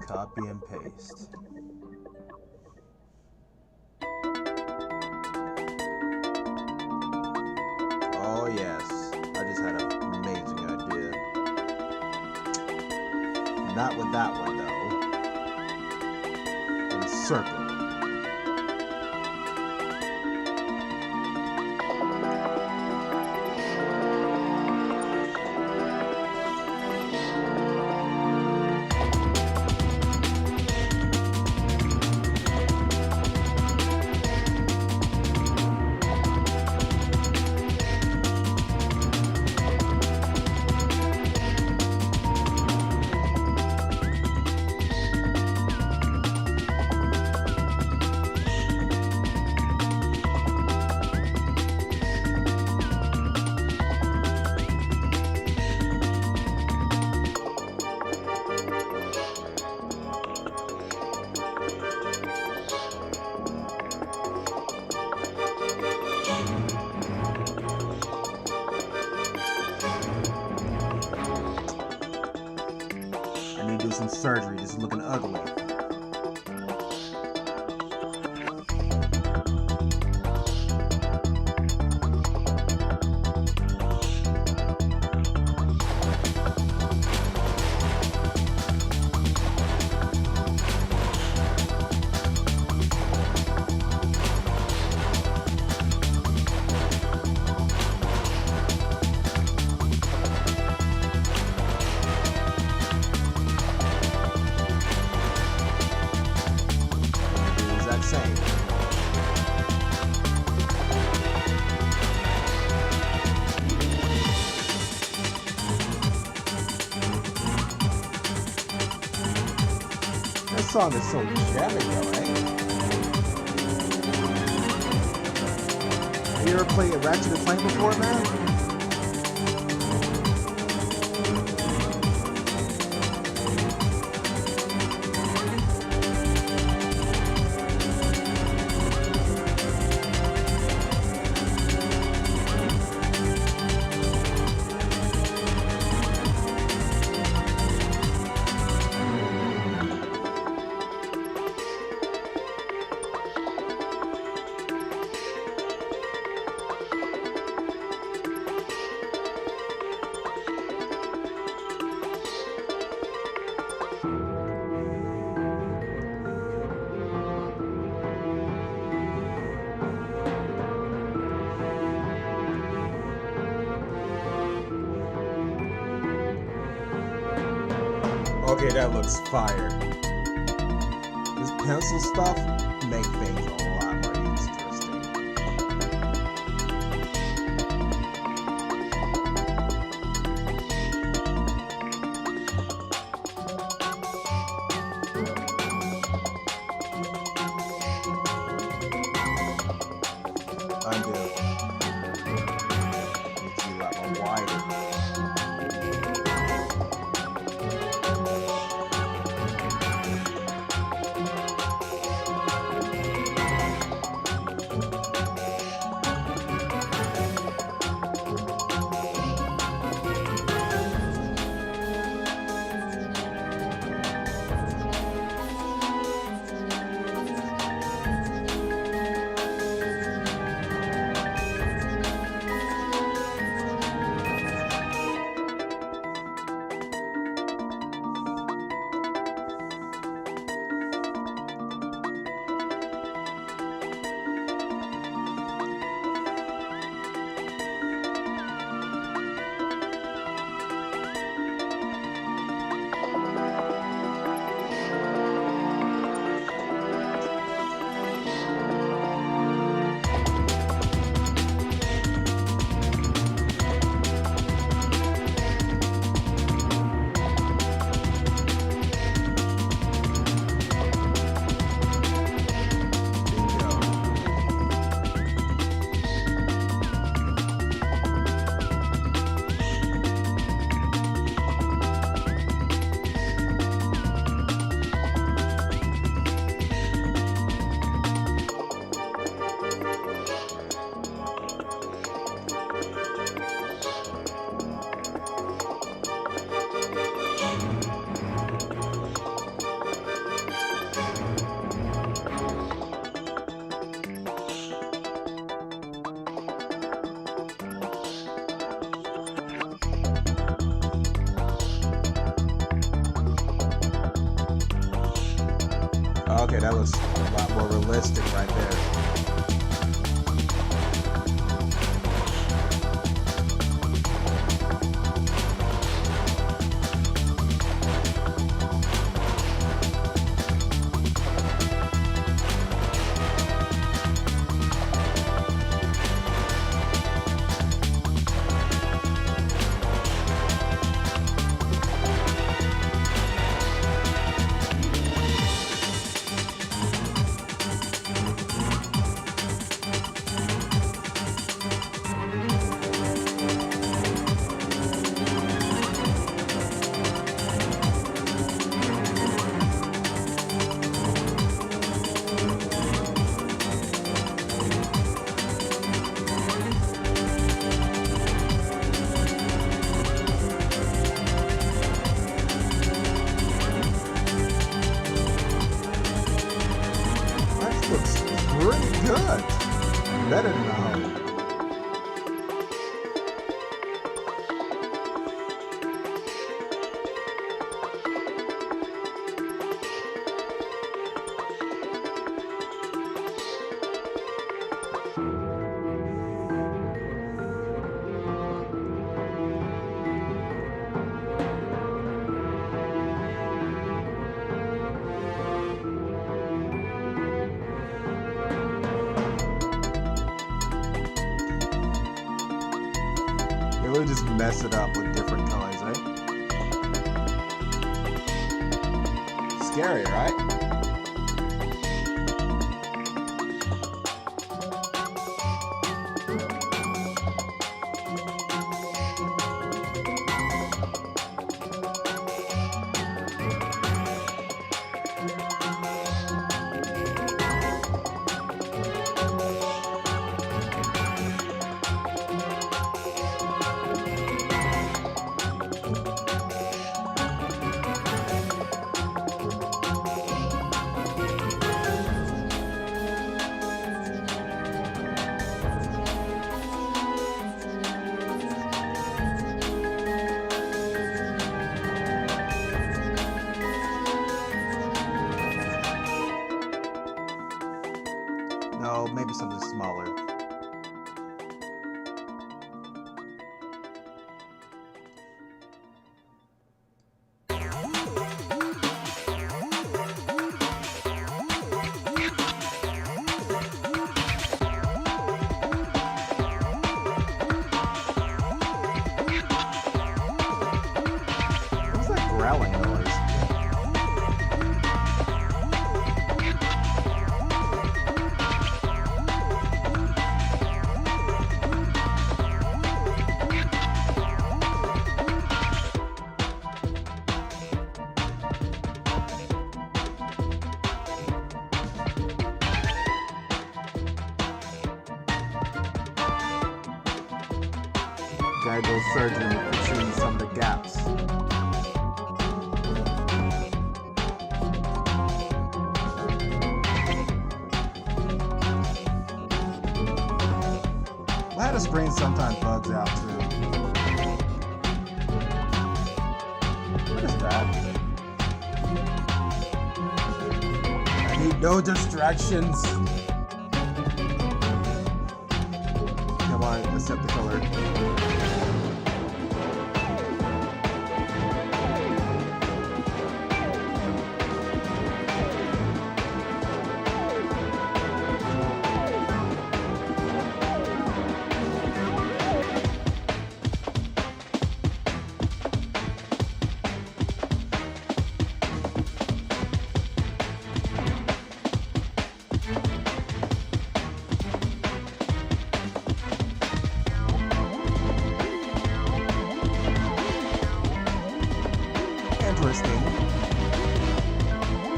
Copy and paste. Oh yes, I just had an amazing idea. Not with that one though. In circle. I need to do some surgery. This is looking ugly. This song is so jamming though, eh? Have you ever played Ratchet & Clank before, man? Okay, that looks fire. This pencil stuff make things a lot more interesting. Undo. Makes you a lot more wider. Okay, that was a lot more realistic right there. Looks pretty good. Better than the hoe. They really just mess it up with different colors, eh? Scary, right? No, maybe something smaller. What's that growling noise? Guide those surgeons fixing some of the gaps. Well, the screen sometimes bugs out too. What is that? I need no distractions. Come on, accept the color. Interesting.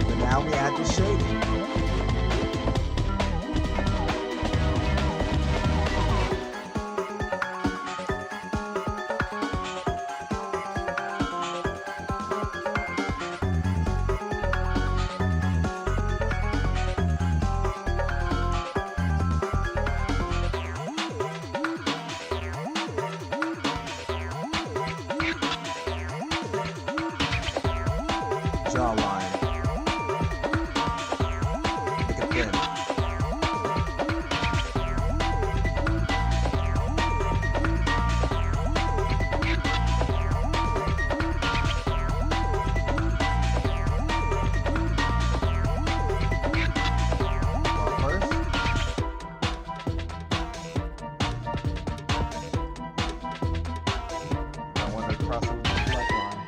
But now we add the shading. Jawline. Make it thin. First. I want to cross over the black line.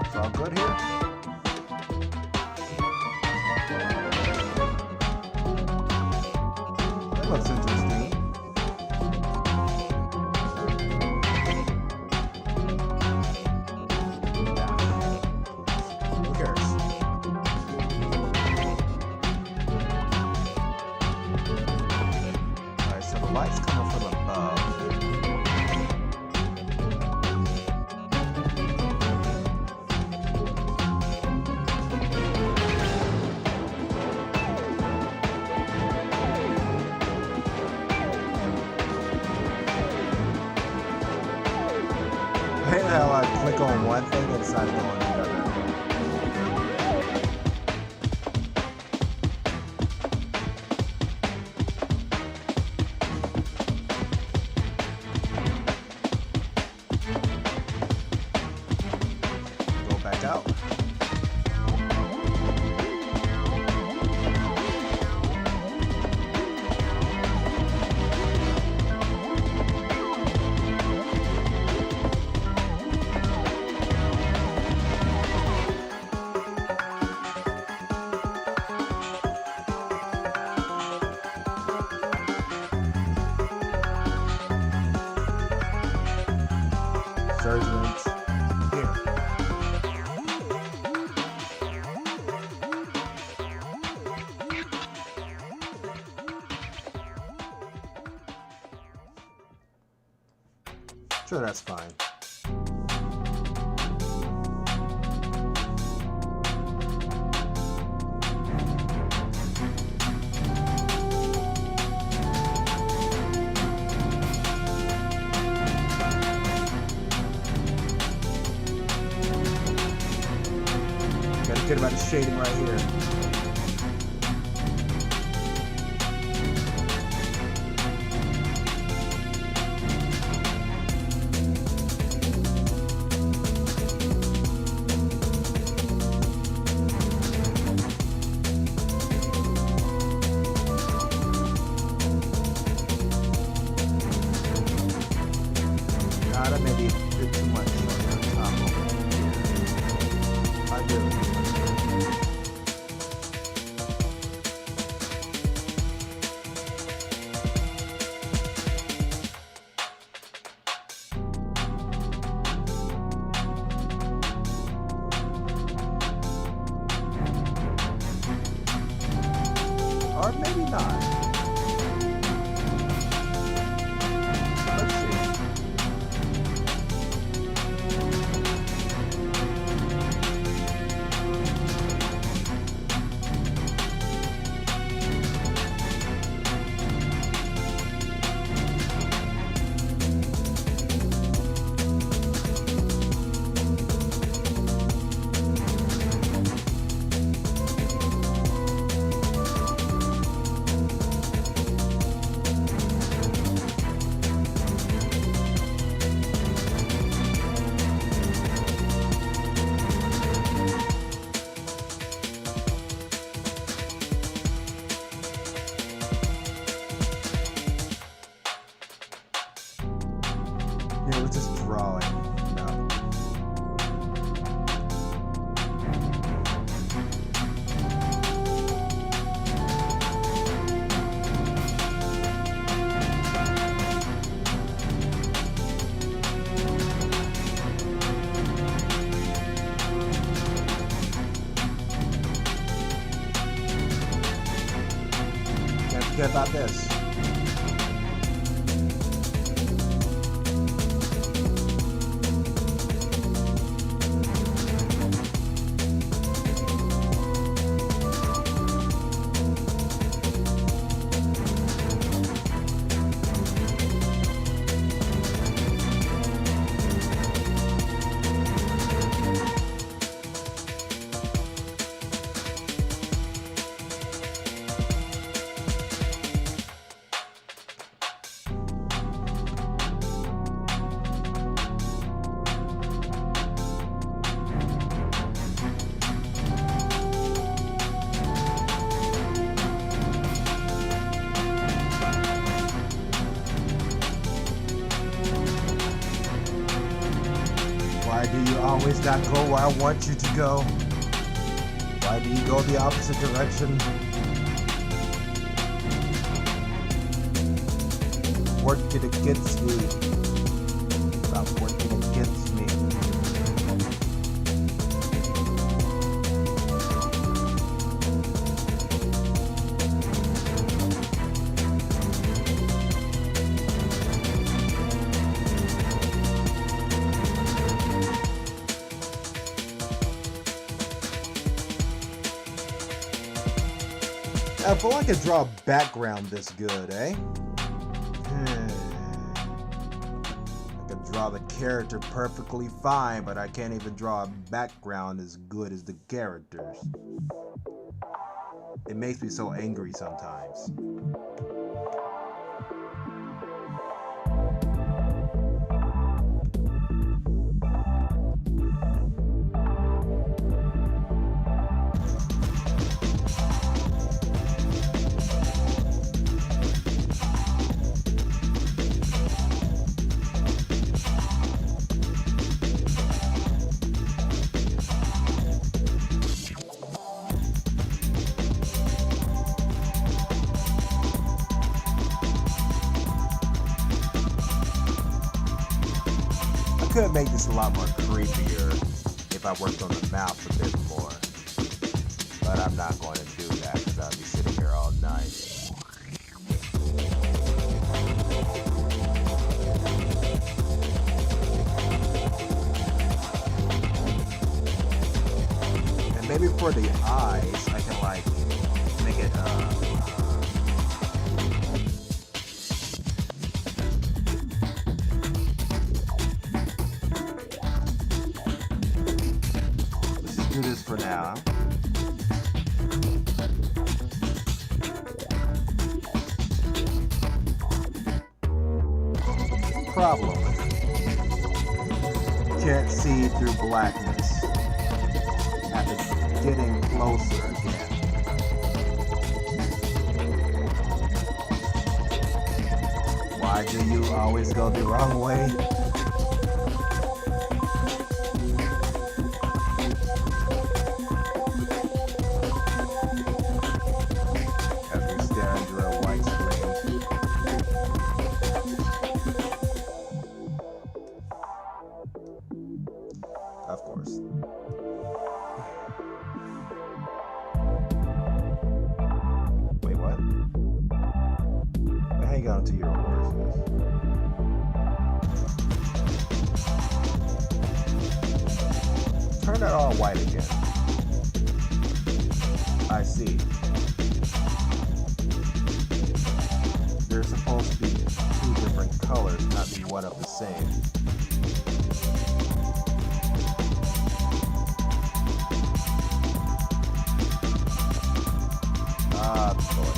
It's all good here. That looks interesting. Yeah. Who cares? Alright, so the light's coming from above. I hate how I click on one thing and decide to go on the other. Go back out. Surgeons. Here. Sure, that's fine. Gotta get about the shading right here. Or maybe not. Let's see. Here, let's just draw it. No. Can't forget about this. Why do you always not go where I want you to go? Why do you go the opposite direction? Working against me. Stop working against me. I feel like I could draw a background this good, eh? I could draw the character perfectly fine, but I can't even draw a background as good as the characters. It makes me so angry sometimes. Could make this a lot more creepier if I worked on the mouth a bit more, but I'm not going to do that because I'll be sitting here all night. And maybe for the eyes I can like make it do this for now. Problem. Can't see through blackness. After getting closer again. Why do you always go the wrong way? Of course. Wait, what? hang on to your horses. Turn that all white again. I see. They're supposed to be two different colors, not be one of the same. Ah, boy.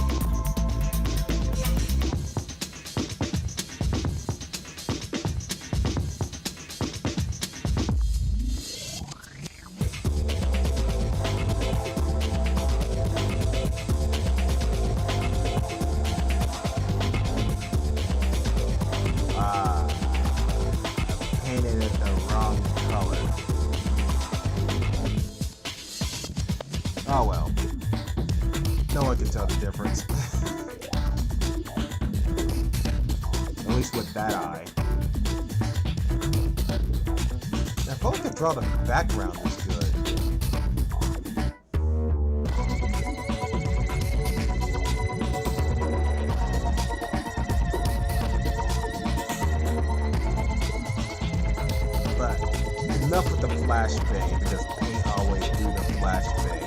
Painted it the wrong color. Oh well. No one can tell the difference. At least with that eye. Now, if only could draw the background is good. But enough with the flashbang, because paint always do the flashbang.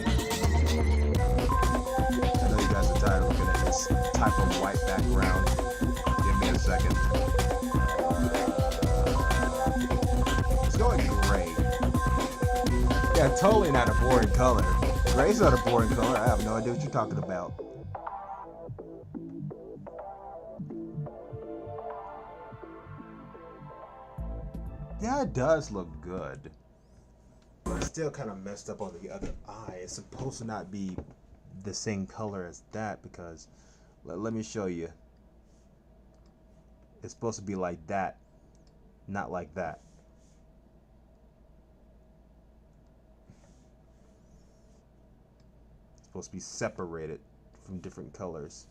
I know you guys are tired of looking at this type of white background. Give me a second. It's going gray. Yeah, totally not a boring color. Gray's not a boring color. I have no idea what you're talking about. Yeah, it does look good. But it's still kind of messed up on the other eye. It's supposed to not be the same color as that because, let me show you. It's supposed to be like that, not like that. It's supposed to be separated from different colors.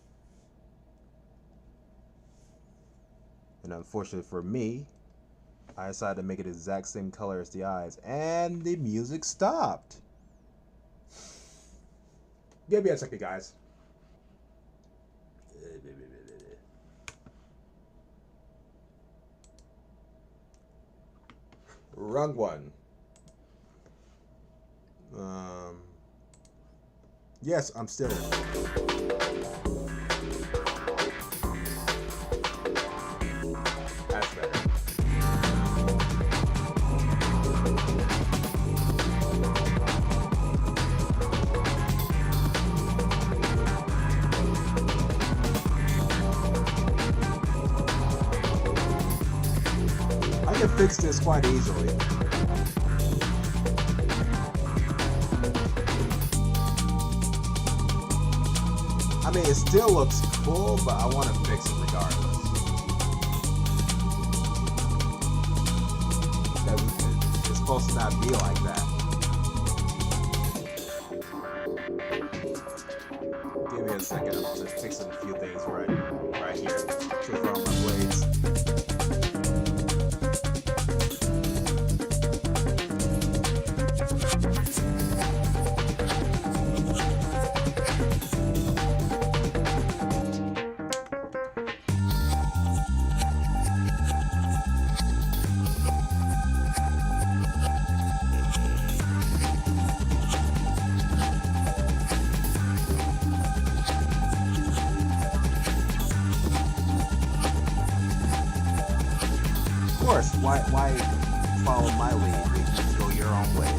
And unfortunately for me, I decided to make it the exact same color as the eyes, and the music stopped. Give me a second, guys. Wrong one. Yes, I'm still. That's better. I can fix this quite easily. I mean, it still looks cool, but I want to fix it regardless. Because it's supposed to not be like that. Give me a second, I'm just fixing a few things right here. Just on my blades. Why follow my lead? You just go your own way, eh?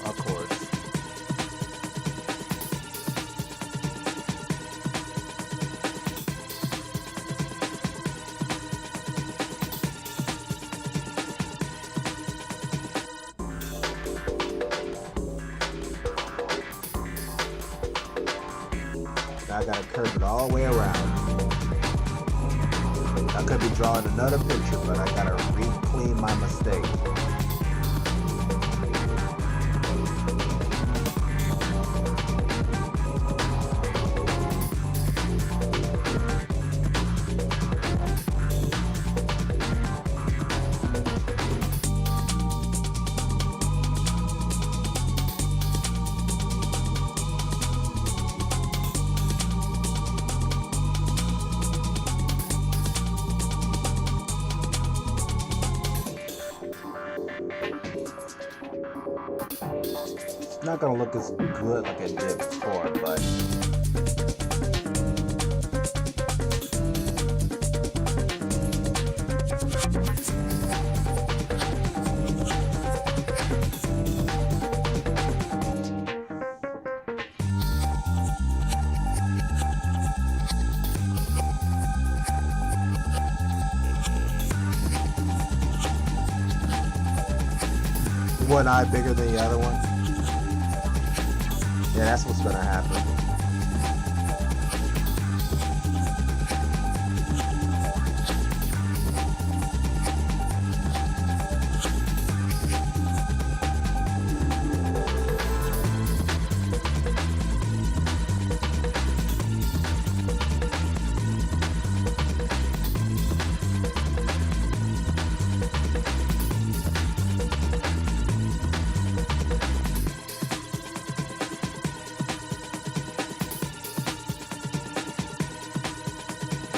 Of course. I gotta curve it all the way around. I could be drawing another picture, but I gotta re-clean my mistake. It's not gonna look as good like it did before, but one eye bigger than the other one. Yeah, that's what's gonna happen.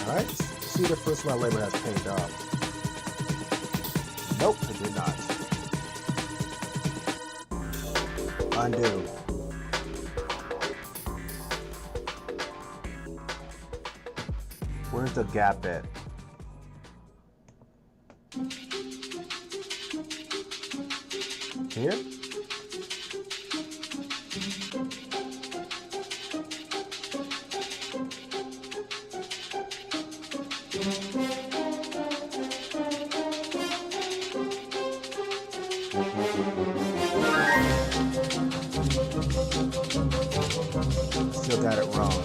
Alright, see the first my labor has paid off. Nope, it did not. Undo. Where's the gap at? Here? Still got it wrong.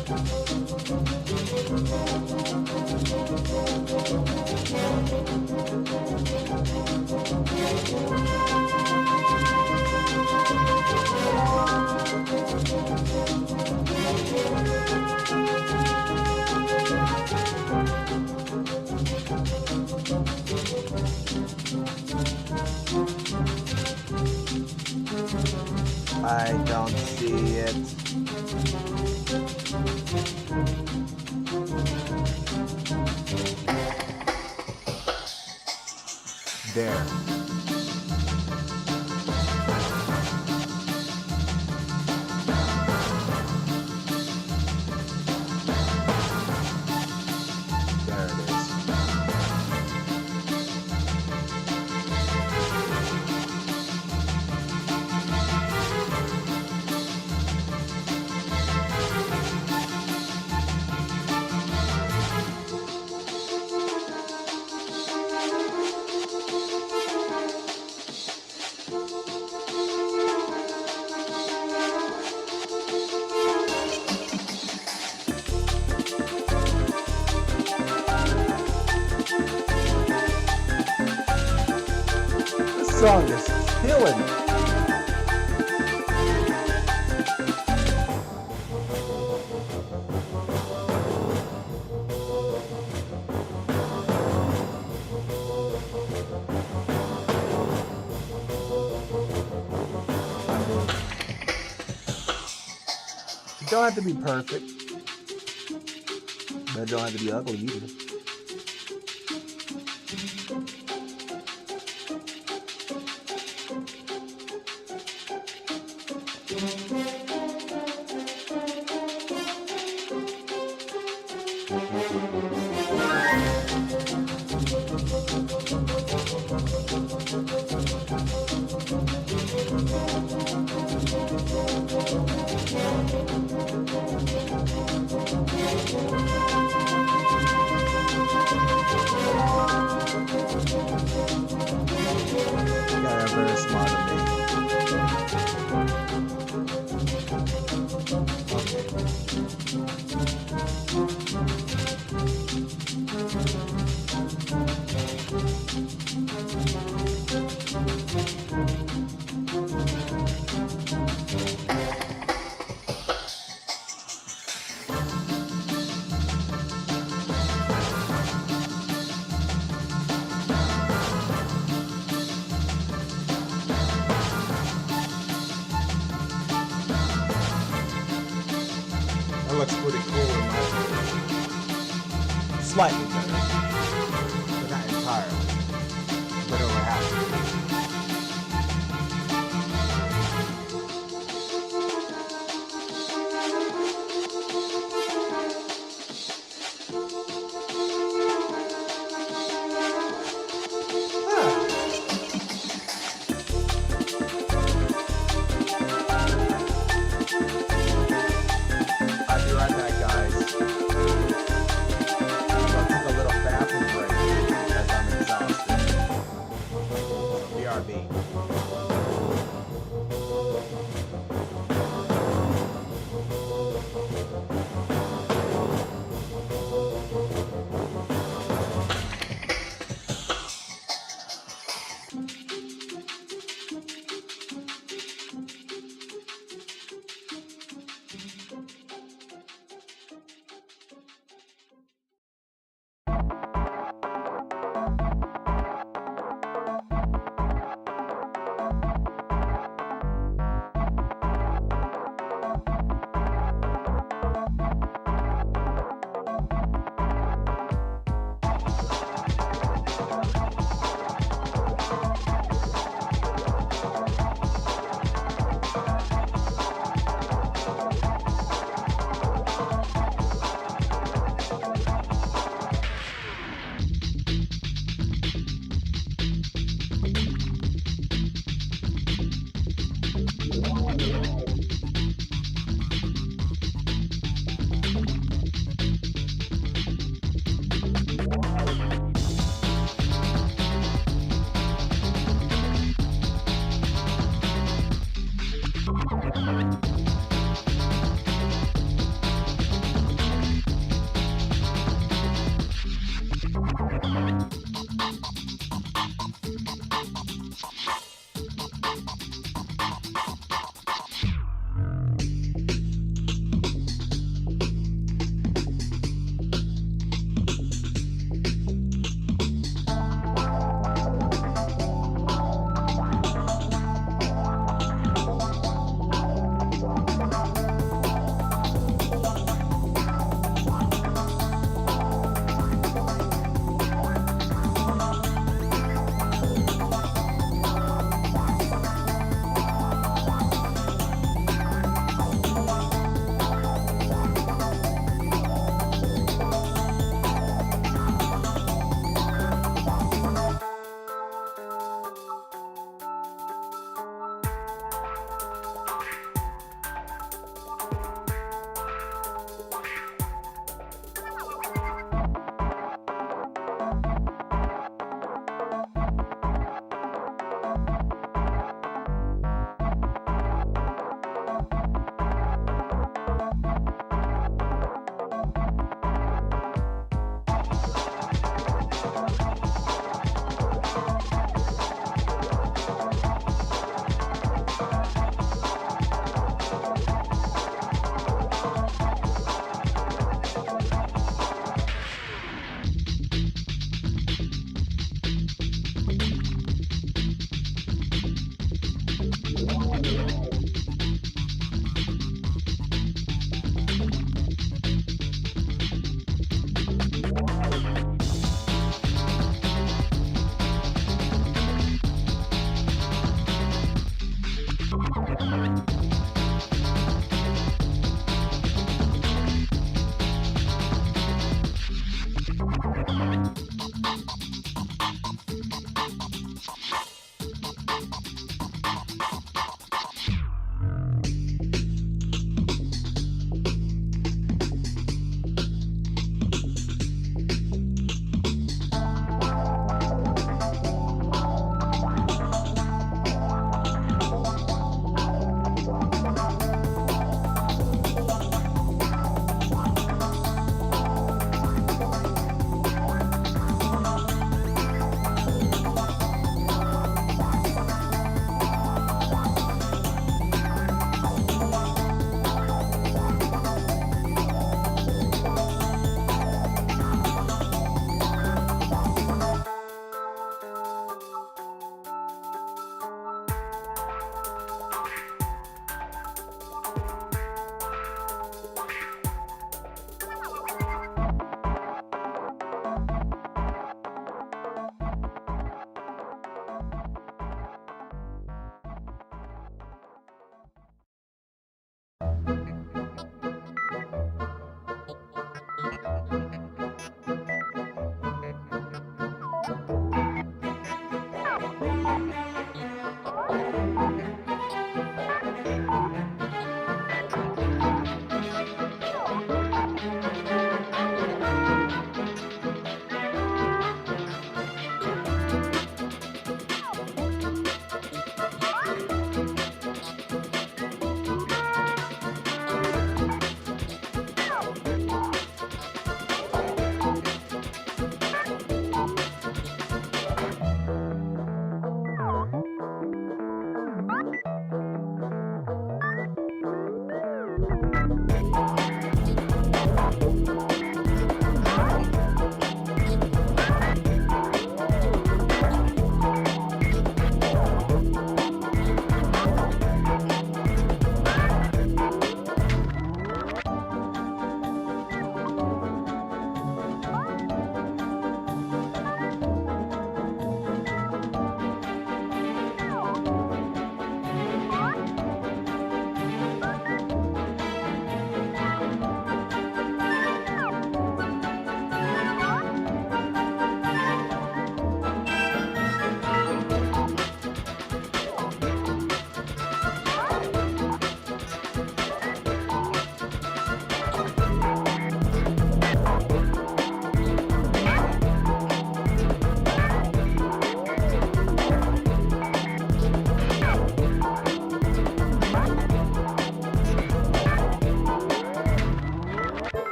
I don't see it. There. There it is. This song is killing me. It don't have to be perfect, but it don't have to be ugly either. Yeah, they're very smart of me. That looks pretty cool in my opinion. Slightly better. But not entirely. But over half.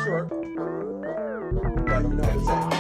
short. But you know what I'm saying.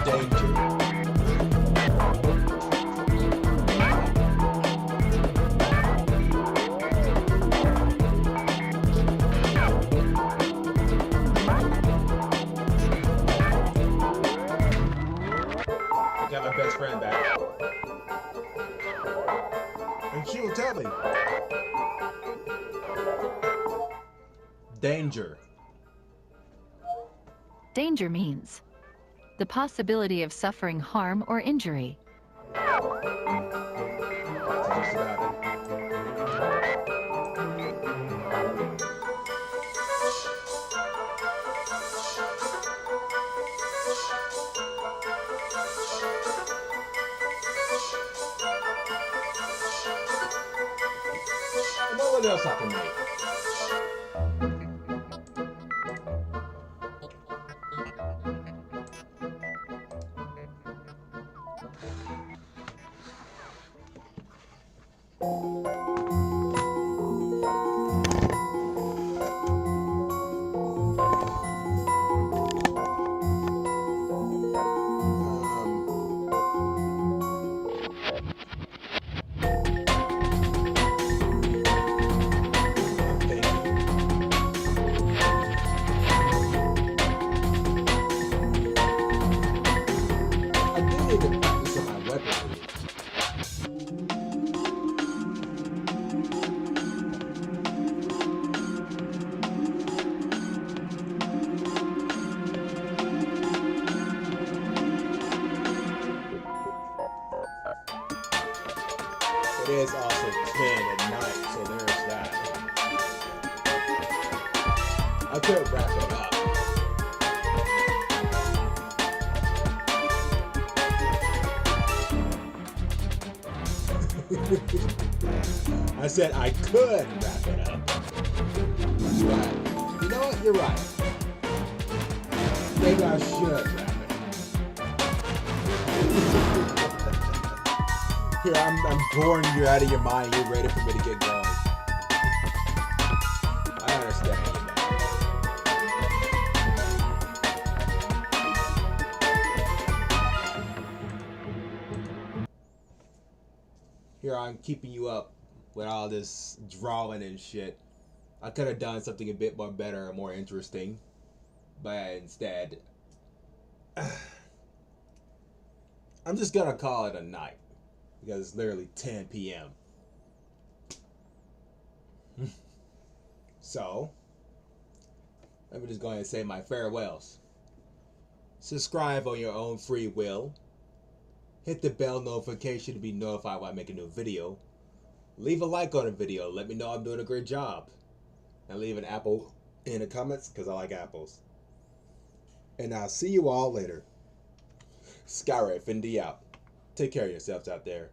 Danger. I got my best friend back. And she will tell me. Danger. Danger means the possibility of suffering harm or injury. That's just about it. What else I can make? It is also 10 at night, so there's that. I could wrap it up. I said I could wrap it up. But you know what? You're right. Maybe I should wrap it up. Here, I'm boring you out of your mind. You're ready for me to get going. I understand you, man. Here, I'm keeping you up with all this drawing and shit. I could have done something a bit more better and more interesting. But instead, I'm just gonna call it a night. Because it's literally 10 p.m. So, let me just go ahead and say my farewells. Subscribe on your own free will. Hit the bell notification to be notified when I make a new video. Leave a like on the video. Let me know I'm doing a great job. And leave an apple in the comments because I like apples. And I'll see you all later. Skyrider Infinity out. Take care of yourselves out there.